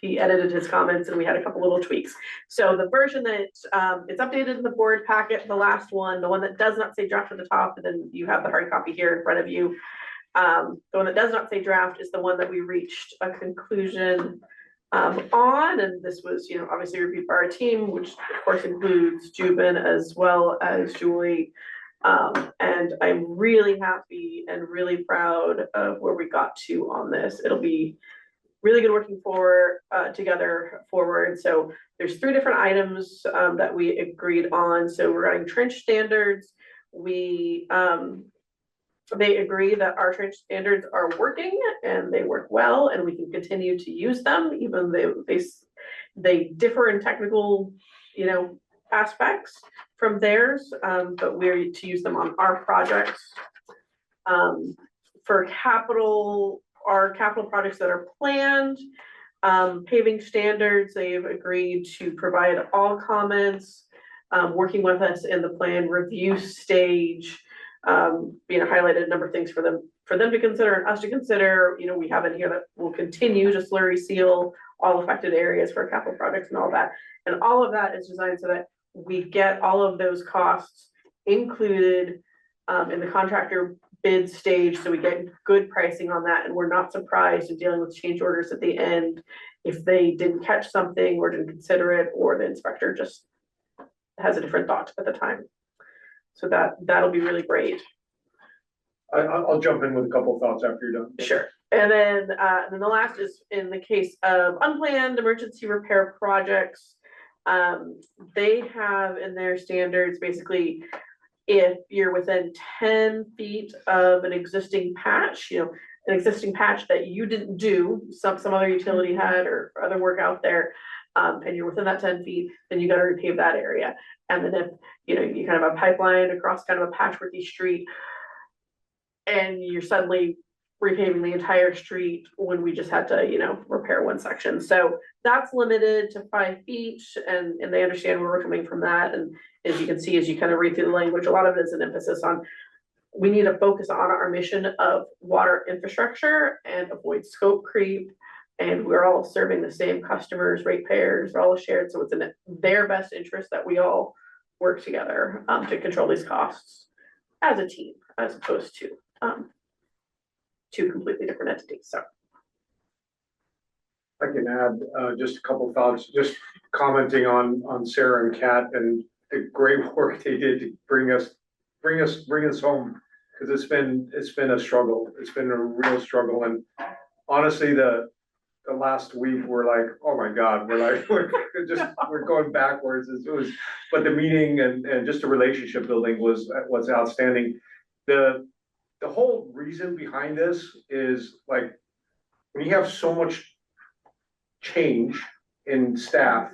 [SPEAKER 4] he edited his comments and we had a couple little tweaks. So the version that it's updated in the board packet, the last one, the one that does not say draft at the top, and then you have the hard copy here in front of you. The one that does not say draft is the one that we reached a conclusion on, and this was, you know, obviously reviewed by our team, which of course includes Jubin as well as Julie. And I'm really happy and really proud of where we got to on this. It'll be really good working together forward. So there's 3 different items that we agreed on. So regarding trench standards, they agree that our trench standards are working and they work well and we can continue to use them, even though they differ in technical, you know, aspects from theirs, but we're to use them on our projects. For our capital projects that are planned, paving standards, they've agreed to provide all comments, working with us in the plan review stage. You know, highlighted a number of things for them to consider and us to consider. You know, we have in here that will continue to slurry seal all affected areas for capital projects and all that. And all of that is designed so that we get all of those costs included in the contractor bid stage, so we get good pricing on that, and we're not surprised in dealing with change orders at the end if they didn't catch something or didn't consider it, or the inspector just has a different thought at the time. So that'll be really great.
[SPEAKER 9] I'll jump in with a couple of thoughts after you're done.
[SPEAKER 4] Sure. And then the last is in the case of unplanned emergency repair projects. They have in their standards, basically, if you're within 10 feet of an existing patch, you know, an existing patch that you didn't do, some other utility had or other work out there, and you're within that 10 feet, then you got to repave that area. And then if, you know, you kind of have a pipeline across kind of a patchworthy street and you're suddenly repaving the entire street when we just had to, you know, repair one section. So that's limited to 5 feet, and they understand where we're coming from that. And as you can see, as you kind of read through the language, a lot of it is an emphasis on, we need to focus on our mission of water infrastructure and avoid scope creep. And we're all serving the same customers, ratepayers, are all shared. So it's in their best interest that we all work together to control these costs as a team, as opposed to 2 completely different entities. So
[SPEAKER 9] I can add just a couple of thoughts, just commenting on Sarah and Kat and the great work they did to bring us home, because it's been a struggle. It's been a real struggle, and honestly, the last week we're like, oh my God, we're going backwards. But the meeting and just the relationship building was outstanding. The whole reason behind this is, like, when you have so much change in staff,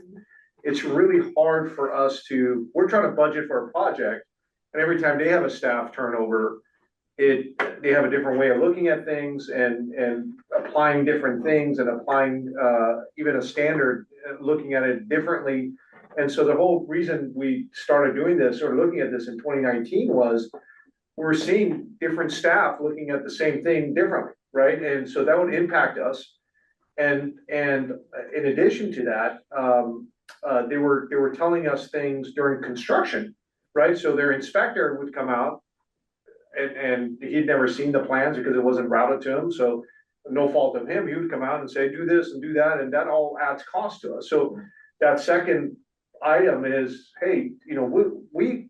[SPEAKER 9] it's really hard for us we're trying to budget for a project, and every time they have a staff turnover, they have a different way of looking at things and applying different things and applying even a standard, looking at it differently. And so the whole reason we started doing this, or looking at this in 2019, was we're seeing different staff looking at the same thing differently, right? And so that would impact us. And in addition to that, they were telling us things during construction, right? So their inspector would come out and he'd never seen the plans because it wasn't routed to him, so no fault of him, he would come out and say, do this and do that, and that all adds cost to us. So that second item is, hey, you know, we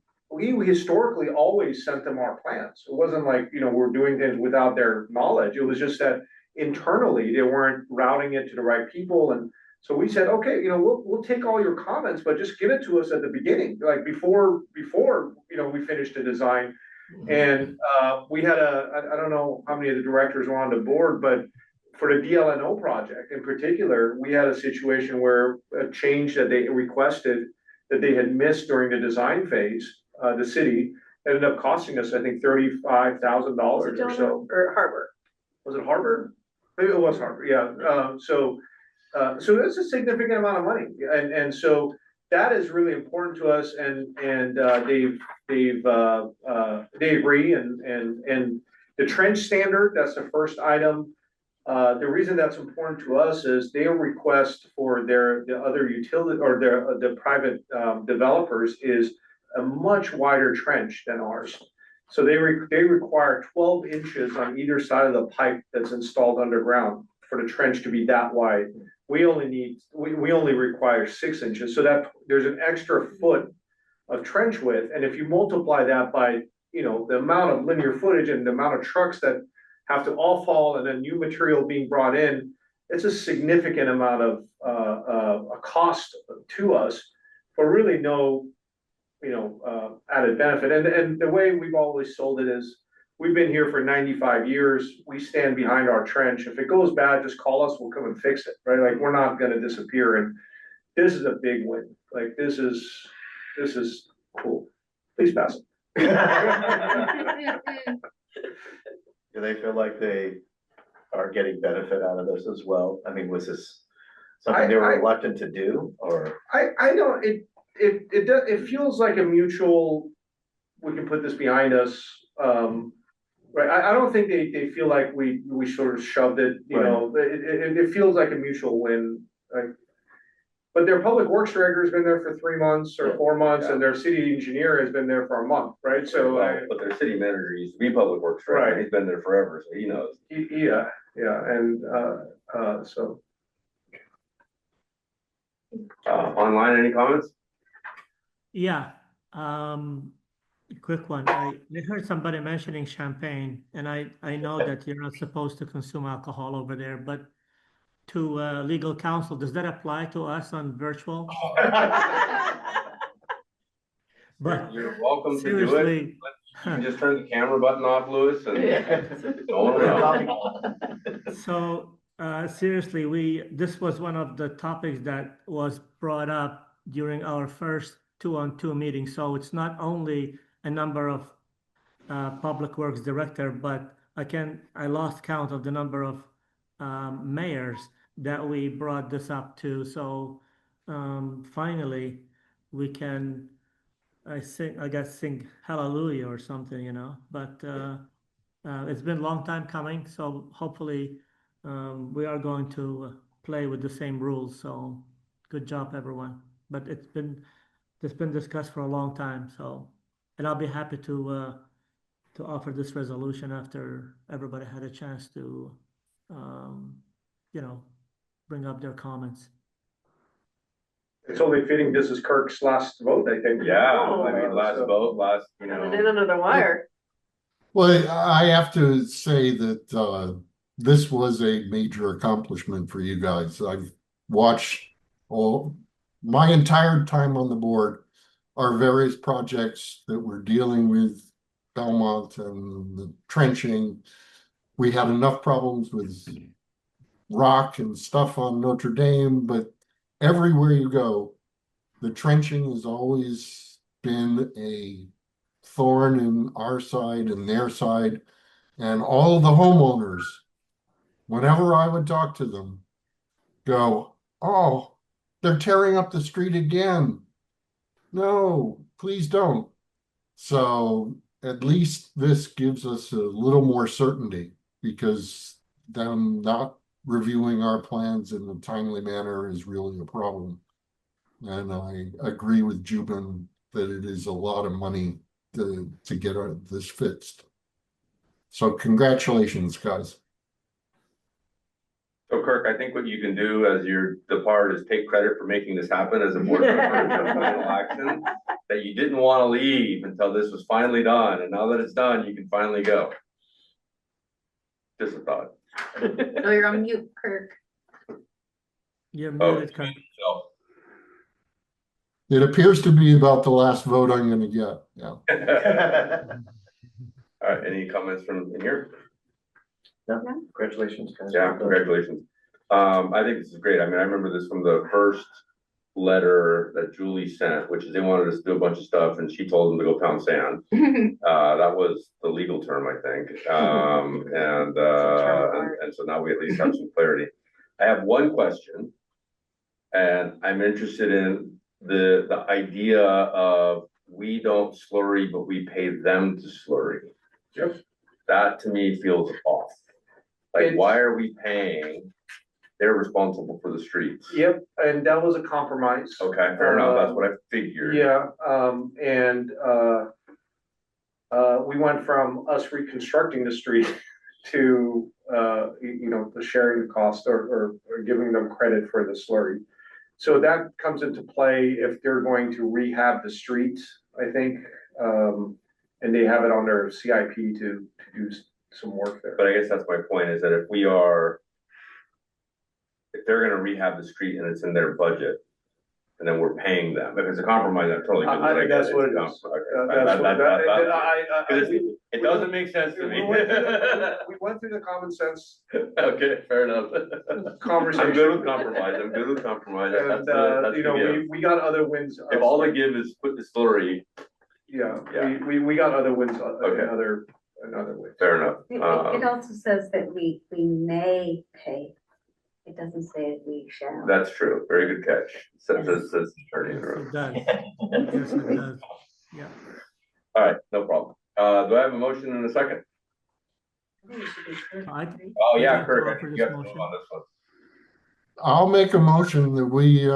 [SPEAKER 9] historically always sent them our plans. It wasn't like, you know, we're doing things without their knowledge. It was just that internally they weren't routing it to the right people. And so we said, okay, you know, we'll take all your comments, but just give it to us at the beginning, like before, you know, we finished the design. And we had I don't know how many of the directors were on the board, but for the DLNO project in particular, we had a situation where a change that they requested that they had missed during the design phase, the city ended up costing us, I think, $35,000 or so.
[SPEAKER 4] Or Harbor.
[SPEAKER 9] Was it Harbor? Maybe it was Harbor, yeah. So that's a significant amount of money, and so that is really important to us, and they agree, and the trench standard, that's the first item. The reason that's important to us is their request for the other utility or the private developers is a much wider trench than ours. So they require 12 inches on either side of the pipe that's installed underground for the trench to be that wide. We only require 6 inches, so that there's an extra foot of trench width, and if you multiply that by, you know, the amount of linear footage and the amount of trucks that have to all fall and then new material being brought in, it's a significant amount of a cost to us for really no, you know, added benefit. And the way we've always sold it is, we've been here for 95 years. We stand behind our trench. If it goes bad, just call us. We'll come and fix it, right? Like, we're not going to disappear. And this is a big win. Like, this is cool. Please pass it.
[SPEAKER 11] Do they feel like they are getting benefit out of this as well? I mean, was this something they were reluctant to do, or?
[SPEAKER 9] I don't, it feels like a mutual, we can put this behind us. Right, I don't think they feel like we sort of shoved it, you know, it feels like a mutual win. Like, but their public works director has been there for 3 months or 4 months, and their city engineer has been there for a month, right? So,
[SPEAKER 2] but their city manager used to be public works director. He's been there forever, so he knows.
[SPEAKER 9] Yeah, and so.
[SPEAKER 2] Online, any comments?
[SPEAKER 13] Yeah, quick one. I heard somebody mentioning champagne, and I know that you're not supposed to consume alcohol over there, but to legal counsel, does that apply to us on virtual? But
[SPEAKER 2] you're welcome to do it.
[SPEAKER 13] seriously,
[SPEAKER 2] You can just turn the camera button off, Louis, and go around.
[SPEAKER 13] So seriously, this was one of the topics that was brought up during our first 2-on-2 meeting. So it's not only a number of public works director, but I lost count of the number of mayors that we brought this up to. So finally, we can, I guess, sing hallelujah or something, you know. But it's been a long time coming, so hopefully we are going to play with the same rules. So good job, everyone. But it's been discussed for a long time. So, and I'll be happy to offer this resolution after everybody had a chance to, you know, bring up their comments.
[SPEAKER 9] It's only fitting this is Kirk's last vote, I think.
[SPEAKER 2] Yeah, I mean, last vote, you know.
[SPEAKER 4] And then under the wire.
[SPEAKER 12] Well, I have to say that this was a major accomplishment for you guys. I've watched my entire time on the board, our various projects that we're dealing with Belmont and the trenching. We had enough problems with rock and stuff on Notre Dame, but everywhere you go, the trenching has always been a thorn in our side and their side. And all the homeowners, whenever I would talk to them, go, oh, they're tearing up the street again. No, please don't. So at least this gives us a little more certainty, because them not reviewing our plans in a timely manner is really a problem. And I agree with Jubin that it is a lot of money to get this fixed. So congratulations, guys.
[SPEAKER 2] So Kirk, I think what you can do as your depart is take credit for making this happen as a board member of final action. That you didn't want to leave until this was finally done, and now that it's done, you can finally go. Just a thought.
[SPEAKER 7] Oh, you're on mute, Kirk.
[SPEAKER 13] You're
[SPEAKER 2] Oh,
[SPEAKER 13] muted, Kirk.
[SPEAKER 2] so.
[SPEAKER 12] It appears to be about the last vote I'm gonna get, yeah.
[SPEAKER 2] All right, any comments from in here?
[SPEAKER 11] No, congratulations, guys.
[SPEAKER 2] Yeah, congratulations. I think this is great. I mean, I remember this from the first letter that Julie sent, which is they wanted us to do a bunch of stuff and she told them to go pound sand. That was the legal term, I think. And so now we at least have some clarity. I have one question, and I'm interested in the idea of we don't slurry, but we pay them to slurry.
[SPEAKER 9] Yep.
[SPEAKER 2] That to me feels off. Like, why are we paying? They're responsible for the streets.
[SPEAKER 9] Yep, and that was a compromise.
[SPEAKER 2] Okay, fair enough. That's what I figured.
[SPEAKER 9] Yeah, we went from us reconstructing the street to, the sharing the cost or giving them credit for the slurry. So that comes into play if they're going to rehab the street, I think, and they have it on their CIP to do some work there.
[SPEAKER 2] But I guess that's my point, is that if they're gonna rehab the street and it's in their budget, and then we're paying them, if it's a compromise, I'm totally good with it.
[SPEAKER 9] That's what it is.
[SPEAKER 2] It doesn't make sense to me.
[SPEAKER 9] We went through the common sense
[SPEAKER 2] Okay, fair enough.
[SPEAKER 9] conversation.
[SPEAKER 2] I'm good with compromise. I'm good with compromise.
[SPEAKER 9] And,
[SPEAKER 2] That's
[SPEAKER 9] you know,
[SPEAKER 2] the gift.
[SPEAKER 9] we got other wins.
[SPEAKER 2] If all they give is put the slurry,
[SPEAKER 9] Yeah,
[SPEAKER 2] Yeah.
[SPEAKER 9] we got other wins,
[SPEAKER 2] Okay.
[SPEAKER 9] another way.
[SPEAKER 2] fair enough.
[SPEAKER 3] It also says that we may pay. It doesn't say we shall.
[SPEAKER 2] That's true. Very good catch. Says the attorney in the room.
[SPEAKER 13] It does. Yes, it does. Yeah.
[SPEAKER 2] All right, no problem. Do I have a motion in a second?
[SPEAKER 3] I think it should be Kirk,
[SPEAKER 13] I-
[SPEAKER 3] right?
[SPEAKER 2] Oh, yeah,
[SPEAKER 13] I'd
[SPEAKER 2] Kirk, I
[SPEAKER 13] offer
[SPEAKER 2] think
[SPEAKER 13] this
[SPEAKER 2] you have to move
[SPEAKER 13] motion.
[SPEAKER 2] on this one.
[SPEAKER 12] I'll make a motion that we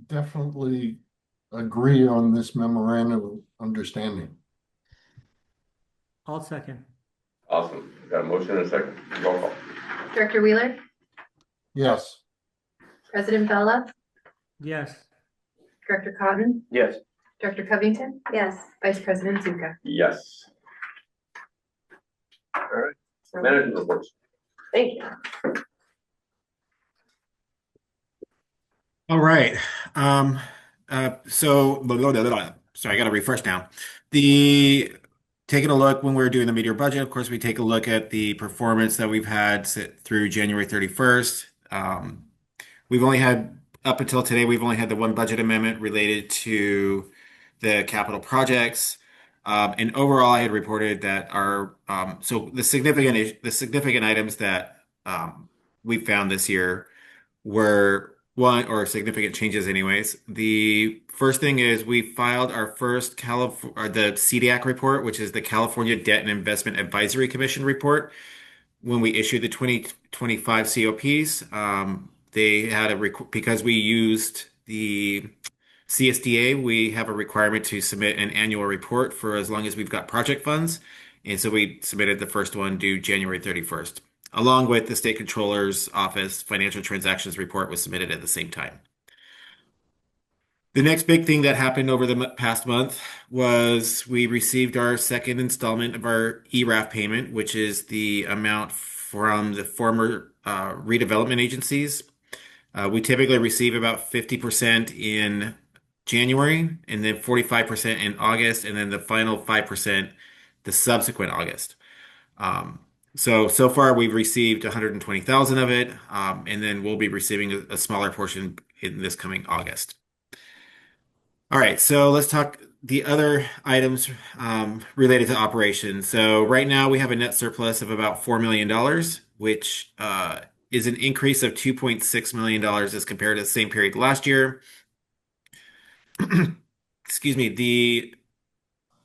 [SPEAKER 12] definitely agree on this memorandum of understanding.
[SPEAKER 13] I'll second.
[SPEAKER 2] Awesome. Got a motion in a second. Roll call.
[SPEAKER 7] Director Wheeler,
[SPEAKER 12] Yes.
[SPEAKER 7] President Bella,
[SPEAKER 13] Yes.
[SPEAKER 7] Director Cotton,
[SPEAKER 11] Yes.
[SPEAKER 7] Director Covington,
[SPEAKER 3] Yes.
[SPEAKER 7] Vice President Zuka.
[SPEAKER 2] Yes.
[SPEAKER 3] So-
[SPEAKER 2] Management reports.
[SPEAKER 4] Thank you.
[SPEAKER 17] All right. So sorry, I got to refresh now. Taking a look when we're doing the mid-year budget, of course, we take a look at the performance that we've had through January 31st. We've only had up until today, we've only had the one budget amendment related to the capital projects. And overall, I had reported that the significant items that we found this year were significant changes anyways. The first thing is we filed our first the CDAC report, which is the California Debt and Investment Advisory Commission report. When we issued the 2025 COPs, they had because we used the CSDA, we have a requirement to submit an annual report for as long as we've got project funds. And so we submitted the first one due January 31st. Along with the State Controller's Office financial transactions report was submitted at the same time. The next big thing that happened over the past month was we received our second installment of our ERAF payment, which is the amount from the former redevelopment agencies. We typically receive about 50% in January, and then 45% in August, and then the final 5% the subsequent August. So far we've received 120,000 of it, and then we'll be receiving a smaller portion in this coming August. All right, so let's talk the other items related to operations. So right now we have a net surplus of about $4 million, which is an increase of $2.6 million as compared to the same period last year. Excuse me, the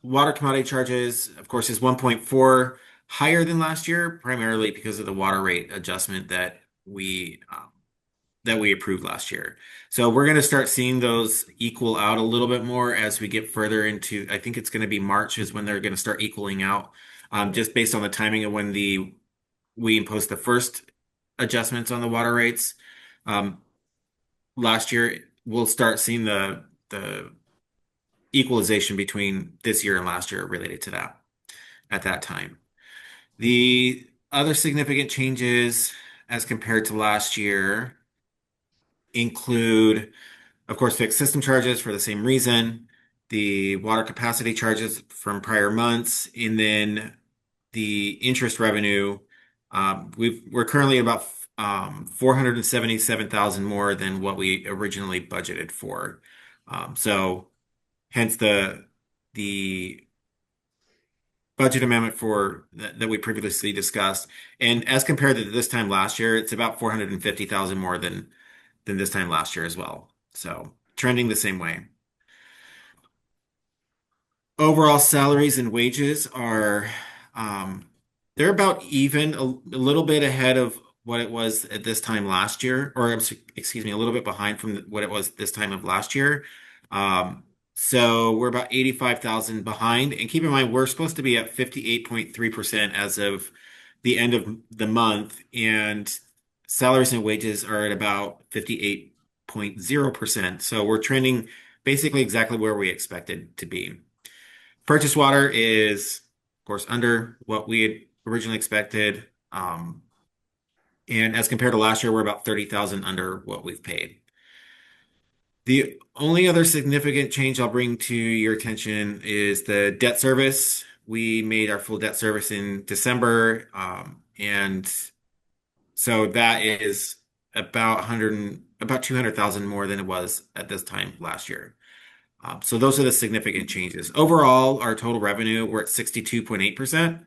[SPEAKER 17] water commodity charges, of course, is 1.4 higher than last year, primarily because of the water rate adjustment that we approved last year. So we're going to start seeing those equal out a little bit more as we get further into, I think it's going to be March is when they're going to start equaling out, just based on the timing of when we imposed the first adjustments on the water rates. Last year, we'll start seeing the equalization between this year and last year related to that at that time. The other significant changes as compared to last year include, of course, fixed system charges for the same reason, the water capacity charges from prior months, and then the interest revenue. We're currently about 477,000 more than what we originally budgeted for. So hence the budget amendment that we previously discussed. And as compared to this time last year, it's about 450,000 more than this time last year as well. So trending the same way. Overall salaries and wages are they're about even, a little bit ahead of what it was at this time last year, or excuse me, a little bit behind from what it was this time of last year. So we're about 85,000 behind. And keep in mind, we're supposed to be at 58.3% as of the end of the month. And salaries and wages are at about 58.0%. So we're trending basically exactly where we expected to be. Purchase water is, of course, under what we had originally expected. And as compared to last year, we're about 30,000 under what we've paid. The only other significant change I'll bring to your attention is the debt service. We made our full debt service in December, and so that is about 200,000 more than it was at this time last year. So those are the significant changes. Overall, our total revenue, we're at 62.8%,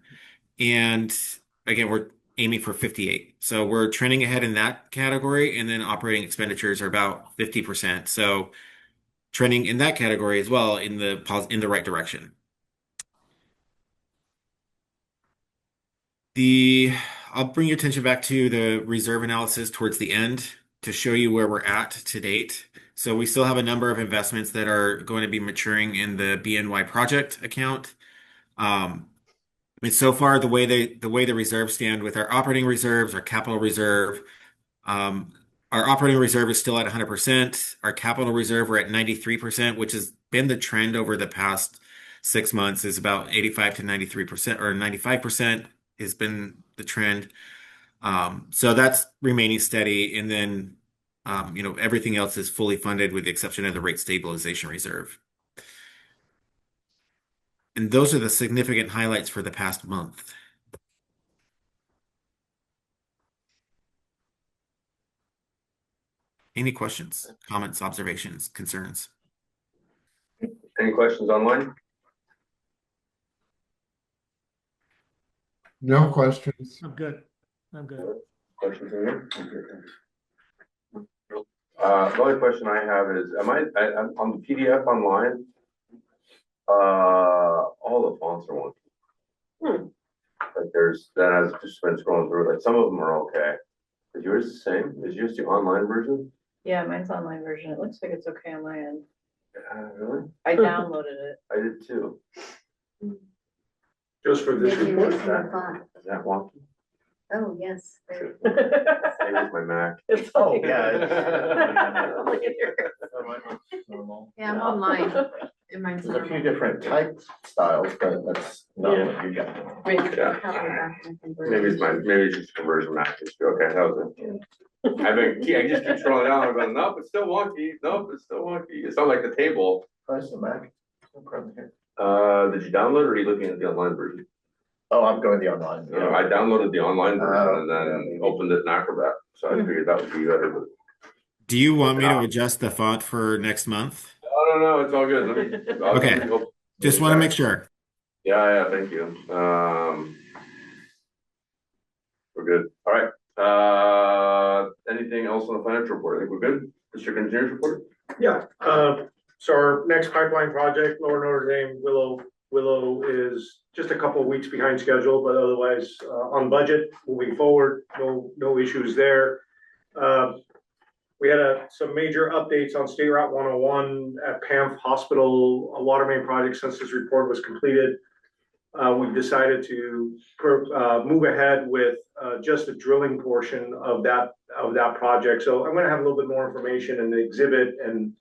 [SPEAKER 17] and again, we're aiming for 58. So we're trending ahead in that category, and then operating expenditures are about 50%. So trending in that category as well in the right direction. I'll bring your attention back to the reserve analysis towards the end to show you where we're at to date. So we still have a number of investments that are going to be maturing in the BNY project account. And so far, the way the reserves stand with our operating reserves, our capital reserve, our operating reserve is still at 100%. Our capital reserve, we're at 93%, which has been the trend over the past 6 months, is about 85 to 93%, or 95% has been the trend. So that's remaining steady. And then, everything else is fully funded with the exception of the rate stabilization reserve. And those are the significant highlights for the past month. Any questions, comments, observations, concerns?
[SPEAKER 2] Any questions online?
[SPEAKER 12] No questions.
[SPEAKER 13] I'm good.
[SPEAKER 2] Questions in here? The only question I have is, I'm on the PDF online, all the fonts are wonky. Like then I've just been scrolling through, like some of them are okay. Is yours the same? Is yours the online version?
[SPEAKER 10] Yeah, mine's online version. It looks like it's okay on my end.
[SPEAKER 2] Really?
[SPEAKER 10] I downloaded it.
[SPEAKER 2] I did too.
[SPEAKER 9] Just for this
[SPEAKER 3] Maybe
[SPEAKER 9] report,
[SPEAKER 3] it's in the font.
[SPEAKER 2] Is that wonky?
[SPEAKER 3] Oh, yes.
[SPEAKER 2] Same with my Mac.
[SPEAKER 10] It's
[SPEAKER 11] Oh,
[SPEAKER 10] okay.
[SPEAKER 11] yeah.
[SPEAKER 10] Look at yours.
[SPEAKER 7] Yeah, I'm online. And mine's
[SPEAKER 11] There's a few
[SPEAKER 7] normal.
[SPEAKER 11] different type styles, but that's not what you got.
[SPEAKER 10] Wait,
[SPEAKER 2] Yeah. Maybe it's just conversion Mac issue. Okay, that was it. I just keep scrolling down, I'm going, nope, it's still wonky. Nope, it's still wonky. It's not like the table.
[SPEAKER 11] Price the Mac. No problem here.
[SPEAKER 2] Did you download or are you looking at the online version?
[SPEAKER 11] Oh, I'm going the online.
[SPEAKER 2] No, I downloaded the online version and then opened it in Acrobat. So I figured that would be better. But
[SPEAKER 17] Do you want me to adjust the font for next month?
[SPEAKER 2] no, it's all good.
[SPEAKER 17] Okay. Just want to make sure.
[SPEAKER 2] Yeah, thank you. We're good. All right. Anything else on the financial report? I think we're good. District engineer's report?
[SPEAKER 9] Yeah, so our next pipeline project, Lower Notre Dame, Willow is just a couple of weeks behind schedule, but otherwise, on budget, moving forward, no issues there. We had some major updates on State Route 101 at PAMF Hospital, a water main project since this report was completed. We've decided to move ahead with just the drilling portion of that project. So I'm gonna have a little bit more information in the exhibit, and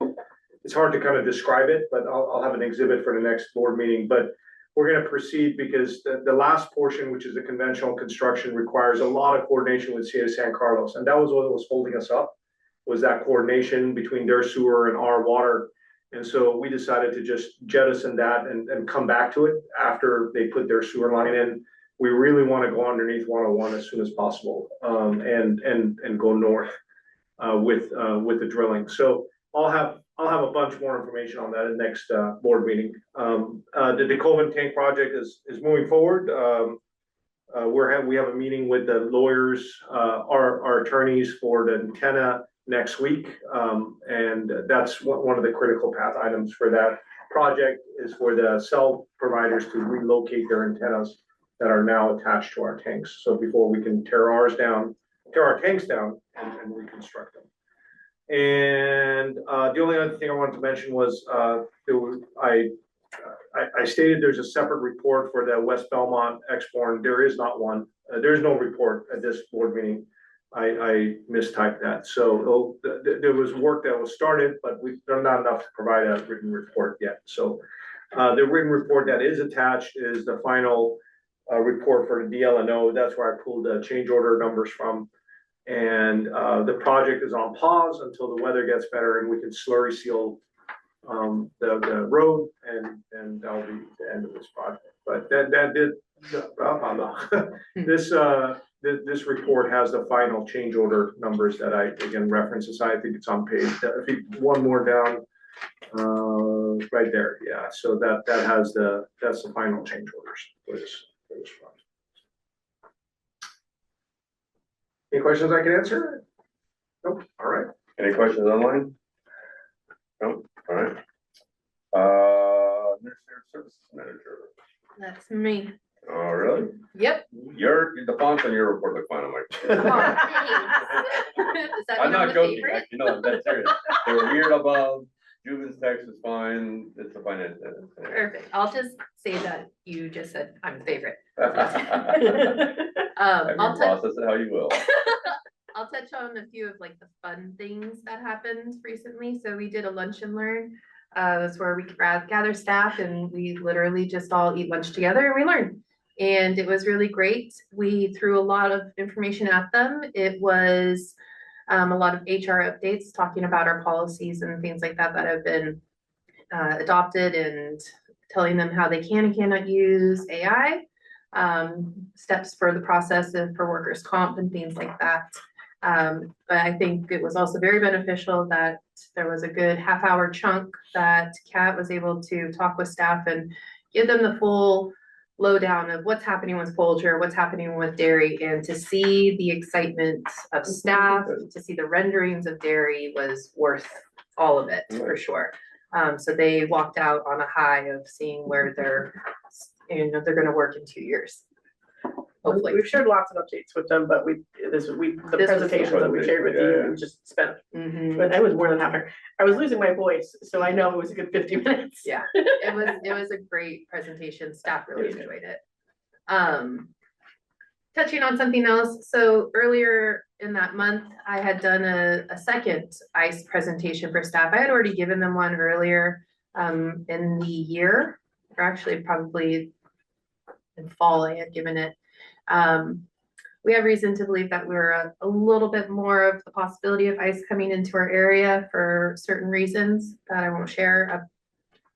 [SPEAKER 9] it's hard to kind of describe it, but I'll have an exhibit for the next board meeting. But we're gonna proceed because the last portion, which is the conventional construction, requires a lot of coordination with City of San Carlos, and that was what was holding us up, was that coordination between their sewer and our water. And so we decided to just jettison that and come back to it after they put their sewer line in. We really want to go underneath 101 as soon as possible, and go north with the drilling. So I'll have a bunch more information on that at next board meeting. The DeKalb tank project is moving forward. We have a meeting with the lawyers, our attorneys for the antenna next week, and that's one of the critical path items for that project, is for the cell providers to relocate their antennas that are now attached to our tanks. So before we can tear our tanks down and reconstruct them. And the only other thing I wanted to mention was I stated there's a separate report for the West Belmont Exporn. There is not one. There is no report at this board meeting. I mistyped that. So there was work that was started, but we've done not enough to provide a written report yet. So the written report that is attached is the final report for the DLNO. That's where I pulled the change order numbers from. And the project is on pause until the weather gets better and we can slurry seal the road, and that'll be the end of this project. But this report has the final change order numbers that I again references. I think it's on page, I think one more down, right there. Yeah, so that's the final change orders for this project. Any questions I can answer? Nope. All right.
[SPEAKER 2] Any questions online? No, all right. Administrative Services Manager.
[SPEAKER 7] That's me.
[SPEAKER 2] Oh, really?
[SPEAKER 7] Yep.
[SPEAKER 2] The fonts on your report look fine on my. I'm not joking, you know, that's serious. They were weird above, Juven's text is fine, it's a finance.
[SPEAKER 7] Perfect. I'll just say that you just said I'm favorite.
[SPEAKER 2] I'll process it how you will.
[SPEAKER 7] I'll touch on a few of like the fun things that happened recently. So we did a lunch and learn. That's where we gather staff and we literally just all eat lunch together and we learn. And it was really great. We threw a lot of information at them. It was a lot of HR updates talking about our policies and things like that that have been adopted, and telling them how they can and cannot use AI, steps for the process and for workers' comp and things like that. But I think it was also very beneficial that there was a good half-hour chunk that Kat was able to talk with staff and give them the full lowdown of what's happening with poultry, what's happening with dairy, and to see the excitement of staff, to see the renderings of dairy was worth all of it for sure. So they walked out on a high of seeing where they're going to work in 2 years. Hopefully.
[SPEAKER 4] We've shared lots of updates with them, but the presentations that we shared with you, we just spent, but I was more than half an hour. I was losing my voice, so I know it was a good 50 minutes.
[SPEAKER 7] Yeah, it was a great presentation. Staff really enjoyed it. Touching on something else, so earlier in that month, I had done a second ICE presentation for staff. I had already given them one earlier in the year, or actually probably in fall I had given it. We have reason to believe that we're a little bit more of the possibility of ICE coming into our area for certain reasons that I won't share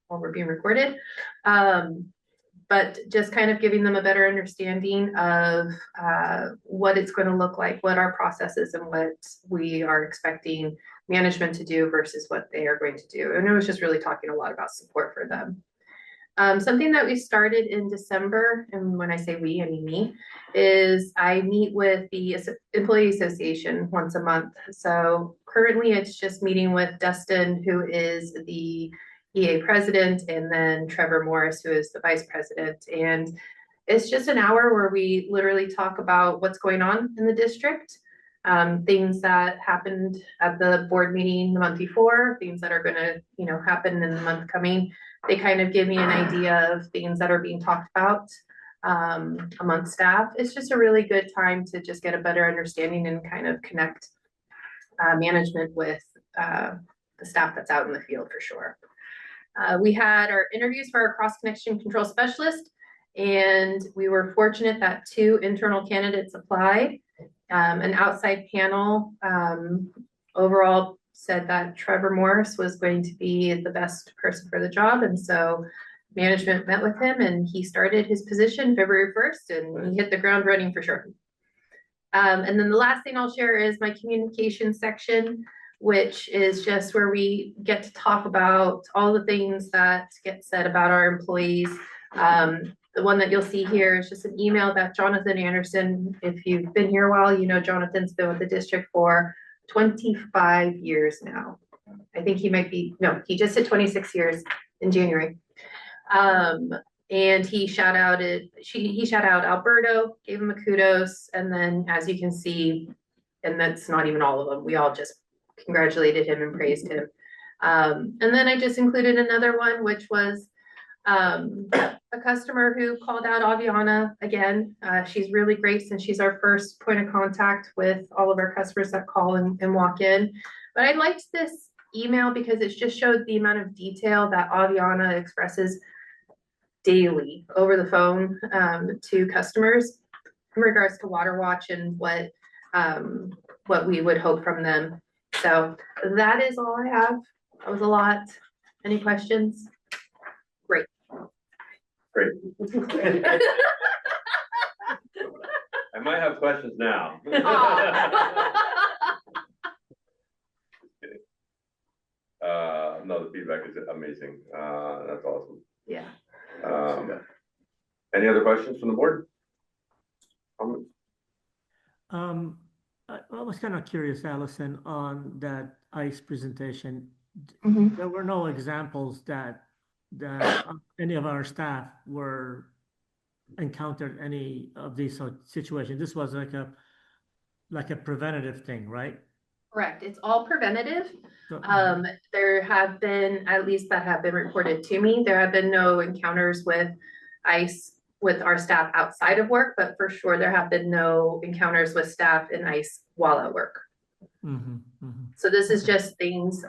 [SPEAKER 7] while we're being recorded. But just kind of giving them a better understanding of what it's going to look like, what our process is, and what we are expecting management to do versus what they are going to do. And it was just really talking a lot about support for them. Something that we started in December, and when I say we, I mean me, is I meet with the Employee Association once a month. So currently it's just meeting with Dustin, who is the EA president, and then Trevor Morris, who is the vice president. And it's just an hour where we literally talk about what's going on in the district.
[SPEAKER 4] things that happened at the board meeting the month before, things that are gonna, happen in the month coming. They kind of give me an idea of things that are being talked about among staff. It's just a really good time to just get a better understanding and kind of connect management with the staff that's out in the field for sure. We had our interviews for our cross connection control specialist, and we were fortunate that 2 internal candidates applied. An outside panel overall said that Trevor Morris was going to be the best person for the job, and so management met with him, and he started his position February 1st, and he hit the ground running for sure. And then the last thing I'll share is my communication section, which is just where we get to talk about all the things that get said about our employees. The one that you'll see here is just an email that Jonathan Anderson, if you've been here a while, Jonathan's been with the district for 25 years now. I think he might be, no, he just hit 26 years in January. And he shout out Alberto, gave him a kudos, and then as you can see, and that's not even all of them, we all just congratulated him and praised him. And then I just included another one, which was a customer who called out Aviana again. She's really great since she's our first point of contact with all of our customers that call and walk in. But I liked this email because it just showed the amount of detail that Aviana expresses daily over the phone to customers in regards to Water Watch and what we would hope from them. So that is all I have. That was a lot. Any questions? Great.
[SPEAKER 2] I might have questions now. No, the feedback is amazing. That's awesome.
[SPEAKER 4] Yeah.
[SPEAKER 2] Any other questions from the board?
[SPEAKER 13] I was kind of curious, Allison, on that ICE presentation.
[SPEAKER 4] Mhm.
[SPEAKER 13] There were no examples that any of our staff were encountered any of these situations. This was like a preventative thing, right?
[SPEAKER 4] Correct. It's all preventative.
[SPEAKER 13] So-
[SPEAKER 4] There have been, at least that have been reported to me, there have been no encounters with ICE with our staff outside of work, but for sure there have been no encounters with staff in ICE while at work. So this is just things,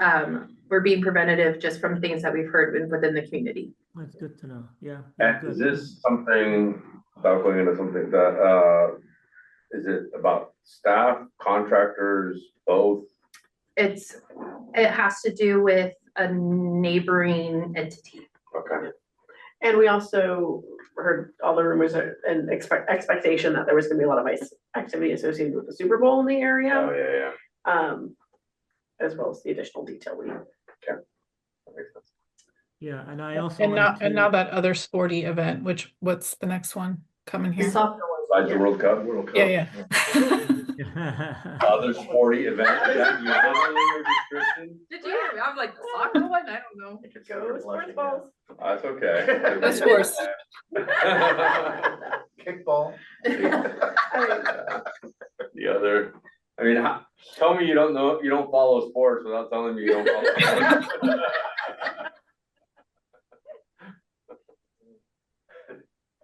[SPEAKER 4] we're being preventative just from things that we've heard within the community.
[SPEAKER 13] That's good to know. Yeah.
[SPEAKER 2] And is this something, without going into something that, is it about staff, contractors, both?
[SPEAKER 4] It has to do with a neighboring entity.
[SPEAKER 2] Okay.
[SPEAKER 4] And we also heard all the rumors and expectation that there was gonna be a lot of ICE activity associated with the Super Bowl in the area.
[SPEAKER 2] Oh, yeah.
[SPEAKER 4] As well as the additional detail we.
[SPEAKER 2] Okay. That makes sense.
[SPEAKER 13] Yeah, and I also
[SPEAKER 16] And
[SPEAKER 13] wanted
[SPEAKER 16] now
[SPEAKER 13] to-
[SPEAKER 16] that other sporty event, what's the next one coming here?
[SPEAKER 2] Besides the World Cup.
[SPEAKER 16] Yeah.
[SPEAKER 2] Other sporty event that you handling your description?
[SPEAKER 16] Did you? I'm like, the soccer one? I don't know.
[SPEAKER 4] Go sports balls.
[SPEAKER 2] That's okay.
[SPEAKER 16] Of course.
[SPEAKER 11] Kickball.
[SPEAKER 2] The other, I mean, tell me you don't follow sports without telling me you don't follow sports.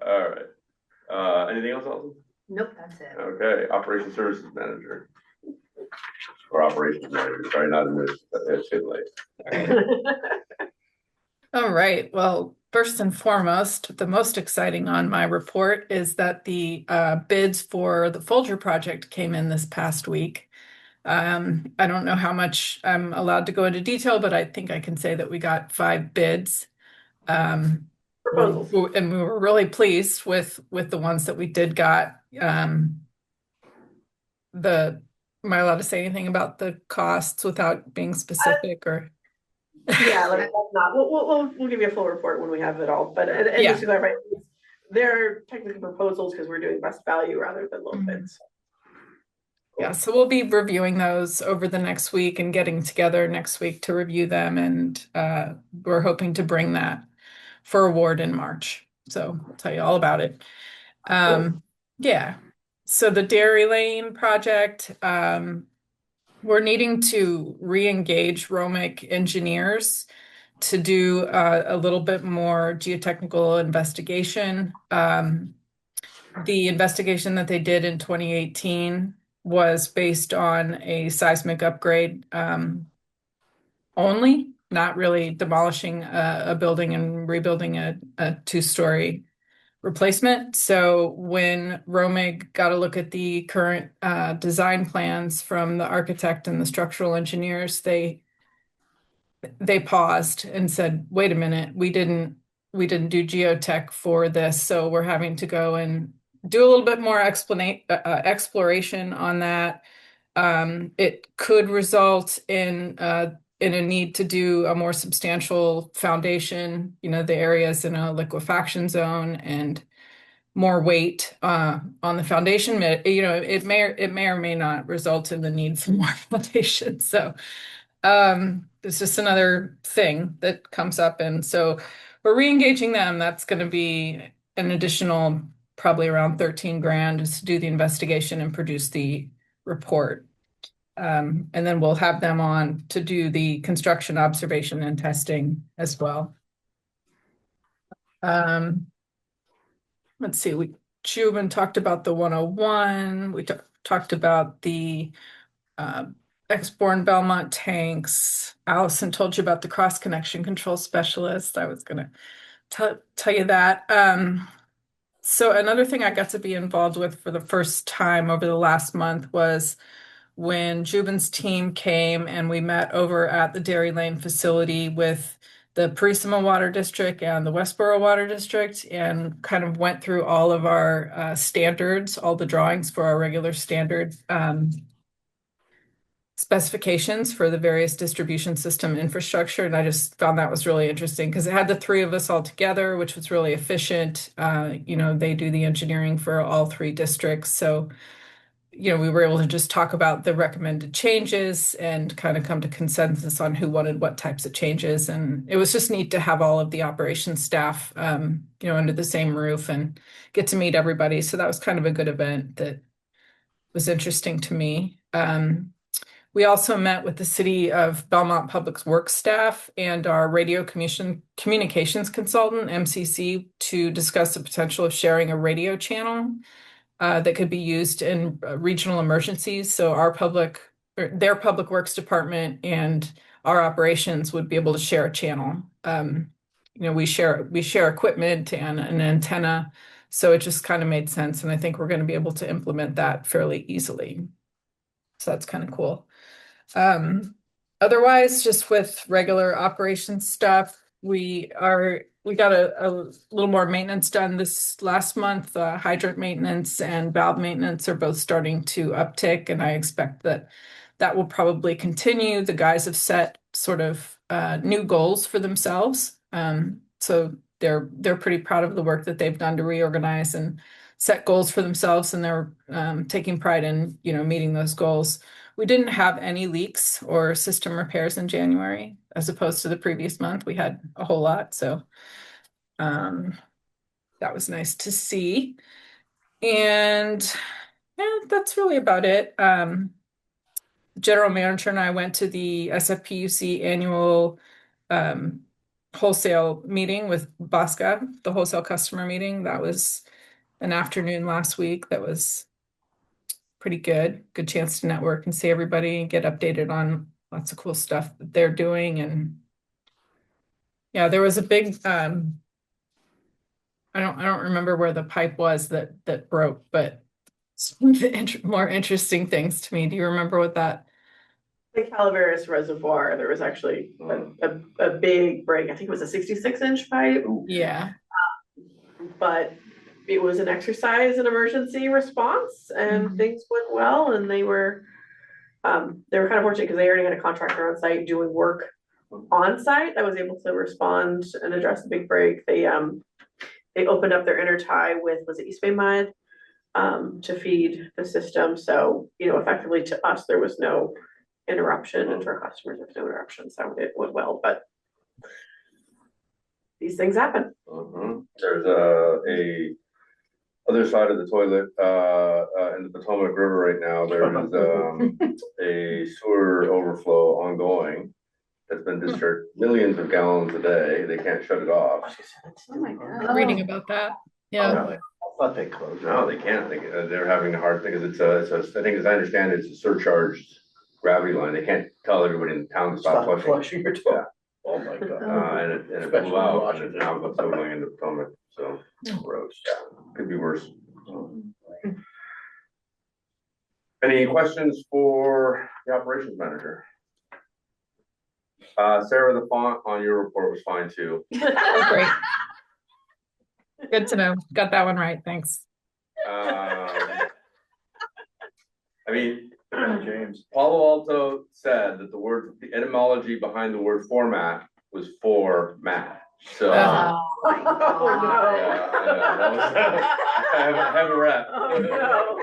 [SPEAKER 2] All right. Anything else, Alton?
[SPEAKER 4] Nope, that's it.
[SPEAKER 2] Okay, Operations Services Manager. Or Operations Manager, sorry, not in this, it's too late.
[SPEAKER 16] All right. Well, first and foremost, the most exciting on my report is that the bids for the Folger project came in this past week. I don't know how much I'm allowed to go into detail, but I think I can say that we got 5 bids.
[SPEAKER 4] Proposals.
[SPEAKER 16] And we were really pleased with the ones that we did got. Am I allowed to say anything about the costs without being specific or?
[SPEAKER 4] Yeah, like not. We'll give you a full report when we have it all. But and
[SPEAKER 16] Yeah.
[SPEAKER 4] just to clarify, they're technically proposals because we're doing best value rather than low bids.
[SPEAKER 16] Yeah, so we'll be reviewing those over the next week and getting together next week to review them, and we're hoping to bring that for award in March. So I'll tell you all about it. Yeah. So the Dairy Lane project, we're needing to re-engage Romic engineers to do a little bit more geotechnical investigation. The investigation that they did in 2018 was based on a seismic upgrade only, not really demolishing a building and rebuilding a two-story replacement. So when Romig got a look at the current design plans from the architect and the structural engineers, they paused and said, wait a minute, we didn't do geotech for this, so we're having to go and do a little bit more exploration on that. It could result in a need to do a more substantial foundation, the areas in a liquefaction zone, and more weight on the foundation. It may or may not result in the need for more foundation. So it's just another thing that comes up. And so we're re-engaging them. That's going to be an additional probably around 13 grand to do the investigation and produce the report. And then we'll have them on to do the construction observation and testing as well. Let's see, Juven talked about the 101. We talked about the Exborn Belmont tanks. Allison told you about the cross connection control specialist. I was gonna tell you that. So another thing I got to be involved with for the first time over the last month was when Juven's team came and we met over at the Dairy Lane facility with the Purisima Water District and the Westboro Water District, and kind of went through all of our standards, all the drawings for our regular standard specifications for the various distribution system infrastructure. And I just found that was really interesting because it had the three of us all together, which was really efficient. They do the engineering for all three districts. So, we were able to just talk about the recommended changes and kind of come to consensus on who wanted what types of changes. And it was just neat to have all of the operations staff, under the same roof and get to meet everybody. So that was kind of a good event that was interesting to me. We also met with the City of Belmont Public Works staff and our radio communications consultant, MCC, to discuss the potential of sharing a radio channel that could be used in regional emergencies. So their public works department and our operations would be able to share a channel. We share equipment and an antenna, so it just kind of made sense. And I think we're going to be able to implement that fairly easily. So that's kind of cool. Otherwise, just with regular operations stuff, we got a little more maintenance done this last month. Hydrant maintenance and valve maintenance are both starting to uptick, and I expect that will probably continue. The guys have set sort of new goals for themselves. So they're pretty proud of the work that they've done to reorganize and set goals for themselves, and they're taking pride in meeting those goals. We didn't have any leaks or system repairs in January, as opposed to the previous month. We had a whole lot, so that was nice to see. And yeah, that's really about it. General manager and I went to the SFPUC annual wholesale meeting with Bosca, the wholesale customer meeting. That was an afternoon last week. That was pretty good chance to network and see everybody and get updated on lots of cool stuff that they're doing. And yeah, there was a big I don't remember where the pipe was that broke, but some of the more interesting things to me. Do you remember what that?
[SPEAKER 4] The Calaveras Reservoir, there was actually a big break. I think it was a 66-inch pipe.
[SPEAKER 16] Yeah.
[SPEAKER 4] But it was an exercise in emergency response, and things went well, and they were kind of fortunate because they already had a contractor on site doing work on site that was able to respond and address the big break. They opened up their intertie with, was it East Bay Mud, to feed the system. So, effectively to us, there was no interruption, and to our customers, there was no interruption. So it went well, but these things happen.
[SPEAKER 2] There's a other side of the toilet, in the Potomac River right now, there is, a sewer overflow ongoing. That's been discharged millions of gallons a day. They can't shut it off.
[SPEAKER 3] Oh my God.
[SPEAKER 16] Reading about that. Yeah.
[SPEAKER 11] Oh, I thought they closed.
[SPEAKER 2] No, they can't. They're having a hard thing because I think as I understand it, it's a surcharged gravity line. They can't tell everybody in town to stop
[SPEAKER 11] Stop
[SPEAKER 2] flushing.
[SPEAKER 11] flushing your toilet. Oh my God.
[SPEAKER 2] And it
[SPEAKER 11] Especially
[SPEAKER 2] blew out
[SPEAKER 11] Washington.
[SPEAKER 2] and it's now still going into Potomac, so gross. Could be worse. Any questions for the operations manager? Sarah, the font on your report was fine too.
[SPEAKER 16] Great. Good to know. Got that one right. Thanks.
[SPEAKER 2] I mean,
[SPEAKER 11] James.
[SPEAKER 2] Palo Alto said that the etymology behind the word format was for Matt. So
[SPEAKER 4] Oh my God.
[SPEAKER 2] yeah, I have a rep.
[SPEAKER 4] Oh, no.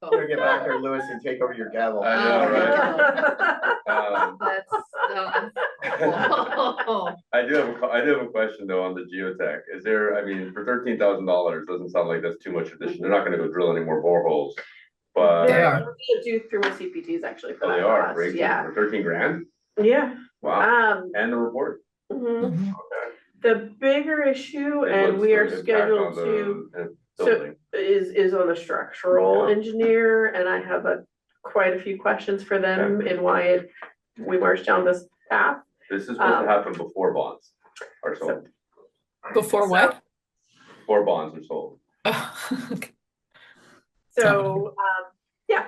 [SPEAKER 16] Oh,
[SPEAKER 11] Better get back there, Lewis, and take over your gavel.
[SPEAKER 2] I know, right? I do have a question though on the geotech. Is there, I mean, for $13,000, doesn't sound like that's too much addition. They're not gonna go drill any more boreholes. But
[SPEAKER 4] They're due through with CPTs actually for
[SPEAKER 2] they
[SPEAKER 4] that
[SPEAKER 2] are
[SPEAKER 4] cost.
[SPEAKER 2] for 18
[SPEAKER 4] Yeah.
[SPEAKER 2] for 13 grand.
[SPEAKER 4] Yeah.
[SPEAKER 2] Wow. And the report.
[SPEAKER 4] Mhm.
[SPEAKER 2] Okay.
[SPEAKER 4] The bigger issue, and we are scheduled to, so is on the structural engineer, and I have quite a few questions for them in why we marched down this path.
[SPEAKER 2] This is supposed to happen before bonds are sold.
[SPEAKER 16] Before what?
[SPEAKER 2] Before bonds are sold.
[SPEAKER 4] So, yeah,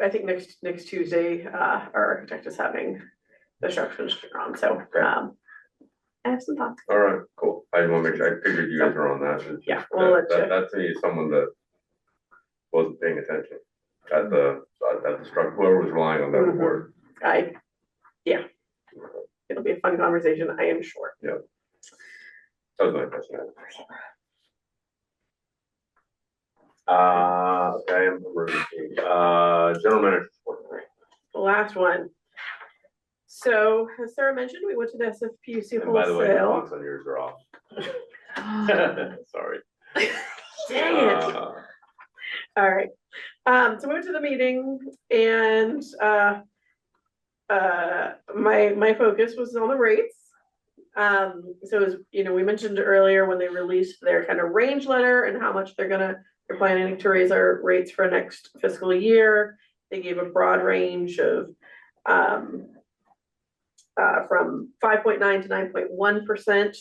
[SPEAKER 4] I think next Tuesday, our architect is having the structure on, so, I have some thoughts.
[SPEAKER 2] All right, cool. I just want to make sure, I figured you guys were on that. It's
[SPEAKER 4] Yeah,
[SPEAKER 2] just
[SPEAKER 4] we'll let you.
[SPEAKER 2] that to me is someone that wasn't paying attention at the structure, whoever was relying on that report.
[SPEAKER 4] Yeah. It'll be a fun conversation, I am sure.
[SPEAKER 2] Yeah. That was my question. Okay, emergency. General manager report.
[SPEAKER 4] The last one. So, as Sarah mentioned, we went to the SFPUC
[SPEAKER 2] And by the way, the
[SPEAKER 4] wholesale.
[SPEAKER 2] fonts on yours are off. Sorry.
[SPEAKER 4] Dang it. All right. So we went to the meeting and my focus was on the rates. So as we mentioned earlier when they released their kind of range letter and how much they're planning to raise our rates for next fiscal year. They gave a broad range of from 5.9 to 9.1%.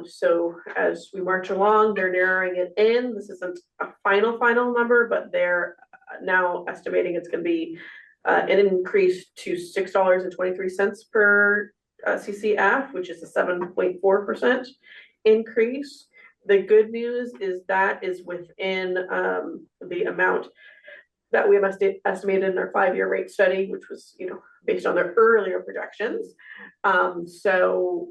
[SPEAKER 4] So as we march along, they're narrowing it in. This isn't a final number, but they're now estimating it's going to be an increase to $6.23 per CCF, which is a 7.4% increase. The good news is that is within the amount that we have estimated in our 5-year rate study, which was based on their earlier projections. So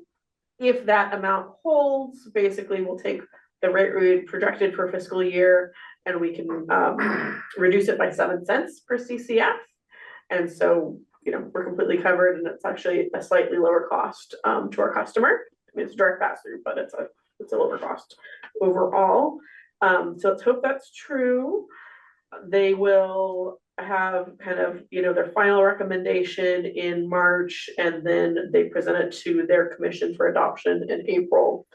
[SPEAKER 4] if that amount holds, basically we'll take the rate we projected for fiscal year and we can reduce it by 7 cents per CCF. And so, we're completely covered and it's actually a slightly lower cost to our customer. I mean, it's a direct pass through, but it's a lower cost overall. So let's hope that's true. They will have kind of, their final recommendation in March, and then they present it to their commission for adoption in April.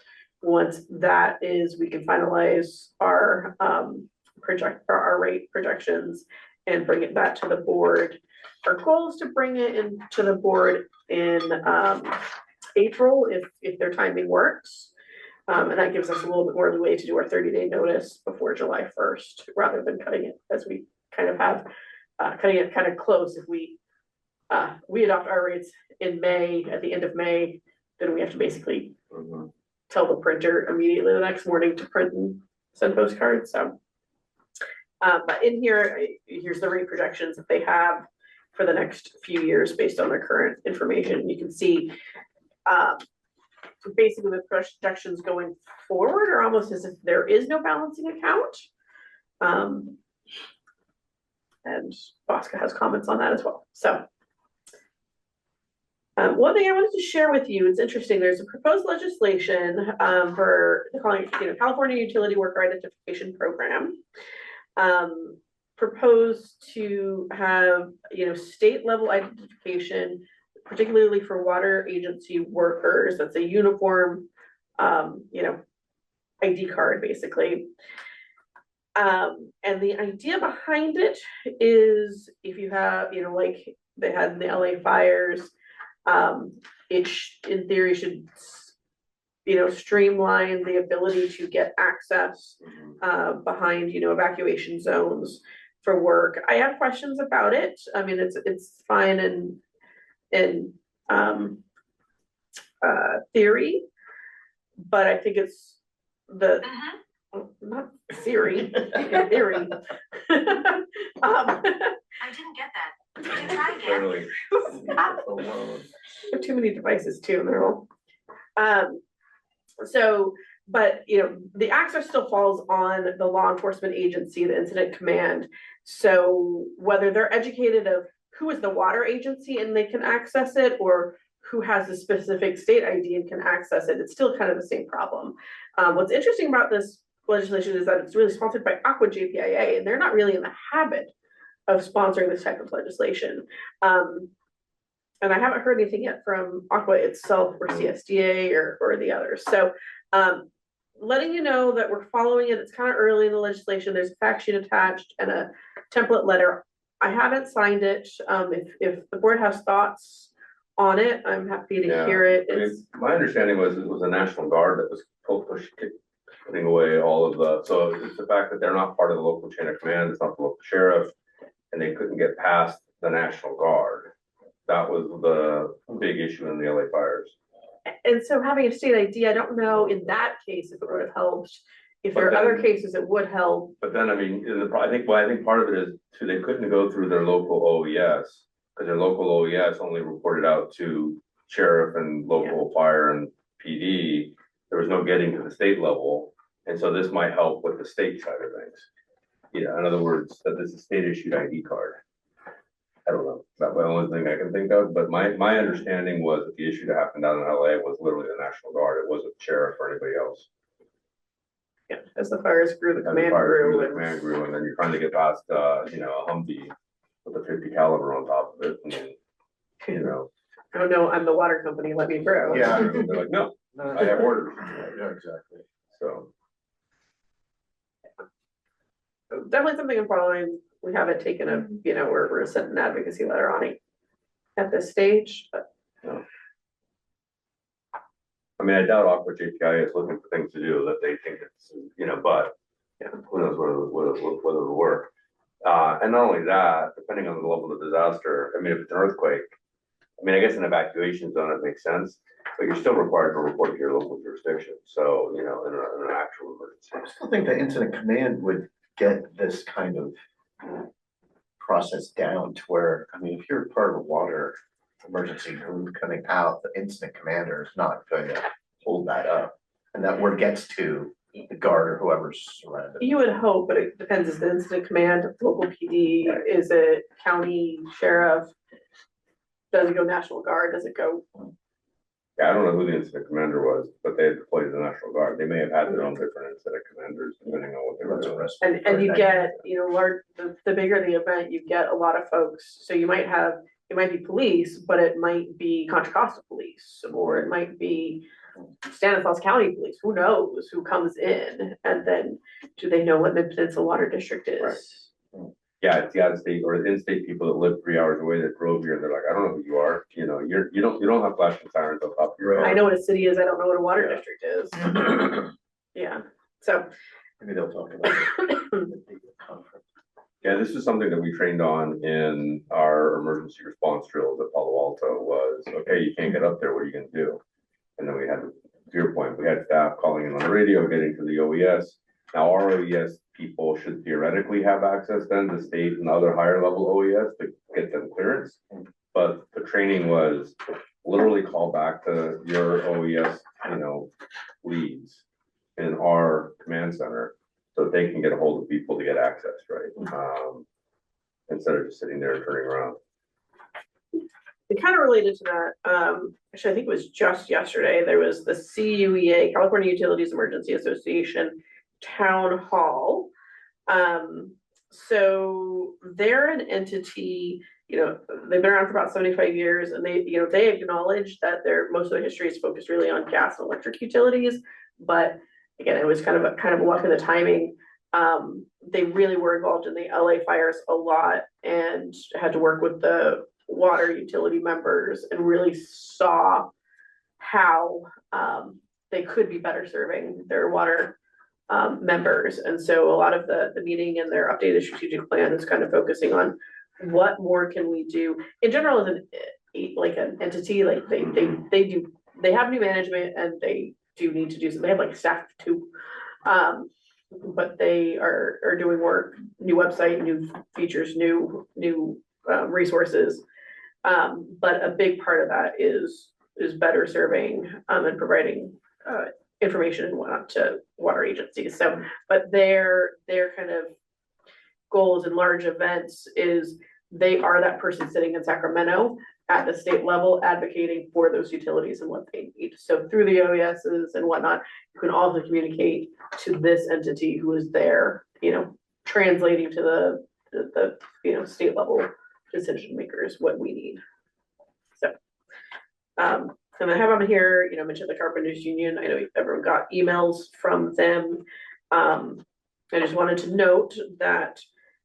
[SPEAKER 4] Once that is, we can finalize our our rate projections and bring it back to the board. Our goal is to bring it into the board in April if their timing works. And that gives us a little bit more leeway to do our 30-day notice before July 1st, rather than cutting it as we kind of have, cutting it kind of close. If we adopt our rates in May, at the end of May, then we have to basically tell the printer immediately the next morning to print and send postcards. So, but in here, here's the rate projections that they have for the next few years based on their current information. You can see basically the projections going forward are almost as if there is no balancing account. And Bosca has comments on that as well. So One thing I wanted to share with you, it's interesting, there's a proposed legislation for, they're calling it, California Utility Worker Identification Program. Proposed to have, state level identification, particularly for water agency workers. That's a uniform, ID card, basically. And the idea behind it is if you have, like they had in the LA fires, it in theory should, streamline the ability to get access behind, evacuation zones for work. I have questions about it. I mean, it's fine in theory, but I think it's not theory, in theory.
[SPEAKER 3] I didn't get that. Did you try again?
[SPEAKER 4] There are too many devices too, and they're all. So, but the access still falls on the law enforcement agency, the incident command. So whether they're educated of who is the water agency and they can access it, or who has a specific state ID and can access it, it's still kind of the same problem. What's interesting about this legislation is that it's really sponsored by Aqua JPIA, and they're not really in the habit of sponsoring this type of legislation. And I haven't heard anything yet from Aqua itself or CSDA or the others. So letting you know that we're following it. It's kind of early in the legislation. There's a fact sheet attached and a template letter. I haven't signed it. If the board has thoughts on it, I'm happy to hear it.
[SPEAKER 2] I mean, my understanding was it was the National Guard that was putting away all of the, so it's the fact that they're not part of the local chain of command, it's not the local sheriff, and they couldn't get past the National Guard. That was the big issue in the LA fires.
[SPEAKER 4] And so having a state ID, I don't know in that case if it would have helped. If there are other cases, it would help.
[SPEAKER 2] But then, I mean, I think part of it is too, they couldn't go through their local OES because their local OES only reported out to sheriff and local fire and PD. There was no getting to the state level. And so this might help with the state side of things. Yeah, in other words, that this is a state issued ID card. I don't know, that's the only thing I can think of, but my understanding was that the issue that happened down in LA was literally the National Guard. It wasn't sheriff or anybody else.
[SPEAKER 4] Yeah, as the fires grew, the command grew.
[SPEAKER 2] And then you're trying to get past, a Humvee with a 50 caliber on top of it, and
[SPEAKER 4] Oh no, I'm the water company, let me through.
[SPEAKER 2] Yeah, they're like, no, I have orders.
[SPEAKER 1] Yeah, exactly.
[SPEAKER 2] So.
[SPEAKER 4] Definitely something I'm following. We haven't taken a, we're sending an advocacy letter on it at this stage, but.
[SPEAKER 2] No. I mean, I doubt Aqua JPI is looking for things to do that they think it's, but who knows whether it'll work. And not only that, depending on the level of disaster, I mean, if it's an earthquake, I mean, I guess an evacuation zone, it makes sense, but you're still required to report to your local jurisdiction. So, in an actual emergency.
[SPEAKER 11] I still think the incident command would get this kind of process down to where, I mean, if you're part of a water emergency group coming out, the incident commander is not going to hold that up. And that word gets to the guard or whoever's surrounded.
[SPEAKER 4] You would hope, but it depends. Is the incident command, local PD, is it county sheriff? Does it go National Guard? Does it go?
[SPEAKER 2] Yeah, I don't know who the incident commander was, but they had deployed the National Guard. They may have had their own different incident commanders depending on what they were doing.
[SPEAKER 4] And you get, large, the bigger the event, you get a lot of folks. So it might be police, but it might be Contra Costa police, or it might be Stanislaus County police. Who knows who comes in? And then do they know what Mid-Peninsula Water District is?
[SPEAKER 2] Right. Yeah, it's the out-of-state or in-state people that live 3 hours away that drove here and they're like, I don't know who you are. You don't have flashing sirens on top of your head.
[SPEAKER 4] I know what a city is. I don't know what a water district is. Yeah. So
[SPEAKER 11] maybe they'll talk about it.
[SPEAKER 2] Yeah, this is something that we trained on in our emergency response drills at Palo Alto was, okay, you can't get up there, what are you gonna do? And then we had, to your point, we had staff calling in on the radio, getting to the OES. Now our OES people should theoretically have access then to state and other higher level OES to get them clearance. But the training was literally call back to your OES, leads in our command center so that they can get a hold of people to get access, right? Instead of just sitting there and turning around.
[SPEAKER 4] kind of related to that, actually, I think it was just yesterday, there was the CUEA, California Utilities Emergency Association Town Hall. So they're an entity, you know, they've been around for about 75 years, and they, you know, they acknowledge that most of their history is focused really on gas and electric utilities. But again, it was kind of a luck of the timing. They really were involved in the LA fires a lot and had to work with the water utility members and really saw how they could be better serving their water members. And so a lot of the meeting and their updated strategic plan is kind of focusing on what more can we do in general as an entity. Like they have new management and they do need to do some, they have like staff too. But they are doing work, new website, new features, new resources. But a big part of that is better serving and providing information and whatnot to water agencies. So, but their kind of goals and large events is they are that person sitting in Sacramento at the state level advocating for those utilities and what they need. So through the OESs and whatnot, you can also communicate to this entity who is there, you know, translating to the you know, state level decision makers what we need. So, and I have on here, you know, mentioned the Carpenters Union. I know everyone got emails from them. I just wanted to note that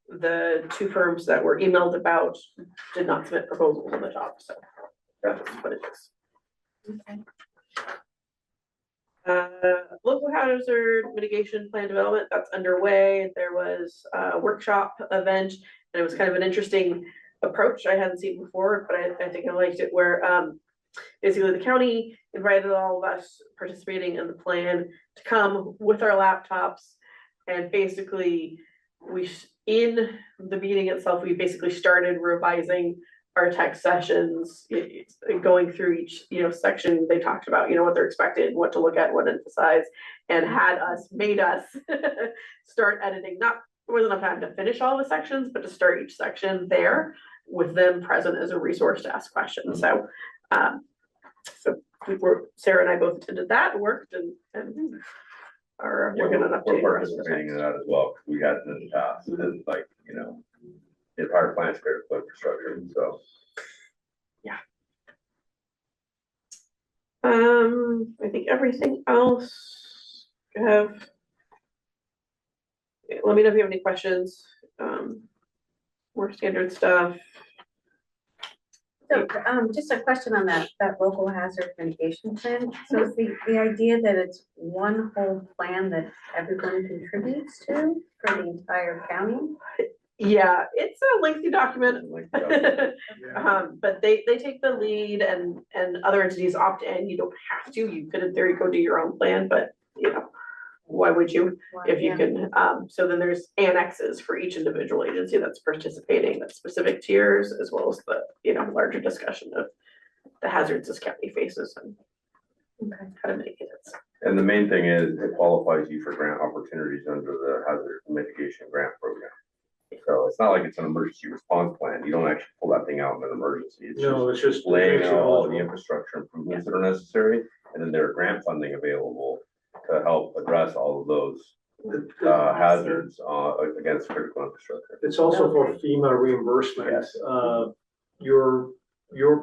[SPEAKER 4] the two firms that were emailed about did not submit proposals on the job, so that's what it is. Okay. Local hazard mitigation plan development, that's underway. There was a workshop event, and it was kind of an interesting approach I hadn't seen before, but I think I liked it, where basically the county invited all of us participating in the plan to come with our laptops, and basically in the meeting itself, we basically started revising our tech sessions, going through each, you know, section. They talked about, you know, what they're expected, what to look at, what to emphasize, and made us start editing. There wasn't enough time to finish all the sections, but to start each section there with them present as a resource to ask questions. So, Sarah and I both attended that, worked, and are working on updating.
[SPEAKER 2] We're participating in that as well, because we had it in the past, and like, you know, the entire plant's critical infrastructure, so.
[SPEAKER 4] Yeah. I think everything else let me know if you have any questions. More standard stuff.
[SPEAKER 3] So, just a question on that local hazard mitigation plan. So is the idea that it's one whole plan that everyone contributes to for the entire county?
[SPEAKER 4] Yeah, it's a lengthy document. But they take the lead, and other entities opt in. You don't have to. You could in theory go do your own plan, but you know, why would you if you can? So then there's annexes for each individual agency that's participating, that's specific to yours, as well as the, you know, larger discussion of the hazards this county faces and how to mitigate it.
[SPEAKER 2] And the main thing is it qualifies you for grant opportunities under the hazard mitigation grant program. So it's not like it's an emergency response plan. You don't actually pull that thing out in an emergency.
[SPEAKER 9] It's just
[SPEAKER 2] laying out all the infrastructure improvements that are necessary, and then there are grant funding available to help address all of those hazards against critical infrastructure.
[SPEAKER 9] It's also for FEMA reimbursement.
[SPEAKER 2] Yes.
[SPEAKER 9] Your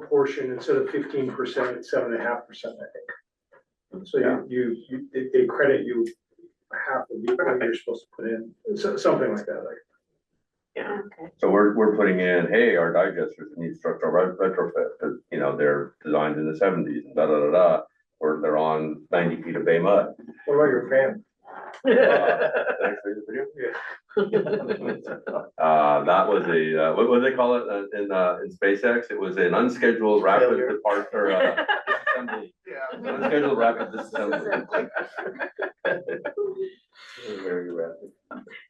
[SPEAKER 9] portion, instead of 15%, it's 7.5%, I think. So they credit you half of what you're supposed to put in, something like that. Like.
[SPEAKER 4] Yeah.
[SPEAKER 3] Okay.
[SPEAKER 2] So we're putting in, hey, our digesters need structural retrofit, because you know they're designed in the 70s and or they're on 90 feet of bay mud.
[SPEAKER 9] What about your fan?
[SPEAKER 2] That was what do they call it in SpaceX? It was an unscheduled rapid departure disassembly. Yeah. Unscheduled rapid disassembly. Very rapid.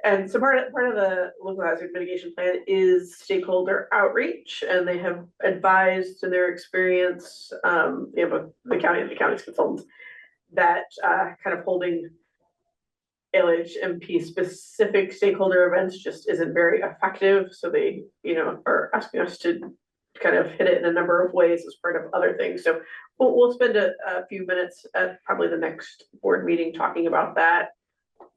[SPEAKER 4] And so part of the local hazard mitigation plan is stakeholder outreach, and they have advised in their experience, you know, the county and the county's consultants, that kind of holding LHMP specific stakeholder events just isn't very effective. So they, you know, are asking us to kind of hit it in a number of ways as part of other things. So we'll spend a few minutes at probably the next board meeting talking about that.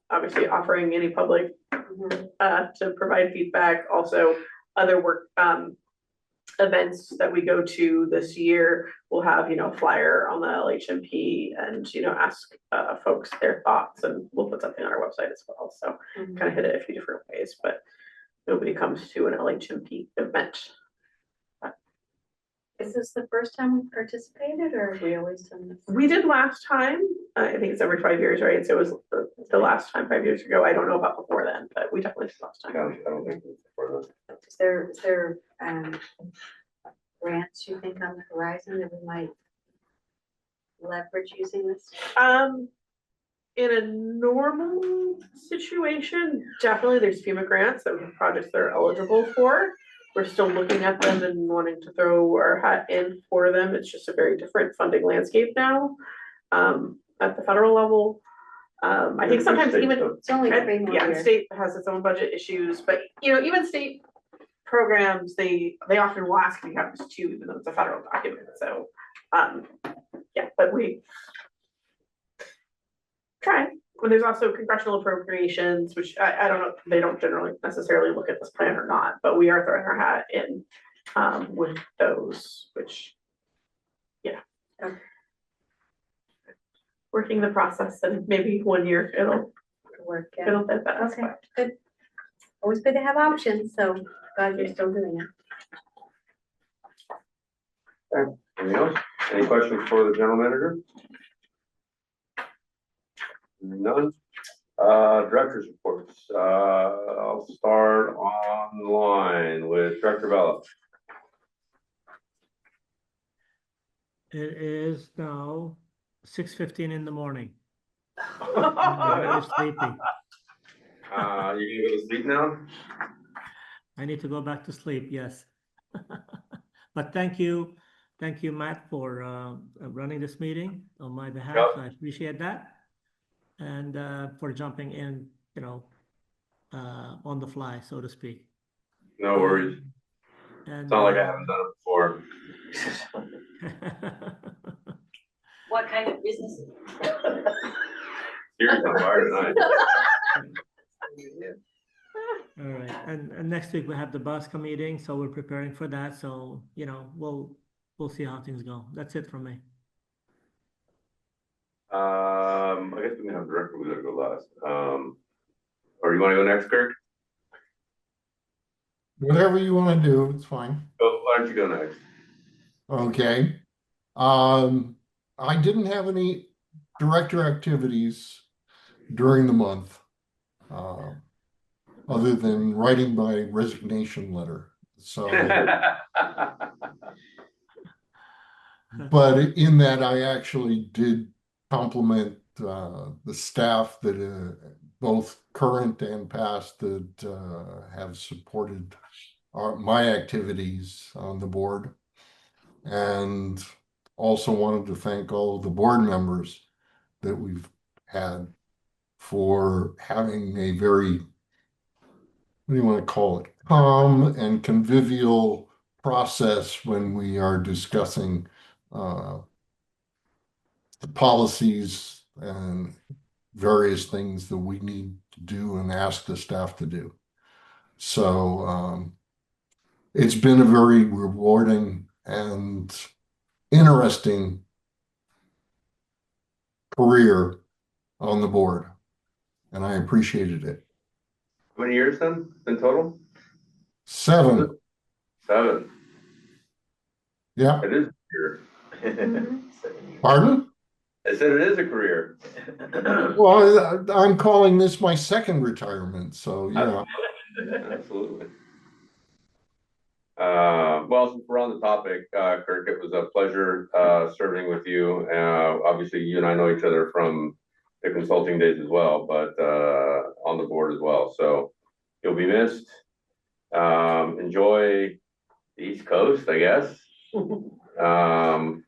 [SPEAKER 4] Obviously offering any public to provide feedback, also other work events that we go to this year. We'll have, flyer on the LHMP and, ask folks their thoughts, and we'll put something on our website as well. So kind of hit it a few different ways, but nobody comes to an LHMP event.
[SPEAKER 3] Is this the first time we've participated, or have we always done this?
[SPEAKER 4] We did last time. I think it's every 5 years, right? So it was the last time 5 years ago. I don't know about before then, but we definitely did last time.
[SPEAKER 2] I don't think it's before this.
[SPEAKER 3] Is there grants you think on the horizon that we might leverage using this?
[SPEAKER 4] In a normal situation, definitely there's FEMA grants that we have projects that are eligible for. We're still looking at them and wanting to throw our hat in for them. It's just a very different funding landscape now at the federal level. I think sometimes even
[SPEAKER 3] it's only 3 more years.
[SPEAKER 4] State has its own budget issues, but even state programs, they often will ask if you have this too, even though it's a federal document. So but we try. And there's also congressional appropriations, which I don't know, they don't generally necessarily look at this plan or not, but we are throwing our hat in with those, which working the process, and maybe 1 year it'll
[SPEAKER 3] work.
[SPEAKER 4] It'll fit that.
[SPEAKER 3] Okay, good. Always good to have options, so glad you're still doing it.
[SPEAKER 2] Anything else? Any questions for the general manager? None. Director's reports. I'll start online with Director Bella.
[SPEAKER 13] It is now 6:15 in the morning.
[SPEAKER 2] You
[SPEAKER 13] I'm very sleepy.
[SPEAKER 2] You can go to sleep now?
[SPEAKER 13] I need to go back to sleep, yes. But thank you, Matt, for running this meeting on my behalf.
[SPEAKER 2] Yep.
[SPEAKER 13] I appreciate that. And for jumping in, on the fly, so to speak.
[SPEAKER 2] No worries.
[SPEAKER 13] And
[SPEAKER 2] It's not like I haven't done it before.
[SPEAKER 10] What kind of business?
[SPEAKER 2] You're on fire tonight.
[SPEAKER 13] All right, and next week we have the BUSCA meeting, so we're preparing for that. So we'll see how things go. That's it from me.
[SPEAKER 2] I guess we can have director, we gotta go last. Or you wanna go next, Kirk?
[SPEAKER 12] Whatever you want to do, it's fine.
[SPEAKER 2] Oh, why don't you go next?
[SPEAKER 12] Okay. I didn't have any director activities during the month, other than writing my resignation letter. So, but in that, I actually did compliment the staff that both current and past that have supported my activities on the board, and also wanted to thank all of the board members that we've had for having a very, what do you want to call it, calm and convivial process when we are discussing the policies and various things that we need to do and ask the staff to do. So it's been a very rewarding and interesting career on the board, and I appreciated it.
[SPEAKER 2] How many years then, in total?
[SPEAKER 12] 7.
[SPEAKER 2] 7.
[SPEAKER 12] Yeah.
[SPEAKER 2] It is a career.
[SPEAKER 12] Pardon?
[SPEAKER 2] I said it is a career.
[SPEAKER 12] Well, I'm calling this my second retirement, so yeah.
[SPEAKER 2] Absolutely. Well, since we're on the topic, Kirk, it was a pleasure serving with you. Obviously, you and I know each other from the consulting days as well, but on the board as well. So you'll be missed. Enjoy the East Coast, I guess. And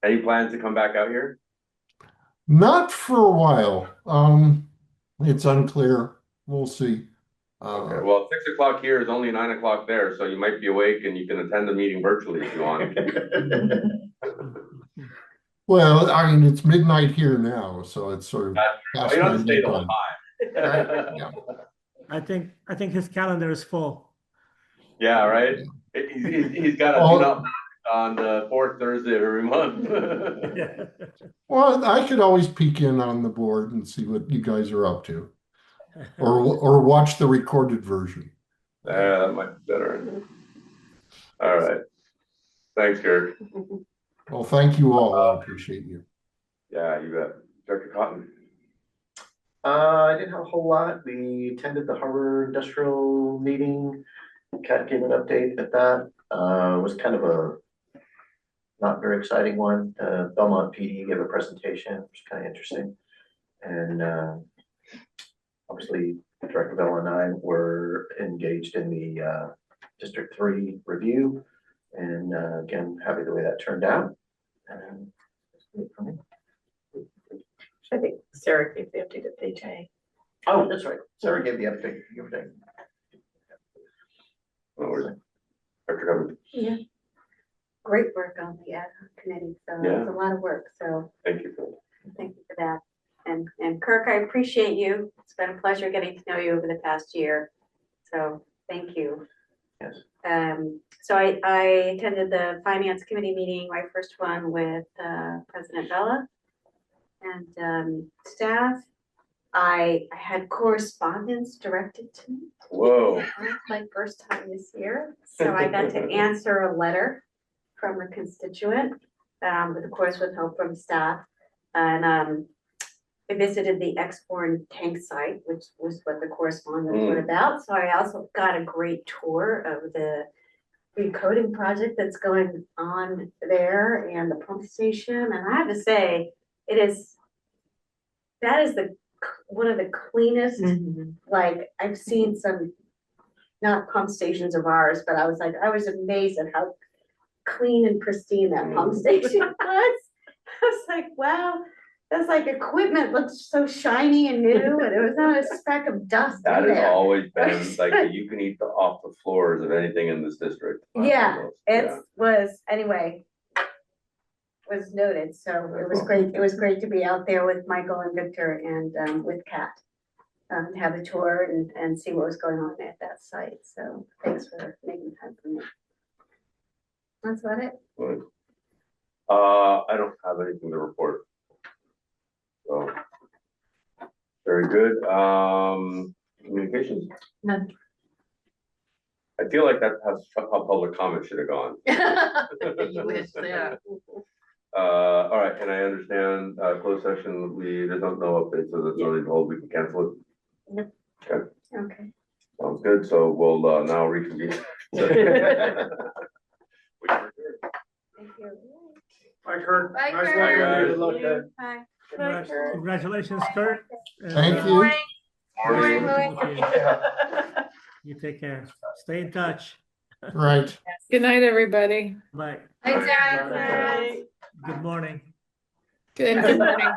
[SPEAKER 2] any plans to come back out here?
[SPEAKER 12] Not for a while. It's unclear. We'll see.
[SPEAKER 2] Okay, well, 6 o'clock here is only 9 o'clock there, so you might be awake and you can attend the meeting virtually if you want.
[SPEAKER 12] Well, I mean, it's midnight here now, so it's sort of past
[SPEAKER 2] You don't
[SPEAKER 12] my
[SPEAKER 2] have to stay the whole
[SPEAKER 12] bedtime.
[SPEAKER 2] time.
[SPEAKER 12] Yeah.
[SPEAKER 13] I think his calendar is full.
[SPEAKER 2] Yeah, right? He's got a do not knock on the fourth Thursday of every month.
[SPEAKER 12] Well, I could always peek in on the board and see what you guys are up to, or watch the recorded version.
[SPEAKER 2] Yeah, that might be better. All right. Thanks, Gert.
[SPEAKER 12] Well, thank you all. I appreciate you.
[SPEAKER 2] Yeah, you bet. Dr. Cotton.
[SPEAKER 11] I didn't have a whole lot. We attended the Harbor Industrial meeting. Kat gave an update at that. It was kind of a not very exciting one. Belmont PD gave a presentation, which was kind of interesting. And obviously, Director Bell and I were engaged in the District 3 review. And again, happy the way that turned out. And that's it for me.
[SPEAKER 10] I think Sarah gave the update at page A.
[SPEAKER 11] Oh, that's right. Sarah gave the update.
[SPEAKER 2] Dr. Cotton.
[SPEAKER 3] Yeah. Great work on the ad hoc committee, so
[SPEAKER 2] Yeah.
[SPEAKER 3] it's a lot of work, so
[SPEAKER 2] Thank you for
[SPEAKER 3] thank you for that. And Kirk, I appreciate you. It's been a pleasure getting to know you over the past year. So thank you.
[SPEAKER 11] Yes.
[SPEAKER 3] So I attended the finance committee meeting, my first one with President Bella and staff. I had correspondence directed to me.
[SPEAKER 2] Whoa.
[SPEAKER 3] My first time this year. So I got to answer a letter from a constituent, with of course with help from staff. And I visited the Exborn tank site, which was what the correspondence was about. So I also got a great tour of the recoding project that's going on there and the pump station. And I have to say, that is one of the cleanest, like I've seen some, not pump stations of ours, but I was amazed at how clean and pristine that pump station was. I was like, wow, that's like equipment looked so shiny and new, and it was not a speck of dust
[SPEAKER 2] That
[SPEAKER 3] in
[SPEAKER 2] has
[SPEAKER 3] there.
[SPEAKER 2] always been like you can eat off the floors of anything in this district.
[SPEAKER 3] Yeah, anyway, was noted. So it was great. It was great to be out there with Michael and Victor and with Kat. Have a tour and see what was going on at that site. So thanks for making time for me. That's about it.
[SPEAKER 2] Good. I don't have anything to report. So very good. Communications.
[SPEAKER 10] None.
[SPEAKER 2] I feel like that's how public comment should have gone.
[SPEAKER 10] You wish, yeah.
[SPEAKER 2] All right, and I understand closed session. There's no update, so there's no need to hold. We can cancel it.
[SPEAKER 3] Yep.
[SPEAKER 2] Okay.
[SPEAKER 3] Okay.
[SPEAKER 2] Sounds good. So we'll now reconvene.
[SPEAKER 3] Thank you.
[SPEAKER 9] Bye, Kurt.
[SPEAKER 7] Bye,
[SPEAKER 9] Nice
[SPEAKER 7] Kurt.
[SPEAKER 9] luck.
[SPEAKER 2] Good luck, guys.
[SPEAKER 3] Bye.
[SPEAKER 13] Congratulations, Kurt. And,
[SPEAKER 12] Thank you.
[SPEAKER 2] Morning.
[SPEAKER 13] thank you. You take care. Stay in touch.
[SPEAKER 12] Right.
[SPEAKER 16] Good night, everybody.
[SPEAKER 13] Bye.
[SPEAKER 7] Hi, Sarah.
[SPEAKER 13] Good morning.
[SPEAKER 16] Good morning.